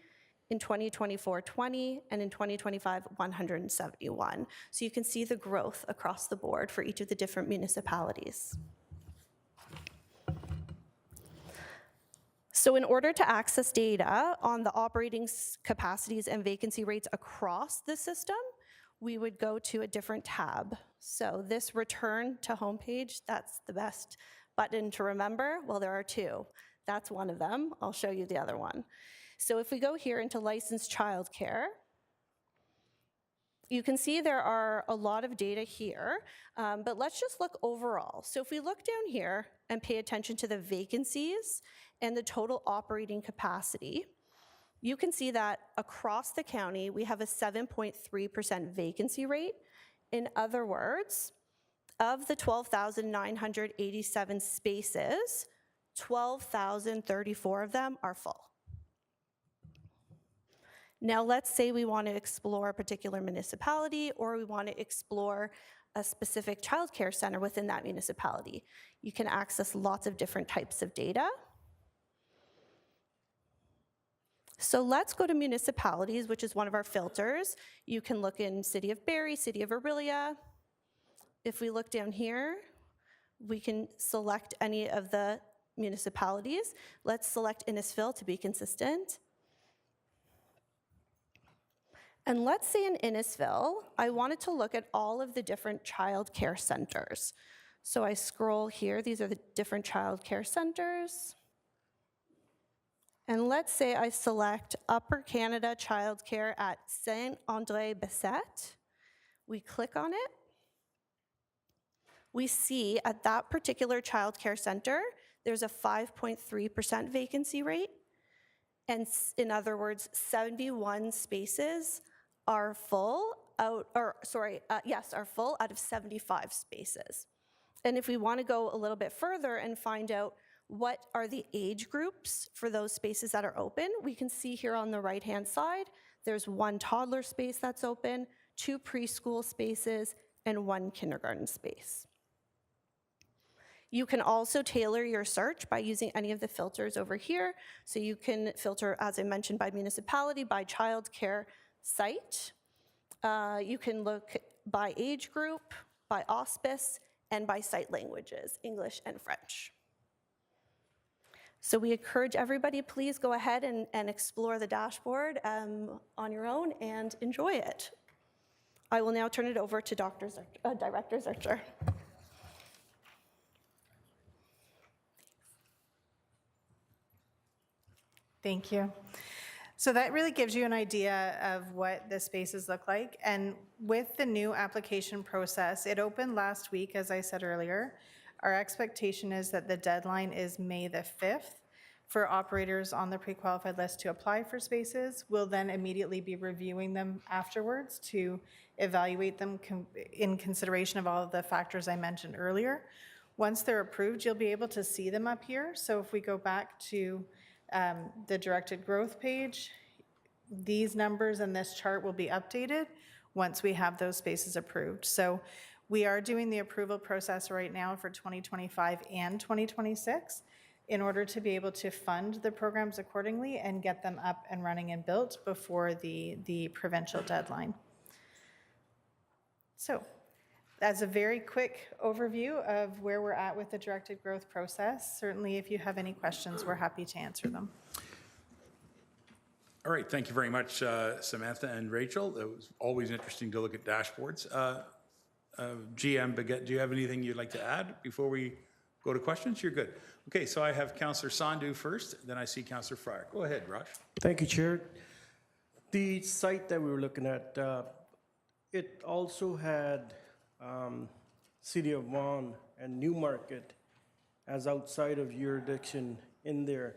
in 2024, 20, and in 2025, 171. So you can see the growth across the board for each of the different municipalities. So in order to access data on the operating capacities and vacancy rates across the system, we would go to a different tab. So this return to homepage, that's the best button to remember. Well, there are 2. That's one of them. I'll show you the other one. So if we go here into licensed childcare, you can see there are a lot of data here, but let's just look overall. So if we look down here and pay attention to the vacancies and the total operating capacity, you can see that across the county, we have a 7.3% vacancy rate. In other words, Of the 12,987 spaces, 12,034 of them are full. Now, let's say we want to explore a particular municipality, or we want to explore a specific childcare center within that municipality. You can access lots of different types of data. So let's go to municipalities, which is one of our filters. You can look in City of Barrie, City of Orillia. If we look down here, we can select any of the municipalities. Let's select Innisfil to be consistent. And let's say in Innisfil, I wanted to look at all of the different child care centers. So I scroll here, these are the different child care centers. And let's say I select Upper Canada Childcare at Saint-André-Bessette. We click on it. We see at that particular childcare center, there's a 5.3% vacancy rate. And in other words, 71 spaces are full out, are full out of 75 spaces. And if we want to go a little bit further and find out what are the age groups for those spaces that are open, we can see here on the right-hand side, there's 1 toddler space that's open, 2 preschool spaces, and 1 kindergarten space. You can also tailor your search by using any of the filters over here. So you can filter, as I mentioned, by municipality, by childcare site. You can look by age group, by auspice, and by site languages, English and French. So we encourage everybody, please go ahead and explore the dashboard on your own and enjoy it. I will now turn it over to Director Zurcher. Thank you. So that really gives you an idea of what the spaces look like. And with the new application process, it opened last week, as I said earlier. Our expectation is that the deadline is May the 5th for operators on the pre-qualified list to apply for spaces. We'll then immediately be reviewing them afterwards to evaluate them in consideration of all of the factors I mentioned earlier. Once they're approved, you'll be able to see them up here. So if we go back to the directed growth page, these numbers and this chart will be updated once we have those spaces approved. So we are doing the approval process right now for 2025 and 2026 in order to be able to fund the programs accordingly and get them up and running and built before the provincial deadline. So as a very quick overview of where we're at with the directed growth process, certainly if you have any questions, we're happy to answer them. All right, thank you very much, Samantha and Rachel. It was always interesting to look at dashboards. GM Baguette, do you have anything you'd like to add before we go to questions? You're good. Okay, so I have Councillor Sandhu first, then I see Councillor Fryer. Go ahead, Raj. Thank you, Chair. The site that we were looking at, it also had City of Vaughan and Newmarket as outside of jurisdiction in there.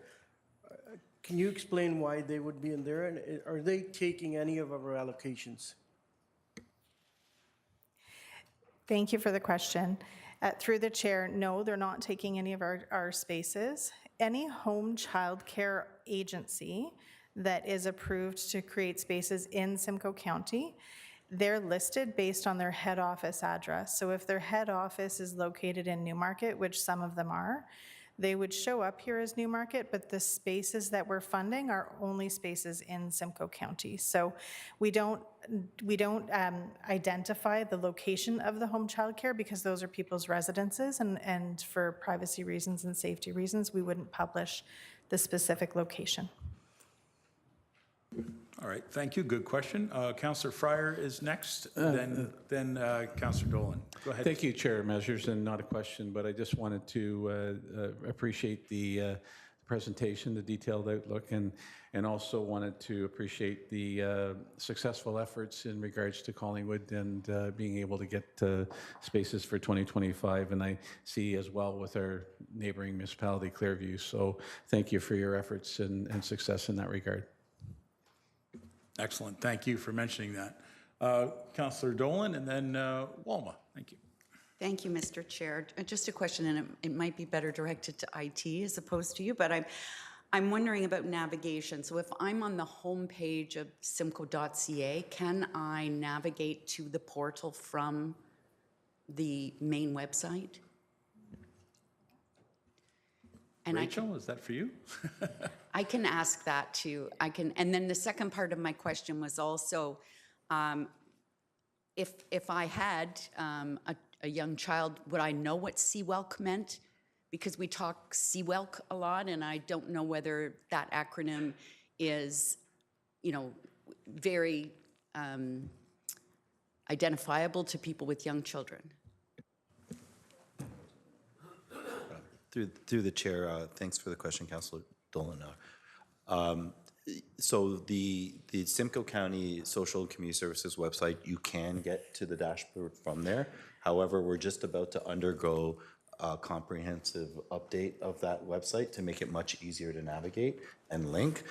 Can you explain why they would be in there, and are they taking any of our allocations? Thank you for the question. Through the chair, no, they're not taking any of our spaces. Any home child care agency that is approved to create spaces in Simcoe County, they're listed based on their head office address. So if their head office is located in Newmarket, which some of them are, they would show up here as Newmarket, but the spaces that we're funding are only spaces in Simcoe County. So we don't identify the location of the home child care because those are people's residences, and for privacy reasons and safety reasons, we wouldn't publish the specific location. All right, thank you. Good question. Councillor Fryer is next, then Councillor Dolan. Go ahead. Thank you, Chair Measures, and not a question, but I just wanted to appreciate the presentation, the detailed outlook, and also wanted to appreciate the successful efforts in regards to Collingwood and being able to get spaces for 2025. And I see as well with our neighboring municipality, Clearview. So thank you for your efforts and success in that regard. Excellent. Thank you for mentioning that. Councillor Dolan and then Walma. Thank you. Thank you, Mr. Chair. Just a question, and it might be better directed to IT as opposed to you, but I'm wondering about navigation. So if I'm on the homepage of simcoe.ca, can I navigate to the portal from the main website? And Rachel, is that for you? I can ask that too. And then the second part of my question was also, if I had a young child, would I know what CWELC meant? Because we talk CWELC a lot, and I don't know whether that acronym is, very identifiable to people with young children. Through the chair, thanks for the question, Councillor Dolan. So the Simcoe County Social and Community Services website, you can get to the dashboard from there. However, we're just about to undergo a comprehensive update of that website to make it much easier to navigate and link.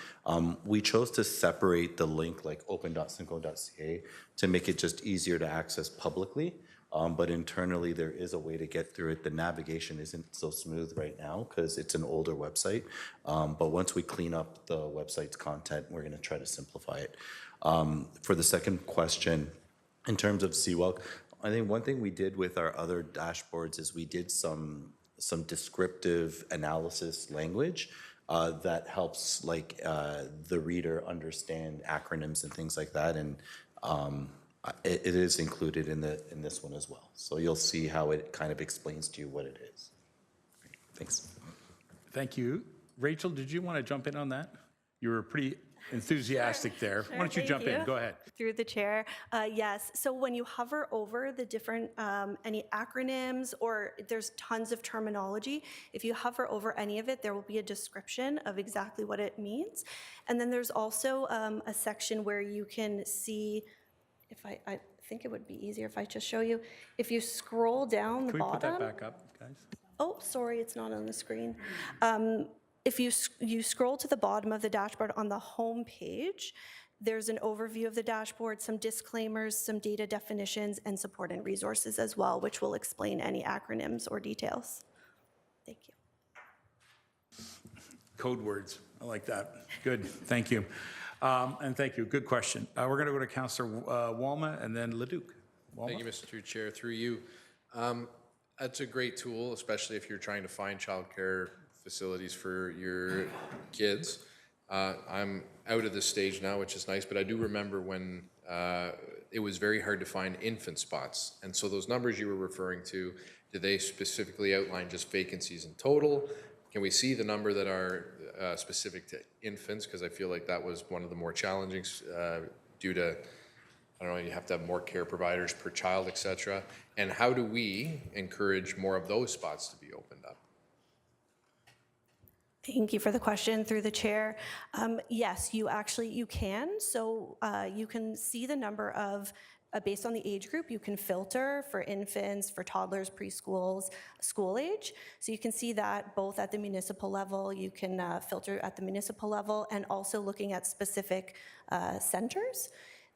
We chose to separate the link like open.simcoe.ca to make it just easier to access publicly. But internally, there is a way to get through it. The navigation isn't so smooth right now because it's an older website. But once we clean up the website's content, we're going to try to simplify it. For the second question, in terms of CWELC, I think one thing we did with our other dashboards is we did some descriptive analysis language that helps the reader understand acronyms and things like that. And it is included in this one as well. So you'll see how it kind of explains to you what it is. Thanks. Thank you. Rachel, did you want to jump in on that? You were pretty enthusiastic there. Why don't you jump in? Go ahead. Through the chair. Yes. So when you hover over the different, any acronyms, or there's tons of terminology, if you hover over any of it, there will be a description of exactly what it means. And then there's also a section where you can see, if I think it would be easier if I just show you. If you scroll down the bottom. Can we put that back up, guys? Oh, sorry, it's not on the screen. If you scroll to the bottom of the dashboard on the home page, there's an overview of the dashboard, some disclaimers, some data definitions, and support and resources as well, which will explain any acronyms or details. Thank you. Code words. I like that. Good. Thank you. And thank you. Good question. We're going to go to Councillor Walma and then Leduc. Walma? Thank you, Mr. Chair. Through you. That's a great tool, especially if you're trying to find childcare facilities for your kids. I'm out of this stage now, which is nice, but I do remember when it was very hard to find infant spots. And so those numbers you were referring to, do they specifically outline just vacancies in total? Can we see the number that are specific to infants? Because I feel like that was one of the more challenging due to, I don't know, you have to have more care providers per child, et cetera. And how do we encourage more of those spots to be opened up? Thank you for the question through the chair. Yes, you can. So you can see the number of, based on the age group, you can filter for infants, for toddlers, preschools, school age. So you can see that both at the municipal level, you can filter at the municipal level, and also looking at specific centers.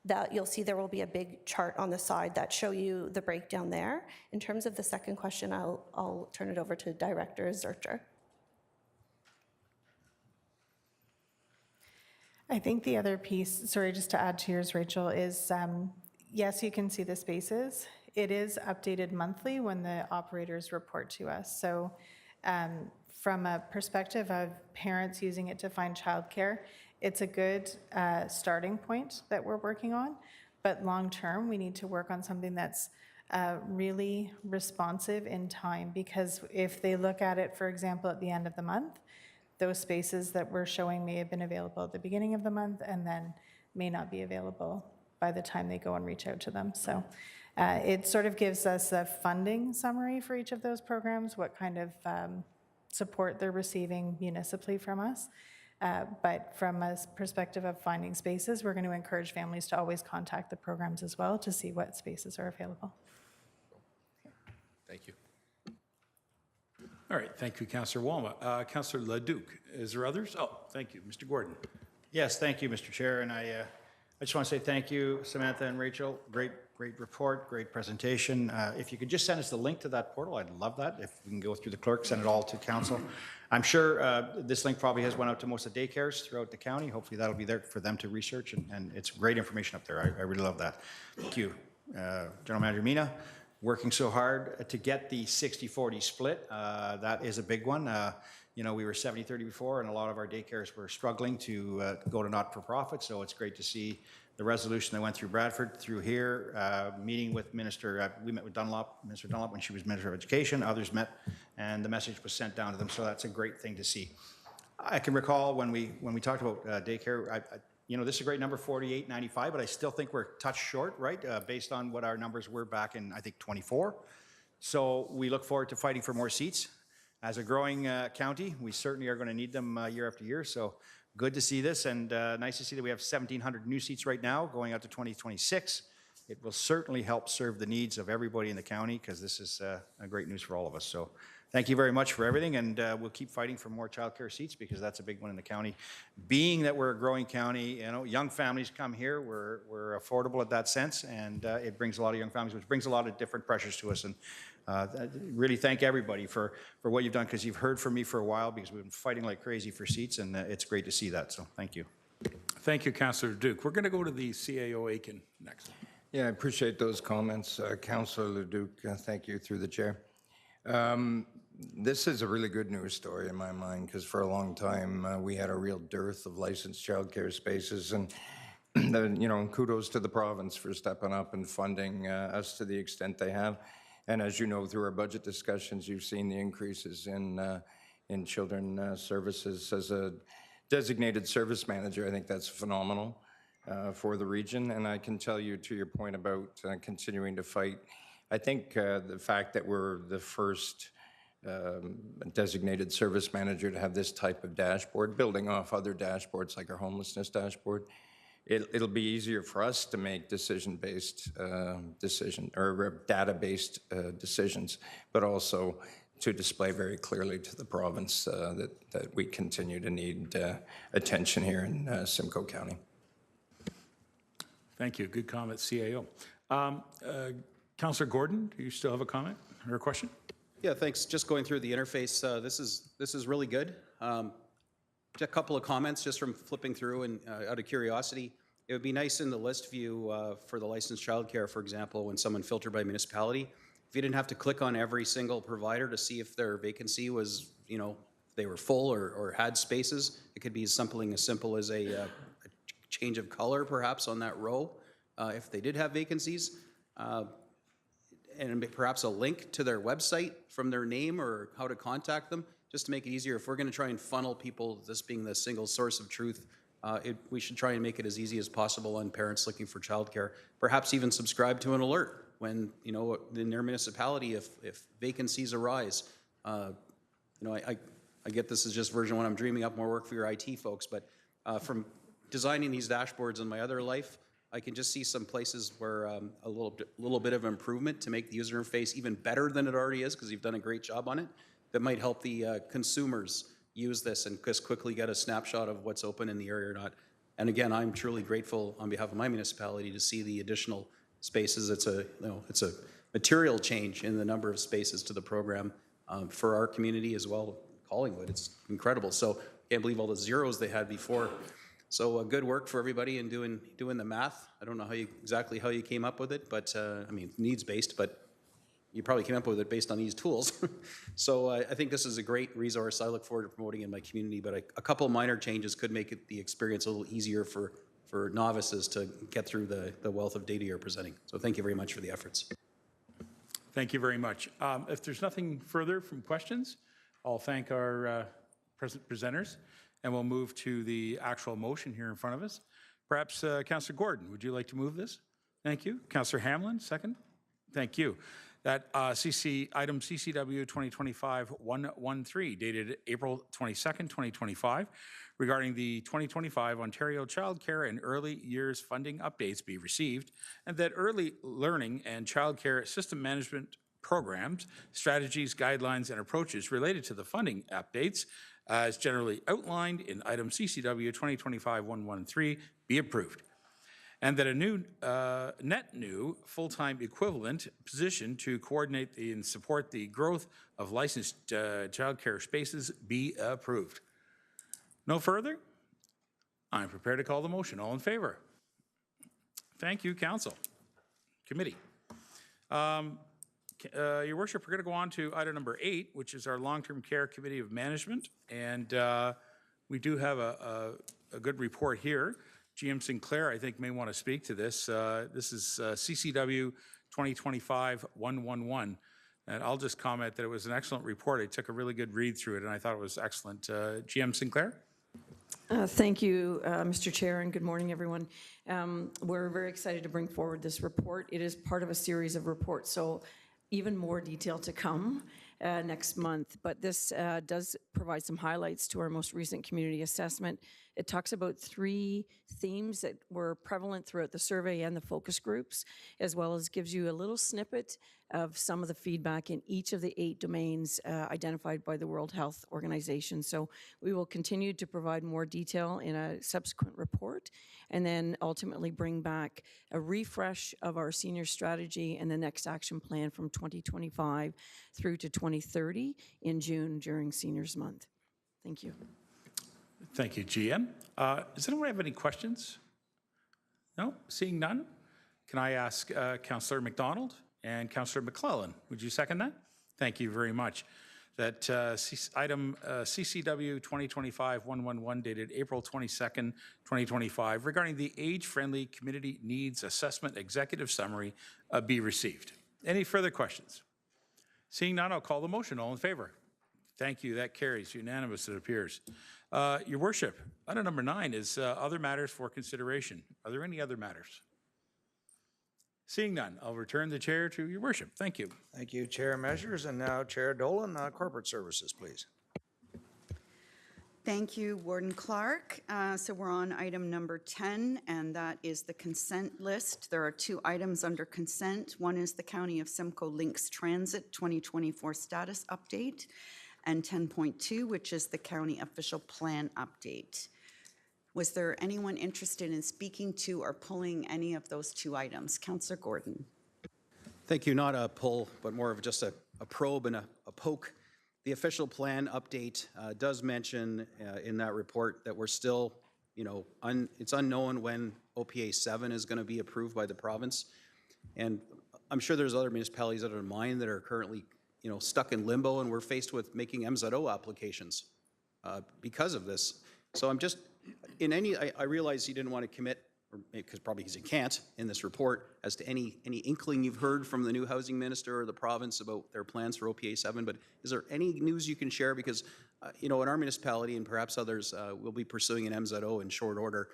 That you'll see there will be a big chart on the side that show you the breakdown there. In terms of the second question, I'll turn it over to Director Zurcher. I think the other piece, sorry, just to add to yours, Rachel, is yes, you can see the spaces. It is updated monthly when the operators report to us. So from a perspective of parents using it to find childcare, it's a good starting point that we're working on. But long term, we need to work on something that's really responsive in time, because if they look at it, for example, at the end of the month, those spaces that we're showing may have been available at the beginning of the month and then may not be available by the time they go and reach out to them. So it sort of gives us a funding summary for each of those programs, what kind of support they're receiving municipally from us. But from a perspective of finding spaces, we're going to encourage families to always contact the programs as well to see what spaces are available. Thank you. All right. Thank you, Councillor Walma. Councillor Leduc, is there others? Oh, thank you. Mr. Gordon. Yes, thank you, Mr. Chair. And I just want to say thank you, Samantha and Rachel. Great report, great presentation. If you could just send us the link to that portal, I'd love that. If we can go through the clerk, send it all to council. I'm sure this link probably has went out to most of the daycares throughout the county. Hopefully that'll be there for them to research, and it's great information up there. I really love that. Thank you. General Manager Mina, working so hard to get the 60-40 split. That is a big one. You know, we were 70-30 before, and a lot of our daycares were struggling to go to not-for-profit, so it's great to see the resolution that went through Bradford, through here, meeting with Minister, we met with Minister Dunlop when she was Minister of Education, others met, and the message was sent down to them, so that's a great thing to see. I can recall when we talked about daycare, you know, this is a great number, 4895, but I still think we're a touch short, right, based on what our numbers were back in, I think, 24. So we look forward to fighting for more seats. As a growing county, we certainly are going to need them year after year, so good to see this, and nice to see that we have 1,700 new seats right now going out to 2026. It will certainly help serve the needs of everybody in the county, because this is a great news for all of us. So thank you very much for everything, and we'll keep fighting for more childcare seats, because that's a big one in the county. Being that we're a growing county, you know, young families come here, we're affordable at that sense, and it brings a lot of young families, which brings a lot of different pressures to us. And really thank everybody for what you've done, because you've heard from me for a while, because we've been fighting like crazy for seats, and it's great to see that, so thank you. Thank you, Councillor Duke. We're going to go to the CAO Aiken next. Yeah, I appreciate those comments, Councillor Leduc. Thank you through the chair. This is a really good news story in my mind, because for a long time we had a real dearth of licensed childcare spaces, and you know, kudos to the province for stepping up and funding us to the extent they have. And as you know, through our budget discussions, you've seen the increases in children services. As a designated service manager, I think that's phenomenal for the region. And I can tell you, to your point about continuing to fight, I think the fact that we're the first designated service manager to have this type of dashboard, building off other dashboards like our homelessness dashboard, it'll be easier for us to make decision-based data-based decisions, but also to display very clearly to the province that we continue to need attention here in Simcoe County. Thank you. Good comment, CAO. Councillor Gordon, do you still have a comment or a question? Yeah, thanks. Just going through the interface, this is really good. A couple of comments just from flipping through, and out of curiosity, it would be nice in the list view for the licensed childcare, for example, when someone filtered by municipality, if you didn't have to click on every single provider to see if their vacancy was, you know, they were full or had spaces. It could be something as simple as a change of color, perhaps, on that row, if they did have vacancies. And perhaps a link to their website from their name or how to contact them, just to make it easier. If we're going to try and funnel people, this being the single source of truth, we should try and make it as easy as possible on parents looking for childcare. Perhaps even subscribe to an alert when, you know, in their municipality, if vacancies arise. You know, I get this is just version 1. I'm dreaming up more work for your IT folks, but from designing these dashboards in my other life, I can just see some places where a little bit of improvement to make the user interface even better than it already is, because you've done a great job on it. That might help the consumers use this and just quickly get a snapshot of what's open in the area or not. And again, I'm truly grateful on behalf of my municipality to see the additional spaces. It's a material change in the number of spaces to the program for our community as well, Collingwood. It's incredible. So can't believe all the zeros they had before. So good work for everybody in doing the math. I don't know exactly how you came up with it, but I mean, needs-based, but you probably came up with it based on these tools. So I think this is a great resource. I look forward to promoting it in my community, but a couple minor changes could make the experience a little easier for novices to get through the wealth of data you're presenting. So thank you very much for the efforts. Thank you very much. If there's nothing further from questions, I'll thank our presenters, and we'll move to the actual motion here in front of us. Perhaps Councillor Gordon, would you like to move this? Thank you. Councillor Hamlin, second. Thank you. That item CCW 2025-113, dated April 22nd, 2025, regarding the 2025 Ontario Child Care and Early Years Funding Updates be received, and that early learning and child care system management programs, strategies, guidelines, and approaches related to the funding updates, as generally outlined in item CCW 2025-113, be approved. and that a net new full-time equivalent position to coordinate and support the growth of licensed childcare spaces be approved. No further? I'm prepared to call the motion. All in favor? Thank you, Council. Committee. Your Worship, we're going to go on to item number 8, which is our Long-Term Care Committee of Management. And we do have a good report here. GM Sinclair, I think, may want to speak to this. This is CCW 2025-111. And I'll just comment that it was an excellent report. I took a really good read through it, and I thought it was excellent. GM Sinclair? Thank you, Mr. Chair, and good morning, everyone. We're very excited to bring forward this report. It is part of a series of reports, so even more detail to come next month. But this does provide some highlights to our most recent community assessment. It talks about 3 themes that were prevalent throughout the survey and the focus groups, as well as gives you a little snippet of some of the feedback in each of the 8 domains identified by the World Health Organization. So we will continue to provide more detail in a subsequent report, and then ultimately bring back a refresh of our senior strategy and the next action plan from 2025 through to 2030 in June during Seniors Month. Thank you. Thank you, GM. Does anyone have any questions? No? Seeing none? Can I ask Councillor McDonald and Councillor McClellan, would you second that? Thank you very much. That item CCW 2025-111 dated April 22nd, 2025 regarding the age-friendly community needs assessment executive summary be received. Any further questions? Seeing none, I'll call the motion. All in favor? Thank you. That carries. Unanimous, it appears. Your Worship, item number 9 is other matters for consideration. Are there any other matters? Seeing none, I'll return the chair to Your Worship. Thank you. Thank you, Chair Measures. And now Chair Dolan, Corporate Services, please. Thank you, Warden Clark. So we're on item number 10, and that is the consent list. There are 2 items under consent. One is the County of Simcoe Links Transit 2024 status update, and 10.2, which is the county official plan update. Was there anyone interested in speaking to or pulling any of those 2 items? Councillor Gordon. Thank you. Not a pull, but more of just a probe and a poke. The official plan update does mention in that report that we're still, it's unknown when OPA 7 is going to be approved by the province. And I'm sure there's other municipalities that are in mind that are currently, stuck in limbo, and we're faced with making MZO applications because of this. So I'm just, I realize you didn't want to commit, or probably because you can't in this report, as to any inkling you've heard from the new housing minister or the province about their plans for OPA 7, but is there any news you can share? Because, in our municipality and perhaps others, we'll be pursuing an MZO in short order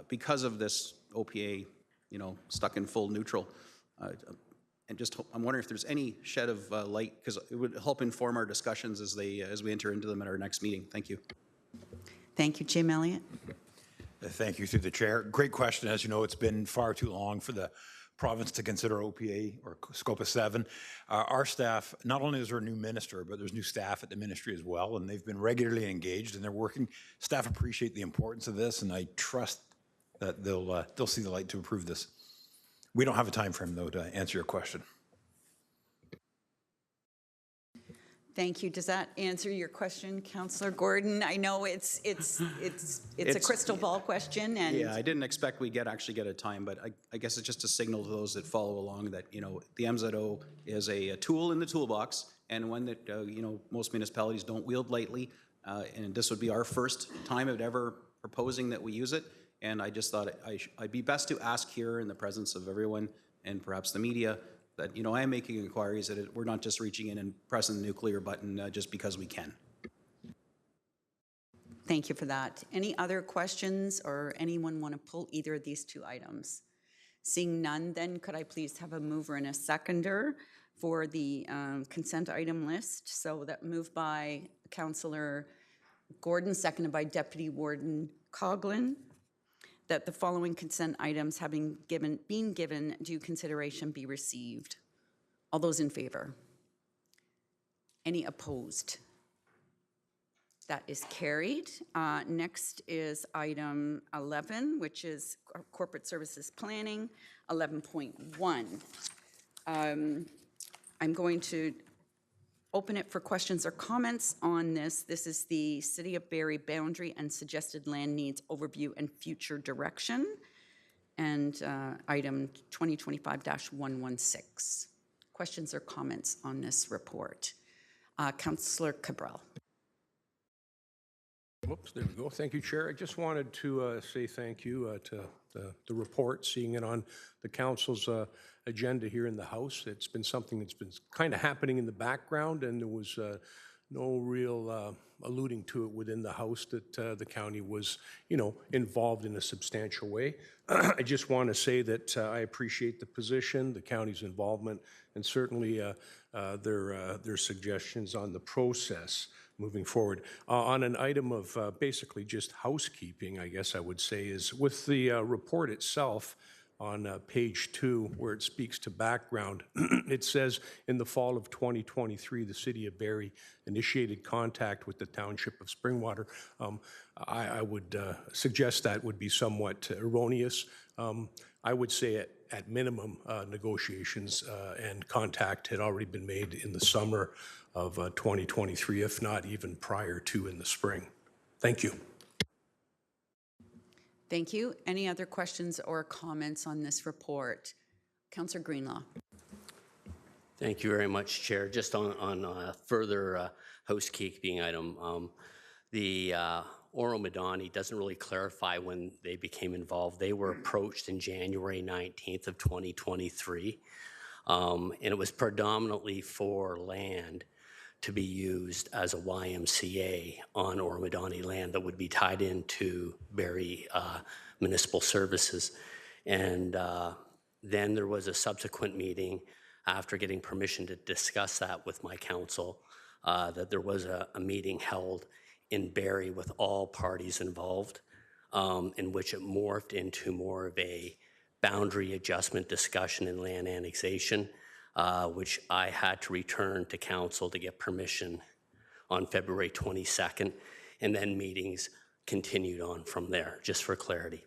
because of this OPA, stuck in full neutral. And I'm wondering if there's any shed of light, because it would help inform our discussions as we enter into them at our next meeting. Thank you. Thank you, Jim Elliott. Thank you, through the chair. Great question. As you know, it's been far too long for the province to consider OPA or Scope of 7. Our staff, not only is there a new minister, but there's new staff at the ministry as well, and they've been regularly engaged and they're working. Staff appreciate the importance of this, and I trust that they'll see the light to approve this. We don't have a time frame, though, to answer your question. Thank you. Does that answer your question, Councillor Gordon? I know it's a crystal ball question, and yeah, I didn't expect we actually get a time, but I guess it's just a signal to those that follow along that the MZO is a tool in the toolbox, and one that most municipalities don't wield lightly, and this would be our first time of ever proposing that we use it. And I just thought I'd be best to ask here in the presence of everyone and perhaps the media that, I am making inquiries, that we're not just reaching in and pressing the nuclear button just because we can. thank you for that. Any other questions, or anyone want to pull either of these 2 items? Seeing none, then could I please have a mover and a seconder for the consent item list? So that moved by Councillor Gordon, seconded by Deputy Warden Coghlan, that the following consent items having been given due consideration be received. All those in favor? Any opposed? That is carried. Next is item 11, which is corporate services planning, 11.1. I'm going to open it for questions or comments on this. This is the City of Barrie boundary and suggested land needs overview and future direction, and item 2025-116. Questions or comments on this report? Councillor Cabral. Whoops, there we go. Thank you, Chair. I just wanted to say thank you to the report, seeing it on the council's agenda here in the House. It's been something that's been kind of happening in the background, and there was no real alluding to it within the House that the county was, involved in a substantial way. I just want to say that I appreciate the position, the county's involvement, and certainly their suggestions on the process moving forward. On an item of basically just housekeeping, I guess I would say, is with the report itself on page 2, where it speaks to background, it says in the fall of 2023, the City of Barrie initiated contact with the Township of Springwater. I would suggest that would be somewhat erroneous. I would say at minimum, negotiations and contact had already been made in the summer of 2023, if not even prior to in the spring. Thank you. Thank you. Any other questions or comments on this report? Councillor Greenlaw. Thank you very much, Chair. Just on a further housekeeping item, the Oro Madani doesn't really clarify when they became involved. They were approached in January 19th of 2023, and it was predominantly for land to be used as a YMCA on Oro Madani land that would be tied into Barrie Municipal Services. And then there was a subsequent meeting after getting permission to discuss that with my council, that there was a meeting held in Barrie with all parties involved, in which it morphed into more of a boundary adjustment discussion and land annexation, which I had to return to council to get permission on February 22nd, and then meetings continued on from there, just for clarity.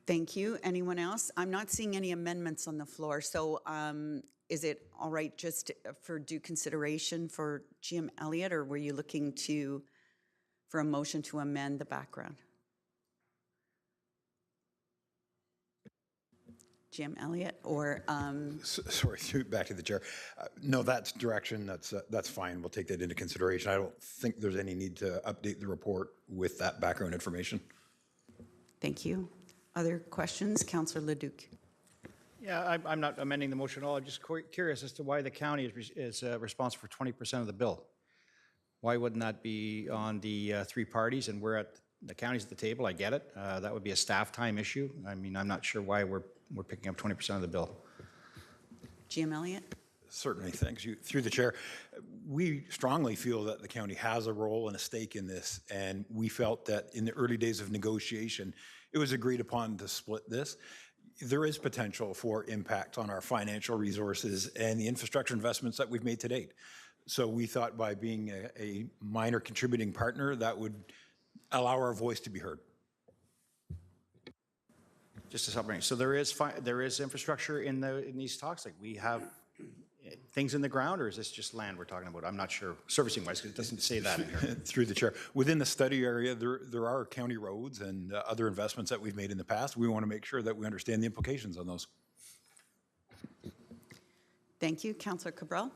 Thank you. Anyone else? I'm not seeing any amendments on the floor, so is it all right just for due consideration for GM Elliott, or were you looking for a motion to amend the background? Jim Elliott, or Sorry, back to the chair. No, that's direction. That's fine. We'll take that into consideration. I don't think there's any need to update the report with that background information. Thank you. Other questions? Councillor Leduc. Yeah, I'm not amending the motion at all. I'm just curious as to why the county is responsible for 20% of the bill. Why wouldn't that be on the three parties, and we're at the county's at the table? I get it. That would be a staff time issue. I mean, I'm not sure why we're picking up 20% of the bill. GM Elliott. Certainly, thanks. Through the chair, we strongly feel that the county has a role and a stake in this, and we felt that in the early days of negotiation, it was agreed upon to split this. There is potential for impact on our financial resources and the infrastructure investments that we've made to date. So we thought by being a minor contributing partner, that would allow our voice to be heard. Just to supplement, so there is infrastructure in these talks. Like, we have things in the ground, or is this just land we're talking about? I'm not sure, servicing wise, because it doesn't say that in here. Through the chair, within the study area, there are county roads and other investments that we've made in the past. We want to make sure that we understand the implications on those. Thank you, Councillor Cabral.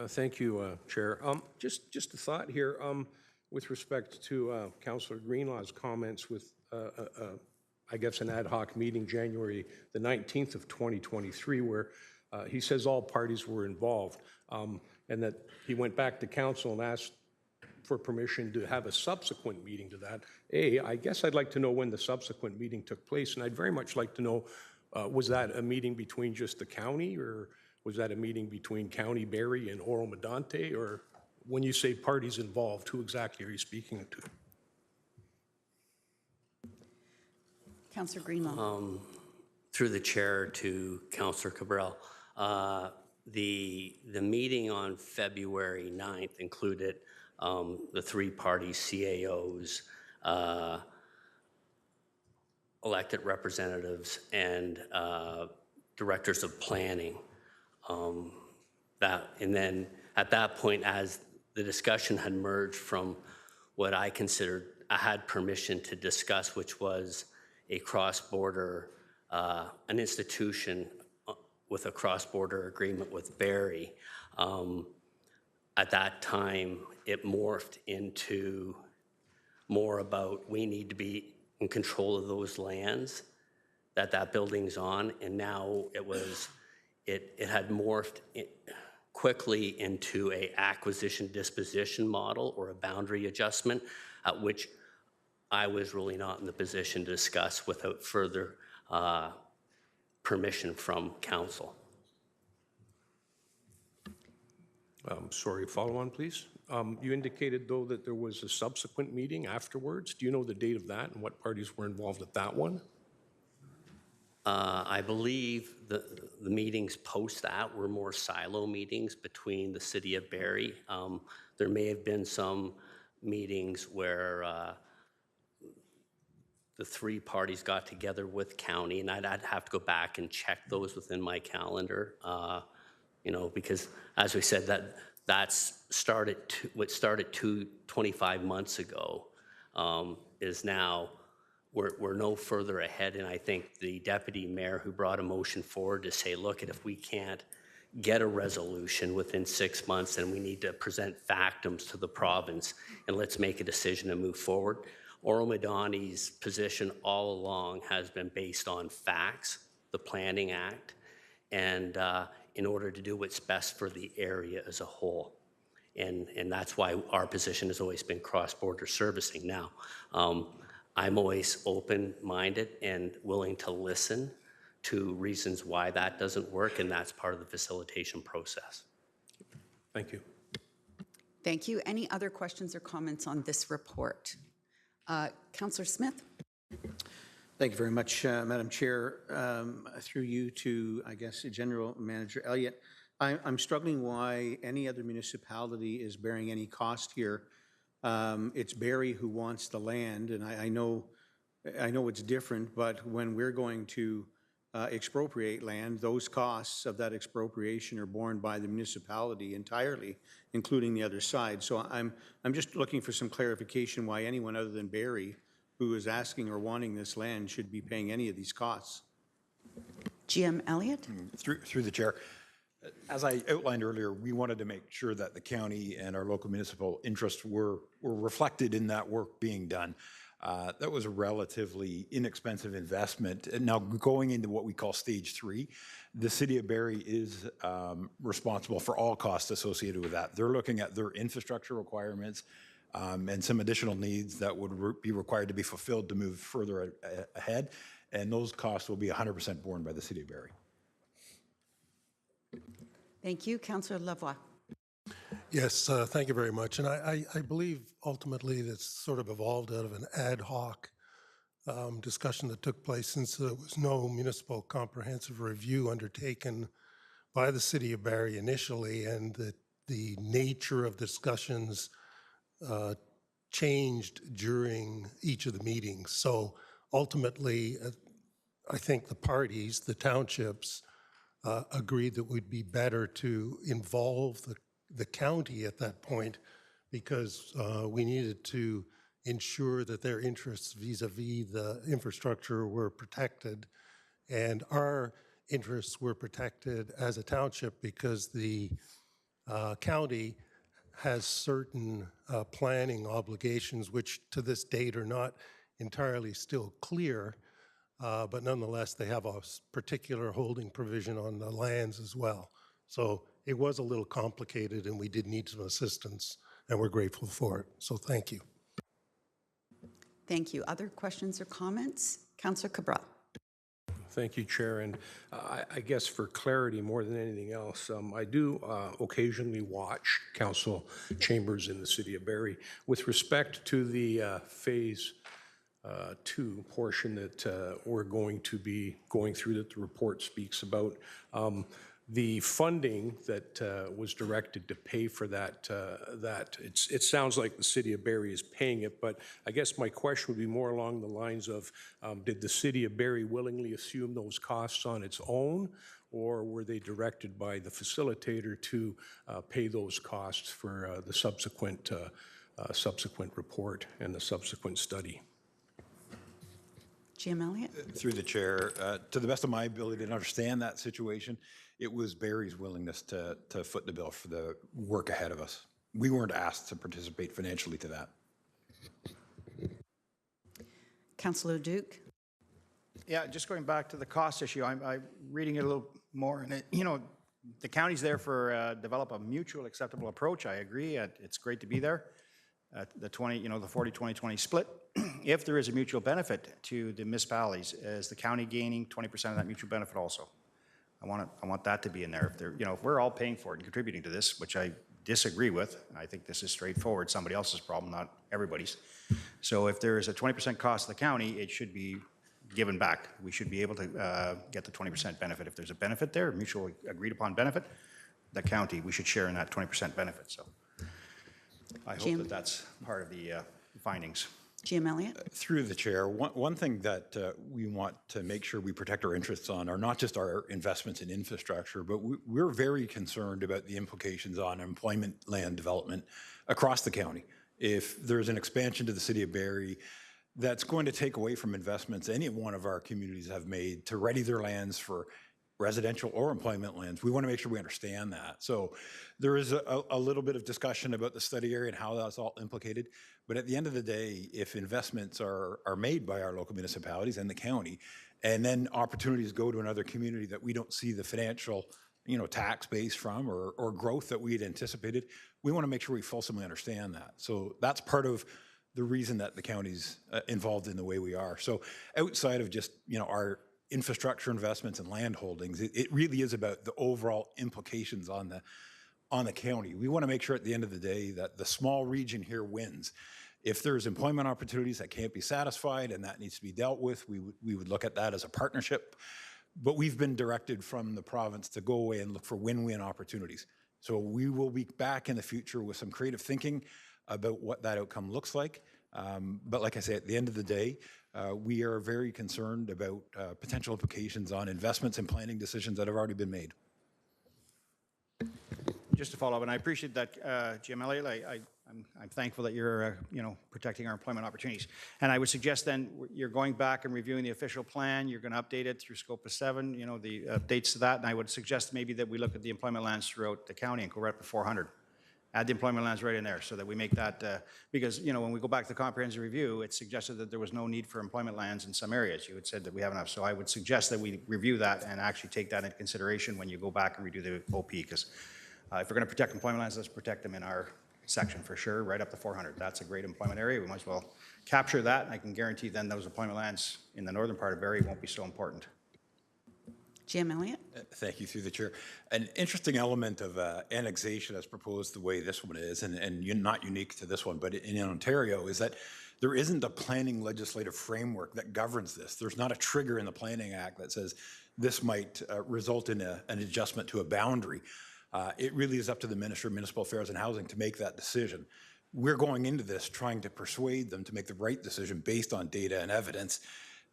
Thank you, Chair. Just a thought here with respect to Councillor Greenlaw's comments with, I guess, an ad hoc meeting January the 19th of 2023, where he says all parties were involved, and that he went back to council and asked for permission to have a subsequent meeting to that. I guess I'd like to know when the subsequent meeting took place, and I'd very much like to know, was that a meeting between just the county, or was that a meeting between County Barrie and Oro Medonte, or when you say parties involved, who exactly are you speaking to? Councillor Greenlaw. Through the chair to Councillor Cabral, The meeting on February 9th included the three-party CAOs, elected representatives, and directors of planning. And then at that point, as the discussion had merged from what I considered I had permission to discuss, which was a cross-border, an institution with a cross-border agreement with Barrie. At that time, it morphed into more about we need to be in control of those lands that building's on, and now it had morphed quickly into a acquisition disposition model or a boundary adjustment, which I was really not in the position to discuss without further permission from council. Sorry, follow on, please. You indicated, though, that there was a subsequent meeting afterwards. Do you know the date of that and what parties were involved at that one? I believe the meetings post that were more silo meetings between the city of Barrie. There may have been some meetings where the three parties got together with county, and I'd have to go back and check those within my calendar, because as we said, what started 25 months ago is now we're no further ahead, and I think the deputy mayor who brought a motion forward to say, look, if we can't get a resolution within 6 months, then we need to present factums to the province, and let's make a decision to move forward. Oro-Medani's position all along has been based on facts, the Planning Act, and in order to do what's best for the area as a whole. And that's why our position has always been cross-border servicing. Now, I'm always open-minded and willing to listen to reasons why that doesn't work, and that's part of the facilitation process. Thank you. Thank you. Any other questions or comments on this report? Councillor Smith? Thank you very much, Madam Chair. Through you to, I guess, General Manager Elliott, I'm struggling why any other municipality is bearing any cost here. It's Barrie who wants the land, and I know it's different, but when we're going to expropriate land, those costs of that expropriation are borne by the municipality entirely, including the other side. So I'm just looking for some clarification why anyone other than Barrie who is asking or wanting this land should be paying any of these costs. GM Elliott? Through the chair. As I outlined earlier, we wanted to make sure that the county and our local municipal interests were reflected in that work being done. That was a relatively inexpensive investment. And now going into what we call stage 3, the city of Barrie is responsible for all costs associated with that. They're looking at their infrastructure requirements and some additional needs that would be required to be fulfilled to move further ahead. And those costs will be 100% borne by the city of Barrie. Thank you. Councillor Lavoie. Yes, thank you very much. And I believe ultimately that's sort of evolved out of an ad hoc discussion that took place since there was no municipal comprehensive review undertaken by the city of Barrie initially, and that the nature of discussions changed during each of the meetings. So ultimately, I think the parties, the townships, agreed that it would be better to involve the county at that point, because we needed to ensure that their interests vis-a-vis the infrastructure were protected, and our interests were protected as a township because the county has certain planning obligations which to this date are not entirely still clear, but nonetheless they have a particular holding provision on the lands as well. So it was a little complicated and we did need some assistance, and we're grateful for it. So thank you. Thank you. Other questions or comments? Councillor Cabral. Thank you, Chair. And I guess for clarity more than anything else, I do occasionally watch council chambers in the city of Barrie. With respect to the phase 2 portion that we're going to be going through that the report speaks about, the funding that was directed to pay for that, it sounds like the city of Barrie is paying it, but I guess my question would be more along the lines of, did the city of Barrie willingly assume those costs on its own, or were they directed by the facilitator to pay those costs for the subsequent report and the subsequent study? Jim Elliott? Through the chair, to the best of my ability to understand that situation, it was Barrie's willingness to foot the bill for the work ahead of us. We weren't asked to participate financially to that. Councillor Duke? Yeah, just going back to the cost issue, I'm reading it a little more, and the county's there for develop a mutual acceptable approach. I agree. It's great to be there. The 40-20-20 split. If there is a mutual benefit to the municipalities, is the county gaining 20% of that mutual benefit also? I want that to be in there. If we're all paying for it and contributing to this, which I disagree with, I think this is straightforward, somebody else's problem, not everybody's. So if there is a 20% cost to the county, it should be given back. We should be able to get the 20% benefit. If there's a benefit there, mutually agreed upon benefit, the county, we should share in that 20% benefit. So I hope that that's part of the findings. Jim Elliott? Through the chair, one thing that we want to make sure we protect our interests on are not just our investments in infrastructure, but we're very concerned about the implications on employment land development across the county. If there's an expansion to the city of Barrie, that's going to take away from investments any one of our communities have made to ready their lands for residential or employment lands. We want to make sure we understand that. So there is a little bit of discussion about the study area and how that's all implicated. But at the end of the day, if investments are made by our local municipalities and the county, and then opportunities go to another community that we don't see the financial tax base from or growth that we had anticipated, we want to make sure we fulsomely understand that. So that's part of the reason that the county's involved in the way we are. So outside of just our infrastructure investments and land holdings, it really is about the overall implications on the county. We want to make sure at the end of the day that the small region here wins. If there's employment opportunities that can't be satisfied and that needs to be dealt with, we would look at that as a partnership. But we've been directed from the province to go away and look for win-win opportunities. So we will be back in the future with some creative thinking about what that outcome looks like. But like I say, at the end of the day, we are very concerned about potential implications on investments and planning decisions that have already been made. Just to follow up, and I appreciate that, Jim Elliott. I'm thankful that you're protecting our employment opportunities. And I would suggest then you're going back and reviewing the official plan. You're going to update it through Scope of 7, the updates to that. And I would suggest maybe that we look at the employment lands throughout the county and go right up to 400. Add the employment lands right in there so that we make that, because, when we go back to the comprehensive review, it suggested that there was no need for employment lands in some areas. You had said that we have enough. So I would suggest that we review that and actually take that into consideration when you go back and redo the OP, because if we're going to protect employment lands, let's protect them in our section for sure, right up to 400. That's a great employment area. We might as well capture that, and I can guarantee then those employment lands in the northern part of Barrie won't be so important. Jim Elliott? Thank you, through the chair. An interesting element of annexation as proposed the way this one is, and not unique to this one, but in Ontario, is that there isn't a planning legislative framework that governs this. There's not a trigger in the Planning Act that says this might result in an adjustment to a boundary. It really is up to the Minister of Municipal Affairs and Housing to make that decision. We're going into this trying to persuade them to make the right decision based on data and evidence.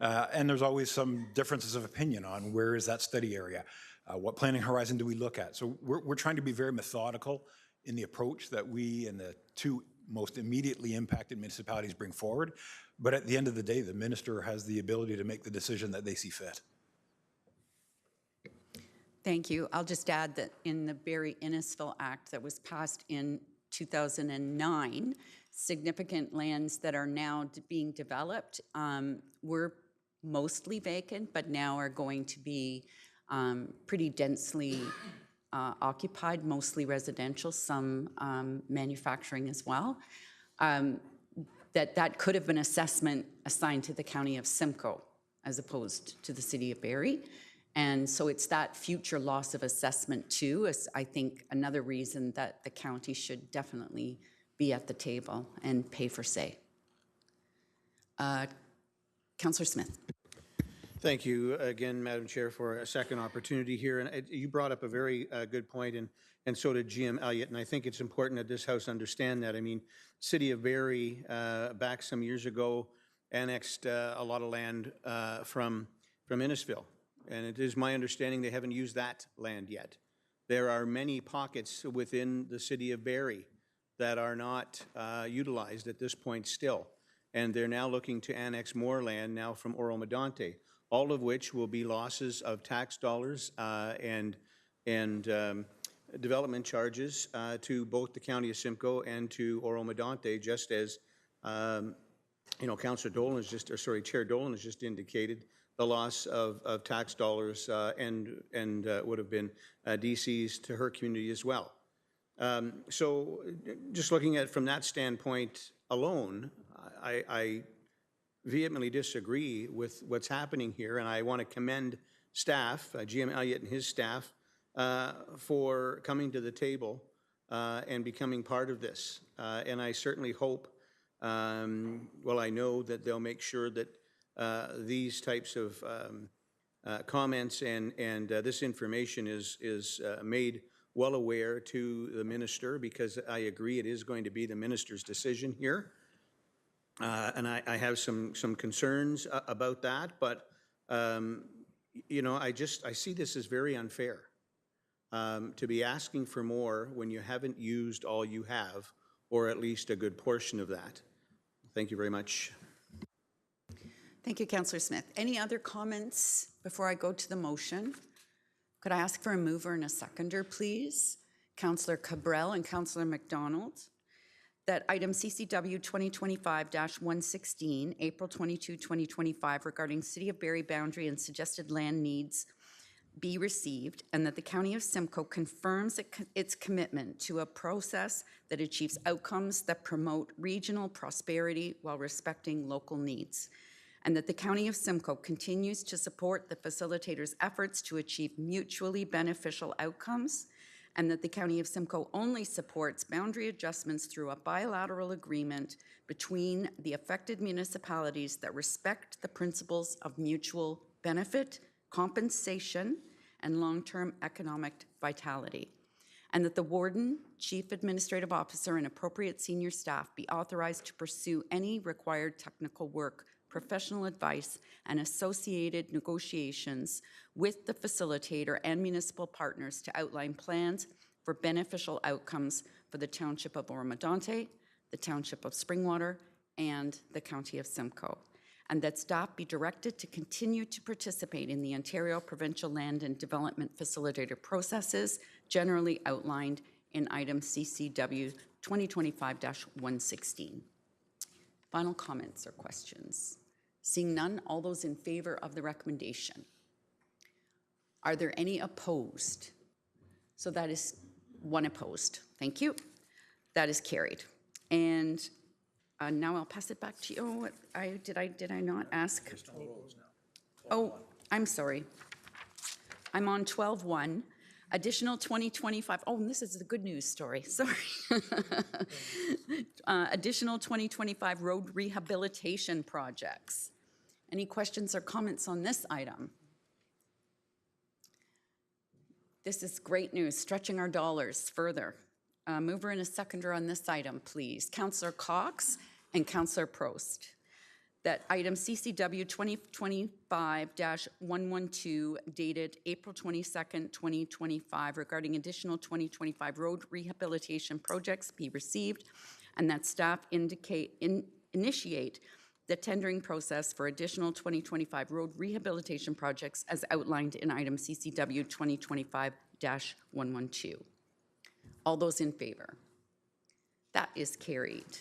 And there's always some differences of opinion on where is that study area, what planning horizon do we look at. So we're trying to be very methodical in the approach that we and the two most immediately impacted municipalities bring forward. But at the end of the day, the minister has the ability to make the decision that they see fit. Thank you. I'll just add that in the Barrie-Innisfil Act that was passed in 2009, significant lands that are now being developed were mostly vacant, but now are going to be pretty densely occupied, mostly residential, some manufacturing as well. That could have been assessment assigned to the county of Simcoe as opposed to the city of Barrie. And so it's that future loss of assessment too, is I think another reason that the county should definitely be at the table and pay for say. Councillor Smith. Thank you again, Madam Chair, for a second opportunity here. And you brought up a very good point, and so did GM Elliott. And I think it's important that this House understand that. I mean, City of Barrie, back some years ago, annexed a lot of land from Innisfil. And it is my understanding they haven't used that land yet. There are many pockets within the City of Barrie that are not utilized at this point still. And they're now looking to annex more land now from Oro-Medonte, all of which will be losses of tax dollars and development charges to both the County of Simcoe and to Oro-Medonte, just as Councillor Dolan has just, or sorry, Chair Dolan has just indicated the loss of tax dollars and would have been DCs to her community as well. So just looking at it from that standpoint alone, I vehemently disagree with what's happening here, and I want to commend staff, GM Elliott and his staff, for coming to the table and becoming part of this. And I certainly hope, well, I know that they'll make sure that these types of comments and this information is made well aware to the minister, because I agree it is going to be the minister's decision here. And I have some concerns about that, but I see this as very unfair to be asking for more when you haven't used all you have, or at least a good portion of that. Thank you very much. Thank you, Councillor Smith. Any other comments before I go to the motion? Could I ask for a mover and a seconder, please? Councillor Cabral and Councillor McDonald. That item CCW 2025-116, April 22, 2025, regarding City of Barrie boundary and suggested land needs be received, and that the County of Simcoe confirms its commitment to a process that achieves outcomes that promote regional prosperity while respecting local needs, and that the County of Simcoe continues to support the facilitator's efforts to achieve mutually beneficial outcomes, and that the County of Simcoe only supports boundary adjustments through a bilateral agreement between the affected municipalities that respect the principles of mutual benefit, compensation, and long-term economic vitality, and that the warden, chief administrative officer, and appropriate senior staff be authorized to pursue any required technical work, professional advice, and associated negotiations with the facilitator and municipal partners to outline plans for beneficial outcomes for the Township of Oro-Medonte, the Township of Springwater, and the County of Simcoe, and that staff be directed to continue to participate in the Ontario Provincial Land and Development Facilitator processes generally outlined in item CCW 2025-116. Final comments or questions? Seeing none, all those in favor of the recommendation? Are there any opposed? So that is one opposed. Thank you. That is carried. And now I'll pass it back to you. Oh, did I not ask? Oh, I'm sorry. I'm on 12.1. Additional 2025, oh, and this is the good news story, sorry. Additional 2025 road rehabilitation projects. Any questions or comments on this item? This is great news, stretching our dollars further. Mover and a seconder on this item, please. Councillor Cox and Councillor Prost. That item CCW 2025-112 dated April 22nd, 2025 regarding additional 2025 road rehabilitation projects be received, and that staff initiate the tendering process for additional 2025 road rehabilitation projects as outlined in item CCW 2025-112. All those in favor? That is carried.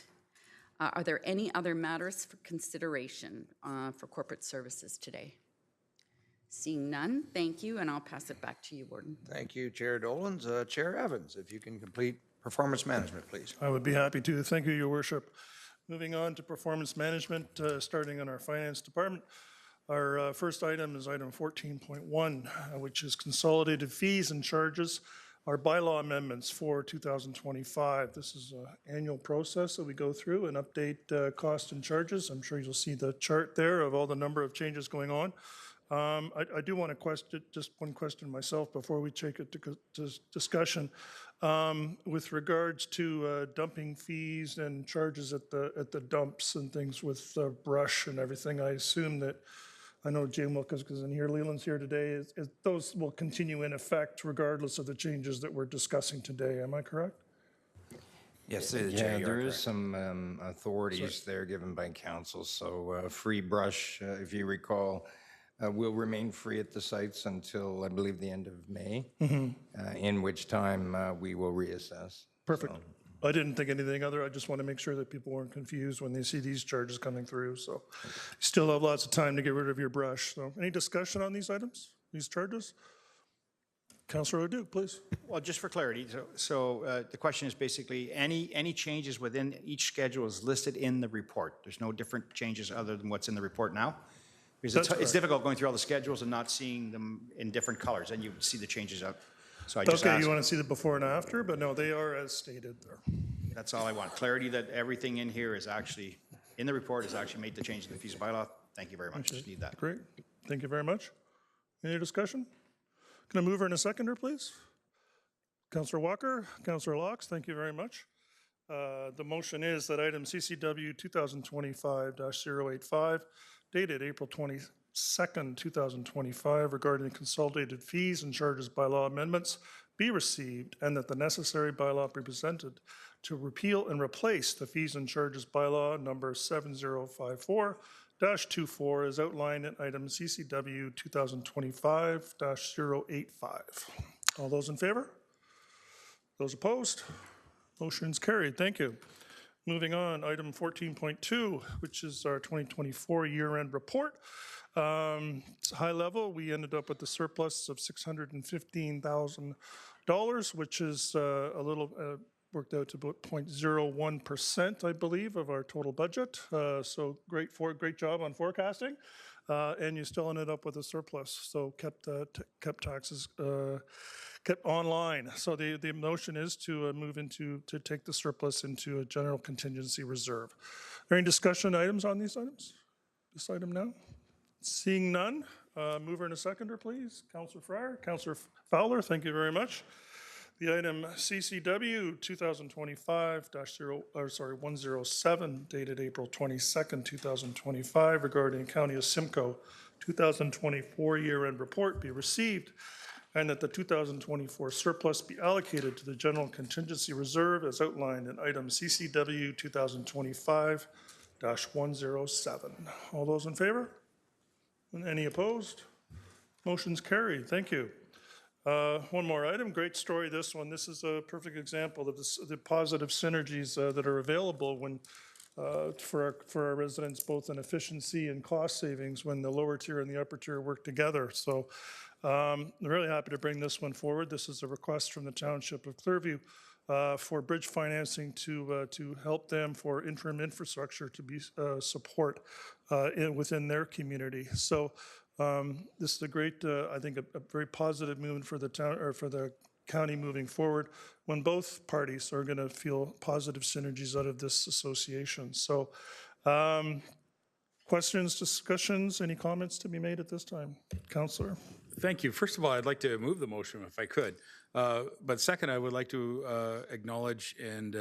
Are there any other matters for consideration for corporate services today? Seeing none, thank you, and I'll pass it back to you, Warden. Thank you, Chair Dolans. Chair Evans, if you can complete performance management, please. I would be happy to. Thank you, Your Worship. Moving on to performance management, starting in our finance department. Our first item is item 14.1, which is consolidated fees and charges. Our bylaw amendments for 2025. This is an annual process that we go through and update costs and charges. I'm sure you'll see the chart there of all the number of changes going on. I do want to question, just one question myself before we take it to discussion. With regards to dumping fees and charges at the dumps and things with brush and everything, I assume that, I know Jane Wilkins is in here, Leland's here today, those will continue in effect regardless of the changes that we're discussing today. Am I correct? Yes, yeah, there is some authorities there given by council. So free brush, if you recall, will remain free at the sites until, I believe, the end of May, in which time we will reassess. Perfect. I didn't think anything other. I just want to make sure that people weren't confused when they see these charges coming through. So you still have lots of time to get rid of your brush. So any discussion on these items, these charges? Councillor Leduc, please. Well, just for clarity, so the question is basically any changes within each schedule is listed in the report. There's no different changes other than what's in the report now? Because it's difficult going through all the schedules and not seeing them in different colors, and you see the changes up. So I just Okay, asked, you want to see the before and after, but no, they are as stated there. that's all I want. Clarity that everything in here is actually, in the report, is actually made the change in the fees bylaw. Thank you very much. Just need that. Great. Thank you very much. Any discussion? Can I move her in a seconder, please? Councillor Walker, Councillor Laux, thank you very much. The motion is that item CCW 2025-085, dated April 22nd, 2025, regarding the consolidated fees and charges bylaw amendments be received, and that the necessary bylaw be presented to repeal and replace the fees and charges bylaw number 7054-24 as outlined in item CCW 2025-085. All those in favor? Those opposed? Motion's carried. Thank you. Moving on, item 14.2, which is our 2024 year-end report. It's high level. We ended up with a surplus of $615,000, which is a little worked out to about 0.01%, I believe, of our total budget. So great job on forecasting, and you still ended up with a surplus. So kept taxes kept online. So the motion is to to take the surplus into a general contingency reserve. Are there any discussion items on these items? This item now? Seeing none, mover and a seconder, please. Councillor Fryer, Councillor Fowler, thank you very much. The item CCW 2025-107, dated April 22nd, 2025, regarding County of Simcoe 2024 year-end report be received, and that the 2024 surplus be allocated to the general contingency reserve as outlined in item CCW 2025-107. All those in favor? And any opposed? Motion's carried. Thank you. One more item. Great story, this one. This is a perfect example of the positive synergies that are available when for our residents, both in efficiency and cost savings, when the lower tier and the upper tier work together. So I'm really happy to bring this one forward. This is a request from the Township of Clearview for bridge financing to help them for interim infrastructure to be support within their community. So this is a great, I think, a very positive movement for the town or for the county moving forward, when both parties are going to feel positive synergies out of this association. So questions, discussions, any comments to be made at this time? Councillor. Thank you. First of all, I'd like to move the motion if I could. But second, I would like to acknowledge and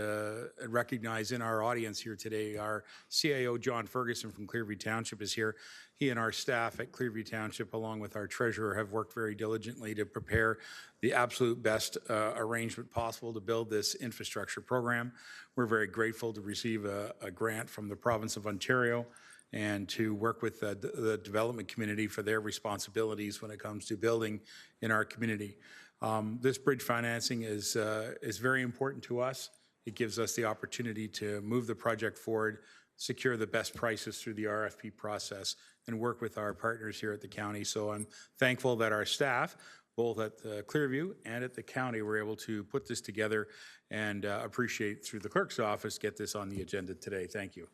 recognize in our audience here today, our CIO, John Ferguson from Clearview Township is here. He and our staff at Clearview Township, along with our treasurer, have worked very diligently to prepare the absolute best arrangement possible to build this infrastructure program. We're very grateful to receive a grant from the province of Ontario and to work with the development community for their responsibilities when it comes to building in our community. This bridge financing is very important to us. It gives us the opportunity to move the project forward, secure the best prices through the RFP process, and work with our partners here at the county. So I'm thankful that our staff, both at Clearview and at the county, were able to put this together, and appreciate through the clerk's office get this on the agenda today. Thank you.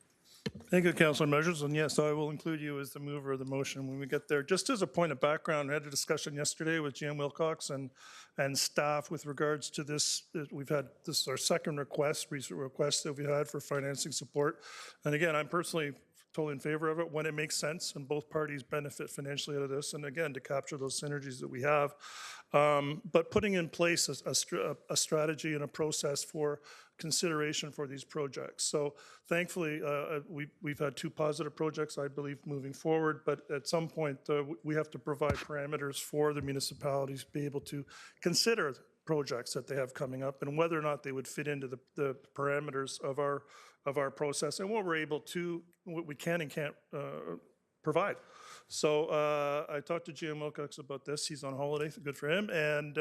Thank you, Councillor Measures, and yes, I will include you as the mover of the motion when we get there. Just as a point of background, we had a discussion yesterday with Jan Wilcox and staff with regards to this. We've had, this is our second recent request that we had for financing support. And again, I'm personally totally in favor of it when it makes sense and both parties benefit financially out of this. And again, to capture those synergies that we have. But putting in place a strategy and a process for consideration for these projects. So thankfully, we've had 2 positive projects, I believe, moving forward. But at some point, we have to provide parameters for the municipalities to be able to consider projects that they have coming up and whether or not they would fit into the parameters of our process and what we can and can't provide. So I talked to GM Wilcox about this. He's on holiday, good for him. And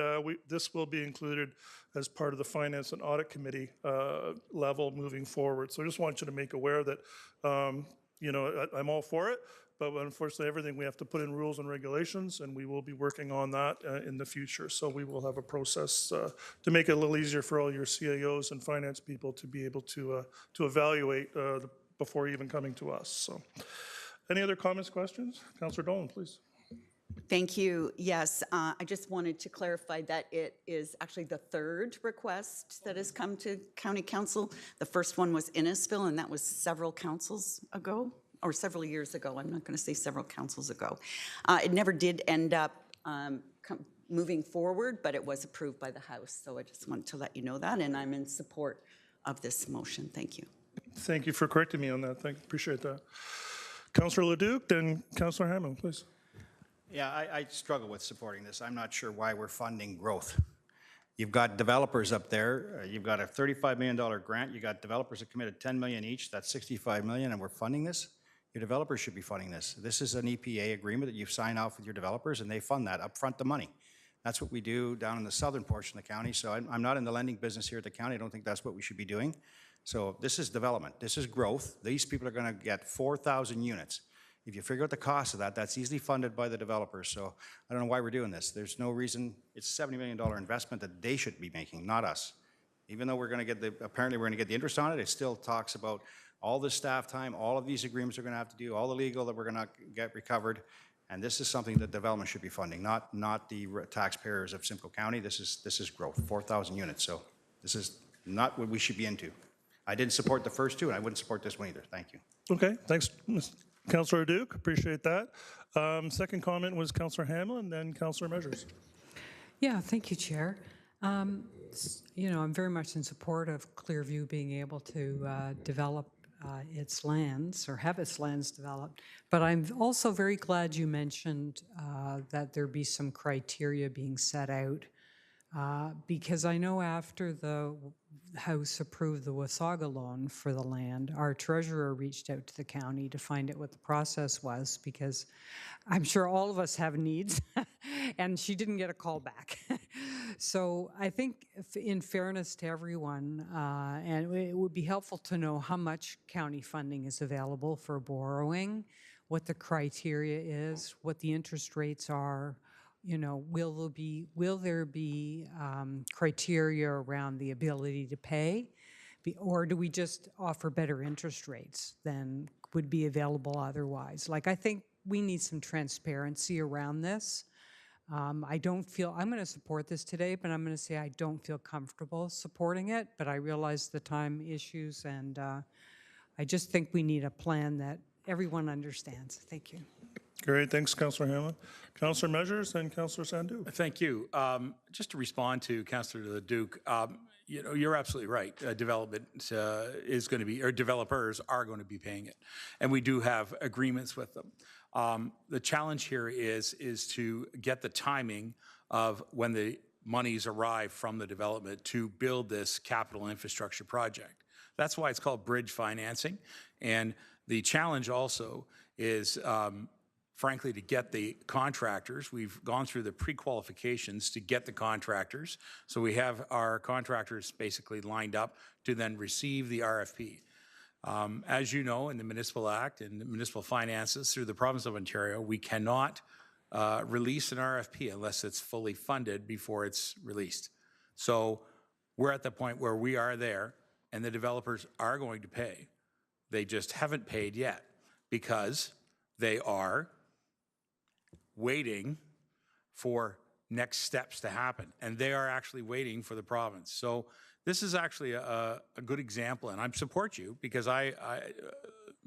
this will be included as part of the Finance and Audit Committee level moving forward. So I just want you to make aware that, I'm all for it. But unfortunately, everything we have to put in rules and regulations, and we will be working on that in the future. So we will have a process to make it a little easier for all your CAOs and finance people to be able to evaluate before even coming to us. So, any other comments, questions? Councillor Dolan, please. Thank you. Yes, I just wanted to clarify that it is actually the 3rd request that has come to County Council. The first one was Innisfil, and that was several councils ago. Or several years ago, I'm not going to say several councils ago. It never did end up moving forward, but it was approved by the House. So I just wanted to let you know that, and I'm in support of this motion. Thank you. Thank you for correcting me on that. Appreciate that. Councillor Leduc, then Councillor Hammond, please. Yeah, I struggle with supporting this. I'm not sure why we're funding growth. You've got developers up there. You've got a $35 million grant. You got developers that committed $10 million each. That's $65 million, and we're funding this. Your developers should be funding this. This is an EPA agreement that you've signed off with your developers, and they fund that upfront the money. That's what we do down in the southern portion of the county. So I'm not in the lending business here at the county. I don't think that's what we should be doing. So this is development. This is growth. These people are going to get 4,000 units. If you figure out the cost of that, that's easily funded by the developers. So I don't know why we're doing this. There's no reason. It's a $70 million investment that they should be making, not us. Even though we're going to get apparently we're going to get the interest on it, it still talks about all the staff time, all of these agreements we're going to have to do, all the legal that we're going to get recovered. And this is something that development should be funding, not the taxpayers of Simcoe County. This is growth, 4,000 units. So this is not what we should be into. I didn't support the first 2, and I wouldn't support this one either. Thank you. Okay, thanks, Councillor Duke. Appreciate that. Second comment was Councillor Hamlin, then Councillor Measures. Yeah, thank you, Chair. I'm very much in support of Clearview being able to develop its lands or have its lands developed. But I'm also very glad you mentioned that there be some criteria being set out because I know after the House approved the Wasaga loan for the land, our treasurer reached out to the county to find out what the process was because I'm sure all of us have needs and she didn't get a call back. So I think in fairness to everyone, and it would be helpful to know how much county funding is available for borrowing, what the criteria is, what the interest rates are. Will there be criteria around the ability to pay, or do we just offer better interest rates than would be available otherwise? Like, I think we need some transparency around this. I'm going to support this today, but I'm going to say I don't feel comfortable supporting it, but I realize the time issues, and I just think we need a plan that everyone understands. Thank you. Great, thanks, Councillor Hamlin. Councillor Measures and Councillor Sandu. Thank you. Just to respond to Councillor Duke, you're absolutely right. Development is going to be, or developers are going to be paying it, and we do have agreements with them. The challenge here is to get the timing of when the monies arrive from the development to build this capital infrastructure project. That's why it's called bridge financing, and the challenge also is frankly, to get the contractors. We've gone through the pre-qualifications to get the contractors. So we have our contractors basically lined up to then receive the RFP. As you know, in the Municipal Act and municipal finances through the province of Ontario, we cannot release an RFP unless it's fully funded before it's released. So we're at the point where we are there and the developers are going to pay. They just haven't paid yet because they are waiting for next steps to happen, and they are actually waiting for the province. So this is actually a good example, and I support you because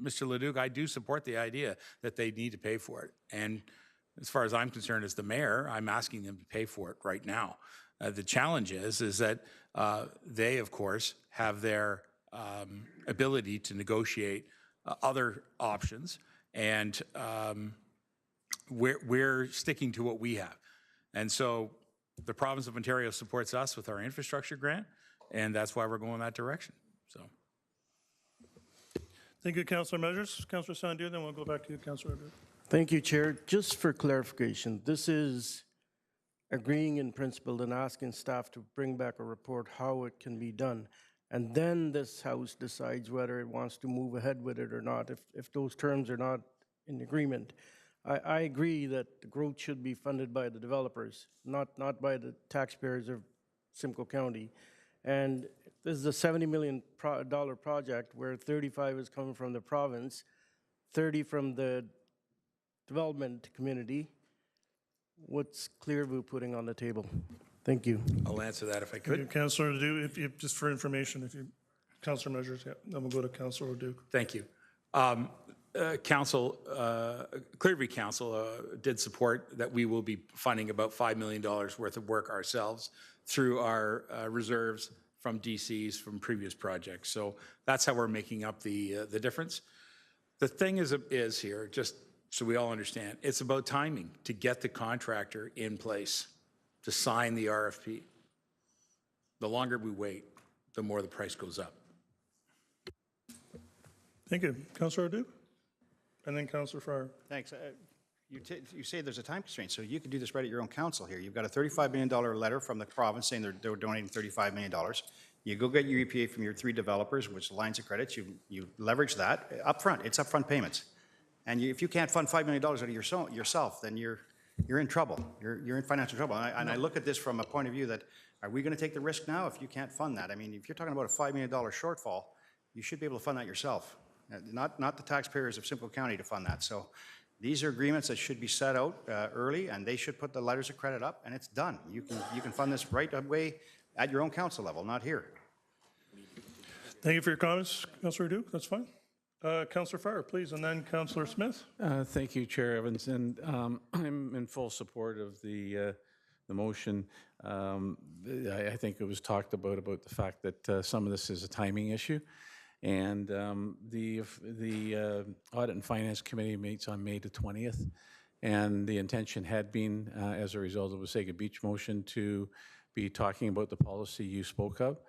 Mr. Leduc, I do support the idea that they need to pay for it. And as far as I'm concerned, as the mayor, I'm asking them to pay for it right now. The challenge is that they, of course, have their ability to negotiate other options, and we're sticking to what we have. And so the province of Ontario supports us with our infrastructure grant, and that's why we're going that direction. So. Thank you, Councillor Measures. Councillor Sandu, then we'll go back to you, Councillor Adu. Thank you, Chair. Just for clarification, this is agreeing in principle and asking staff to bring back a report how it can be done. And then this House decides whether it wants to move ahead with it or not, if those terms are not in agreement. I agree that the growth should be funded by the developers, not by the taxpayers of Simcoe County. And this is a $70 million project where 35 is coming from the province, 30 from the development community. What's Clearview putting on the table? Thank you. I'll answer that if I could. Councillor Adu, if you, just for information, if you, Councillor Measures, yeah, then we'll go to Councillor Adu. Thank you. Clearview Council did support that we will be funding about $5 million worth of work ourselves through our reserves from DCs from previous projects. So that's how we're making up the difference. The thing is here, just so we all understand, it's about timing to get the contractor in place to sign the RFP. The longer we wait, the more the price goes up. Thank you. Councillor Adu? And then Councillor Fryer. Thanks. You say there's a time constraint, so you can do this right at your own council here. You've got a $35 million letter from the province saying they're donating $35 million. You go get your EPA from your 3 developers, which lines of credits, you leverage that up front. It's upfront payments. And if you can't fund $5 million out of yourself, then you're in trouble. You're in financial trouble. And I look at this from a point of view that, are we going to take the risk now if you can't fund that? I mean, if you're talking about a $5 million shortfall, you should be able to fund that yourself, not the taxpayers of Simcoe County to fund that. So these are agreements that should be set out early, and they should put the letters of credit up, and it's done. You can fund this right away at your own council level, not here. Thank you for your comments, Councillor Adu. That's fine. Councillor Fryer, please, and then Councillor Smith. Thank you, Chair Evans, and I'm in full support of the motion. I think it was talked about the fact that some of this is a timing issue, and the Audit and Finance Committee meets on May the 20th, and the intention had been, as a result of the Wasaga Beach motion, to be talking about the policy you spoke of.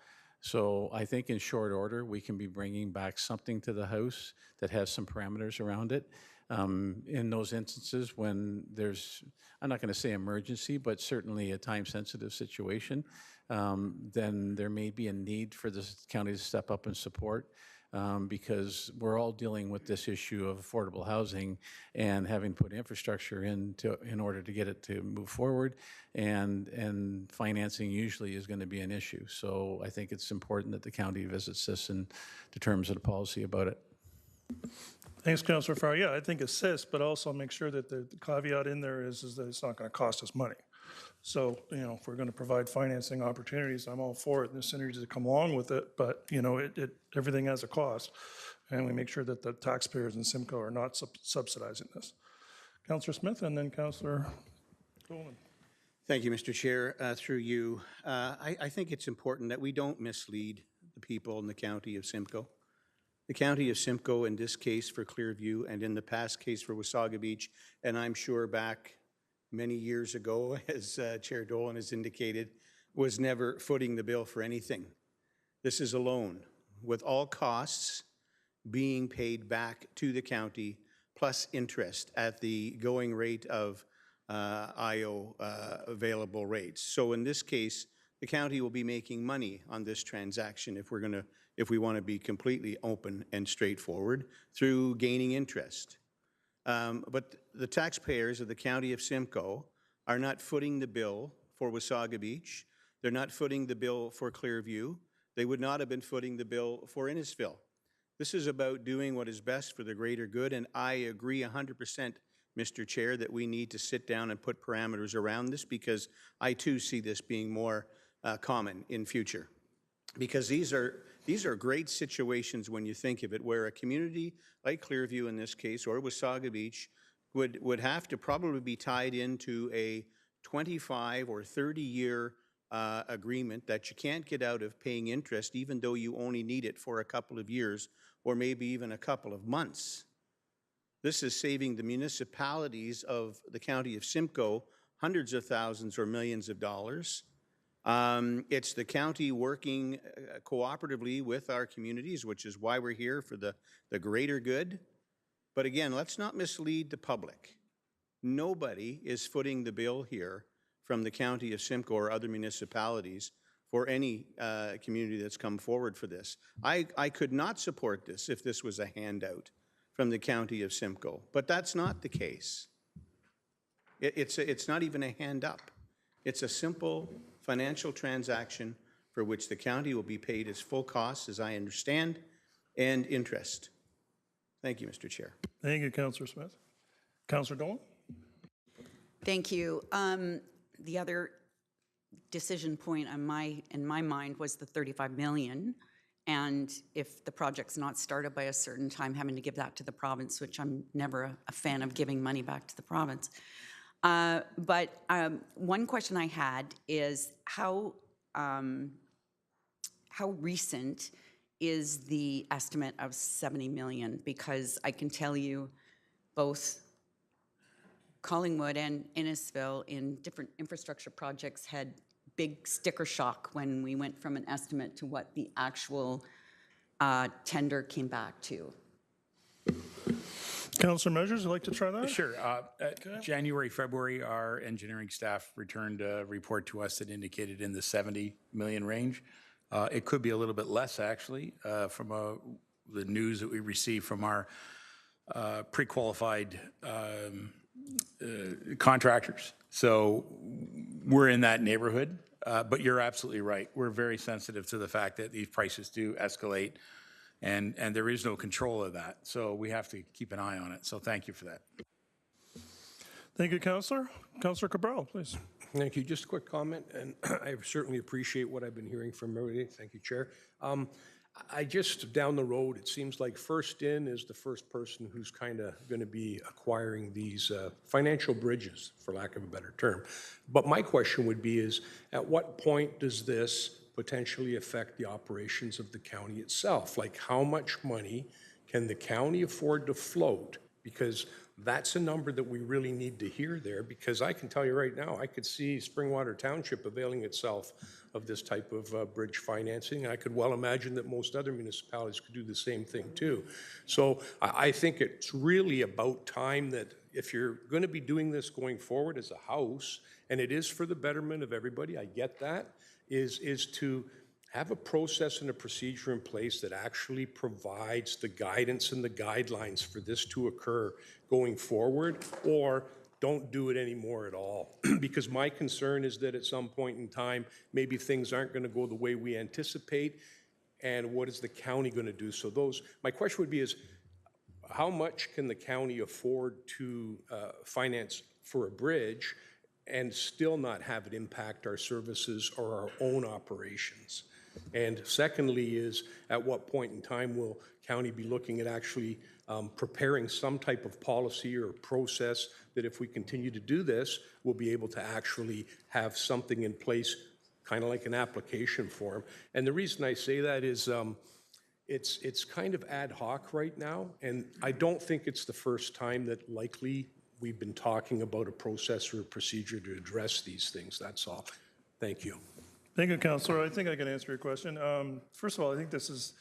So I think in short order, we can be bringing back something to the House that has some parameters around it. In those instances when there's, I'm not going to say emergency, but certainly a time-sensitive situation, then there may be a need for the county to step up and support, because we're all dealing with this issue of affordable housing and having put infrastructure in order to get it to move forward, and financing usually is going to be an issue. So I think it's important that the county visits this and determines the policy about it. Thanks, Councillor Fryer. Yeah, I think assist, but also make sure that the caveat in there is that it's not going to cost us money. So, if we're going to provide financing opportunities, I'm all for it, and the synergies that come along with it, but, everything has a cost, and we make sure that the taxpayers in Simcoe are not subsidizing this. Councillor Smith, and then Councillor Coleman. Thank you, Mr. Chair. Through you, I think it's important that we don't mislead the people in the county of Simcoe. The county of Simcoe, in this case for Clearview, and in the past case for Wasaga Beach, and I'm sure back many years ago, as Chair Dolan has indicated, was never footing the bill for anything. This is a loan, with all costs being paid back to the county, plus interest at the going rate of IO available rates. So in this case, the county will be making money on this transaction if we want to be completely open and straightforward, through gaining interest. But the taxpayers of the county of Simcoe are not footing the bill for Wasaga Beach. They're not footing the bill for Clearview. They would not have been footing the bill for Innisfil. This is about doing what is best for the greater good, and I agree 100%, Mr. Chair, that we need to sit down and put parameters around this, because I too see this being more common in future. Because these are These are great situations when you think of it, where a community like Clearview in this case, or Wasaga Beach, would have to probably be tied into a 25 or 30-year agreement that you can't get out of paying interest, even though you only need it for a couple of years or maybe even a couple of months. This is saving the municipalities of the county of Simcoe hundreds of thousands or millions of dollars. It's the county working cooperatively with our communities, which is why we're here, for the greater good. But again, let's not mislead the public. Nobody is footing the bill here from the county of Simcoe or other municipalities for any community that's come forward for this. I could not support this if this was a handout from the county of Simcoe, but that's not the case. It's not even a hand up. It's a simple financial transaction for which the county will be paid its full costs, as I understand, and interest. Thank you, Mr. Chair. Thank you, Councillor Smith. Councillor Dolan? Thank you. The other decision point in my mind was the 35 million. And if the project's not started by a certain time, having to give that to the province, which I'm never a fan of giving money back to the province. But one question I had is how recent is the estimate of 70 million? Because I can tell you both Collingwood and Innisfil in different infrastructure projects had big sticker shock when we went from an estimate to what the actual tender came back to. Councillor Measures, would like to try that? Sure. January, February, our engineering staff returned a report to us that indicated in the 70 million range. It could be a little bit less, actually, from the news that we received from our pre-qualified contractors. So we're in that neighborhood, but you're absolutely right. We're very sensitive to the fact that these prices do escalate, and there is no control of that. So we have to keep an eye on it. So thank you for that. Thank you, Councillor. Councillor Cabral, please. Thank you. Just a quick comment, and I certainly appreciate what I've been hearing from everybody. Thank you, Chair. I just, down the road, it seems like First In is the first person who's kind of going to be acquiring these financial bridges, for lack of a better term. But my question would be is, at what point does this potentially affect the operations of the county itself? Like, how much money can the county afford to float? Because that's a number that we really need to hear there, because I can tell you right now, I could see Springwater Township availing itself of this type of bridge financing. I could well imagine that most other municipalities could do the same thing too. So I think it's really about time that if you're going to be doing this going forward as a house, and it is for the betterment of everybody, I get that, is to have a process and a procedure in place that actually provides the guidance and the guidelines for this to occur going forward, or don't do it anymore at all. Because my concern is that at some point in time, maybe things aren't going to go the way we anticipate, and what is the county going to do? So my question would be is, how much can the county afford to finance for a bridge and still not have it impact our services or our own operations? And secondly is, at what point in time will county be looking at actually preparing some type of policy or process that if we continue to do this, we'll be able to actually have something in place, kind of like an application form. And the reason I say that is it's kind of ad hoc right now, and I don't think it's the first time that likely we've been talking about a process or a procedure to address these things. That's all. Thank you. Thank you, Councillor. I think I can answer your question. First of all, I think this is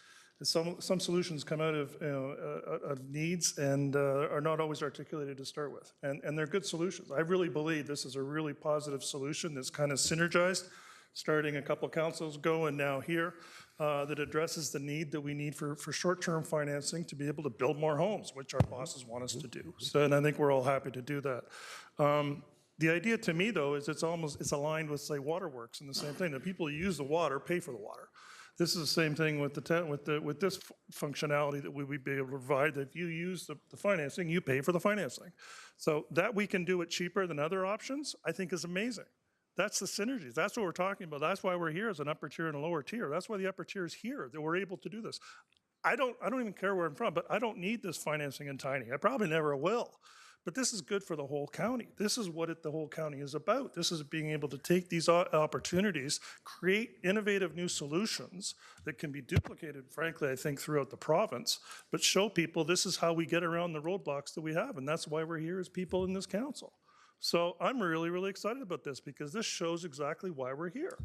some solutions come out of needs and are not always articulated to start with, and they're good solutions. I really believe this is a really positive solution that's kind of synergized, starting a couple councils ago and now here, that addresses the need that we need for short-term financing to be able to build more homes, which our bosses want us to do. So, and I think we're all happy to do that. The idea to me, though, is it's aligned with, say, waterworks and the same thing. The people who use the water pay for the water. This is the same thing with this functionality that we would be able to provide. That if you use the financing, you pay for the financing. So that we can do it cheaper than other options, I think is amazing. That's the synergies. That's what we're talking about. That's why we're here as an upper tier and a lower tier. That's why the upper tier is here, that we're able to do this. I don't even care where I'm from, but I don't need this financing in tiny. I probably never will. But this is good for the whole county. This is what the whole county is about. This is being able to take these opportunities, create innovative new solutions that can be duplicated, frankly, I think, throughout the province, but show people this is how we get around the roadblocks that we have. And that's why we're here as people in this council. So I'm really, really excited about this because this shows exactly why we're here.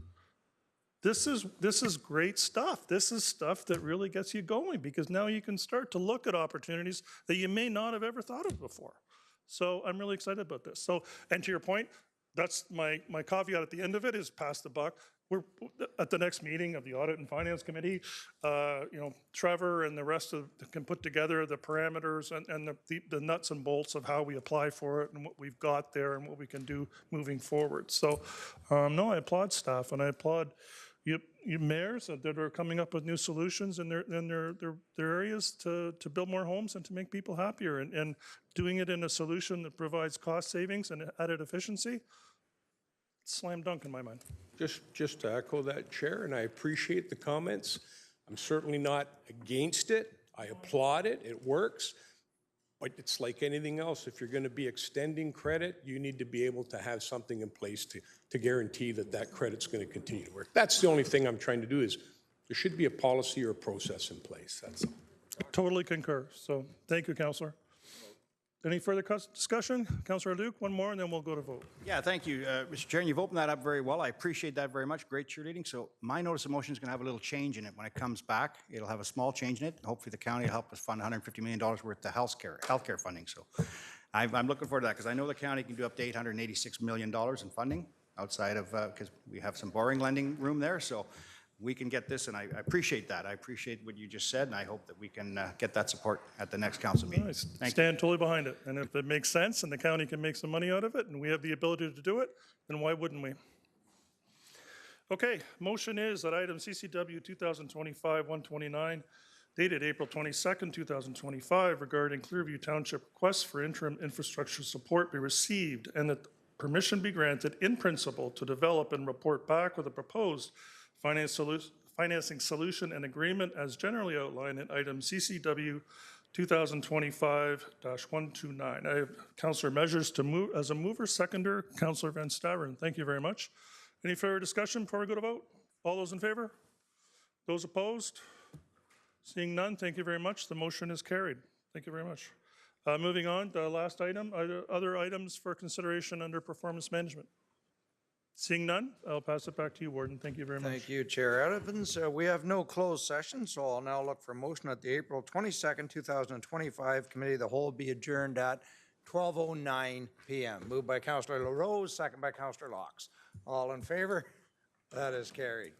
This is great stuff. This is stuff that really gets you going because now you can start to look at opportunities that you may not have ever thought of before. So I'm really excited about this. So, and to your point, that's my caveat at the end of it is pass the buck. We're at the next meeting of the Audit and Finance Committee. Trevor and the rest can put together the parameters and the nuts and bolts of how we apply for it and what we've got there and what we can do moving forward. So, no, I applaud staff and I applaud you mayors that are coming up with new solutions in their areas to build more homes and to make people happier and doing it in a solution that provides cost savings and added efficiency. Slam dunk in my mind. Just to echo that, Chair, and I appreciate the comments. I'm certainly not against it. I applaud it. It works. But it's like anything else. If you're going to be extending credit, you need to be able to have something in place to guarantee that credit's going to continue to work. That's the only thing I'm trying to do is there should be a policy or a process in place. That's all. Totally concur. So thank you, Councillor. Any further discussion? Councillor Luke, one more and then we'll go to vote. Yeah, thank you, Mr. Chair. And you've opened that up very well. I appreciate that very much. Great cheerleading. So my notice of motion is going to have a little change in it. When it comes back, it'll have a small change in it. Hopefully the county will help us fund $150 million worth of healthcare funding. So I'm looking forward to that because I know the county can do up to $886 million in funding outside of, because we have some borrowing lending room there. So we can get this, and I appreciate that. I appreciate what you just said, and I hope that we can get that support at the next council meeting. Nice. Stand totally behind it. And if it makes sense and the county can make some money out of it and we have the ability to do it, then why wouldn't we? Okay, motion is that item CCW 2025-129, dated April 22nd, 2025, regarding Clearview Township requests for interim infrastructure support be received and that permission be granted in principle to develop and report back with a proposed financing solution and agreement as generally outlined in item CCW 2025-129. I have Councillor Measures to move as a mover, seconder, Councillor Van Staveren. Thank you very much. Any further discussion before we go to vote? All those in favor? Those opposed? Seeing none, thank you very much. The motion is carried. Thank you very much. Moving on, the last item, other items for consideration under performance management. Seeing none, I'll pass it back to you, Warden. Thank you very much. Thank you, Chair Evans. We have no closed session, so I'll now look for a motion that the April 22nd, 2025 Committee of the Whole be adjourned at 12:09 p.m. Moved by Councillor LaRose, second by Councillor Laux. All in favor? That is carried.